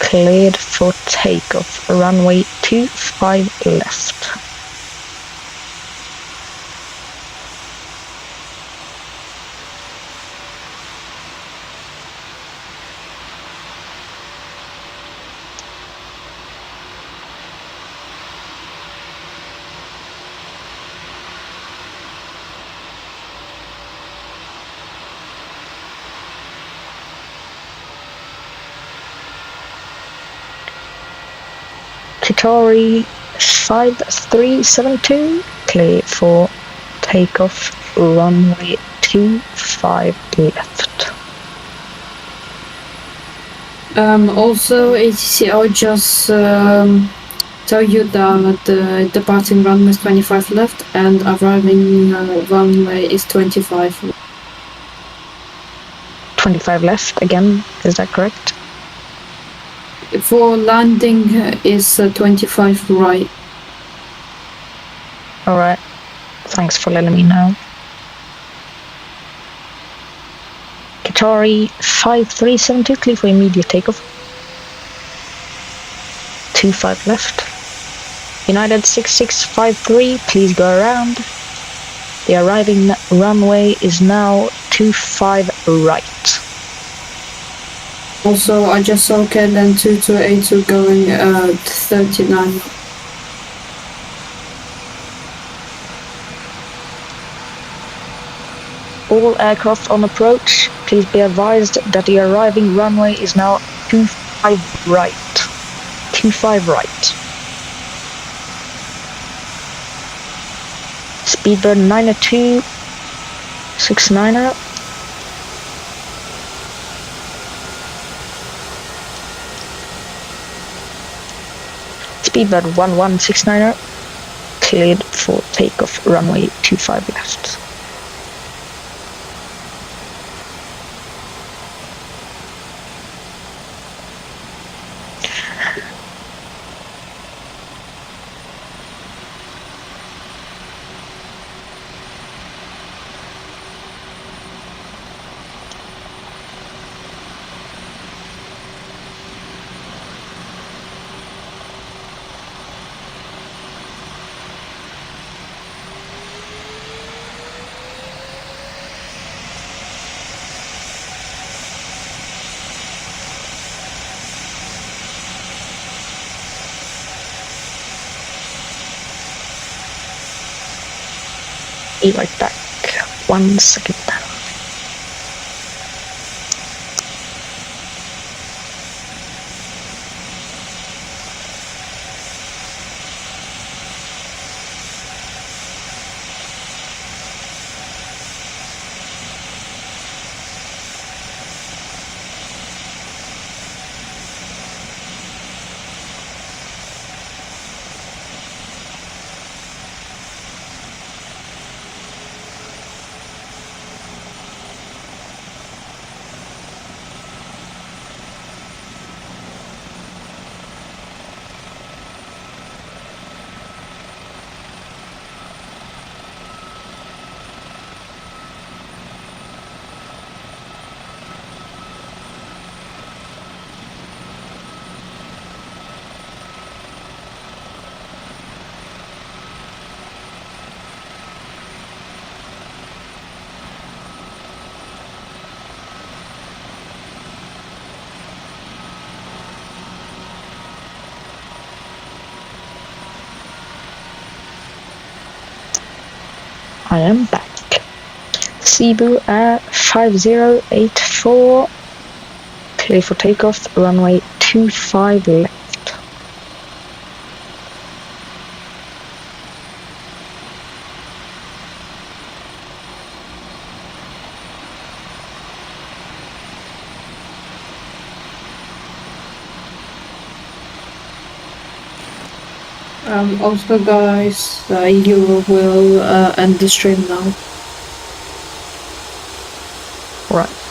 cleared for takeoff, runway 25 left. Qatari 5372, clear for takeoff, runway 25 left.
Also, ATC, I'll just tell you that the departing runway is 25 left and arriving runway is 25.
25 left again, is that correct?
For landing is 25 right.
Alright, thanks for letting me know. Qatari 5372, clear for immediate takeoff. 25 left. United 6653, please go around. The arriving runway is now 25 right.
Also, I just saw KLM 2282 going 39.
All aircraft on approach, please be advised that the arriving runway is now 25 right. 25 right. Speedbird 902, 69er. Speedbird 1169er, cleared for takeoff, runway 25 left. Be right back. 1 second. I am back. Cebu at 5084. Clear for takeoff, runway 25 left.
Also, guys, you will end the stream now.
Right.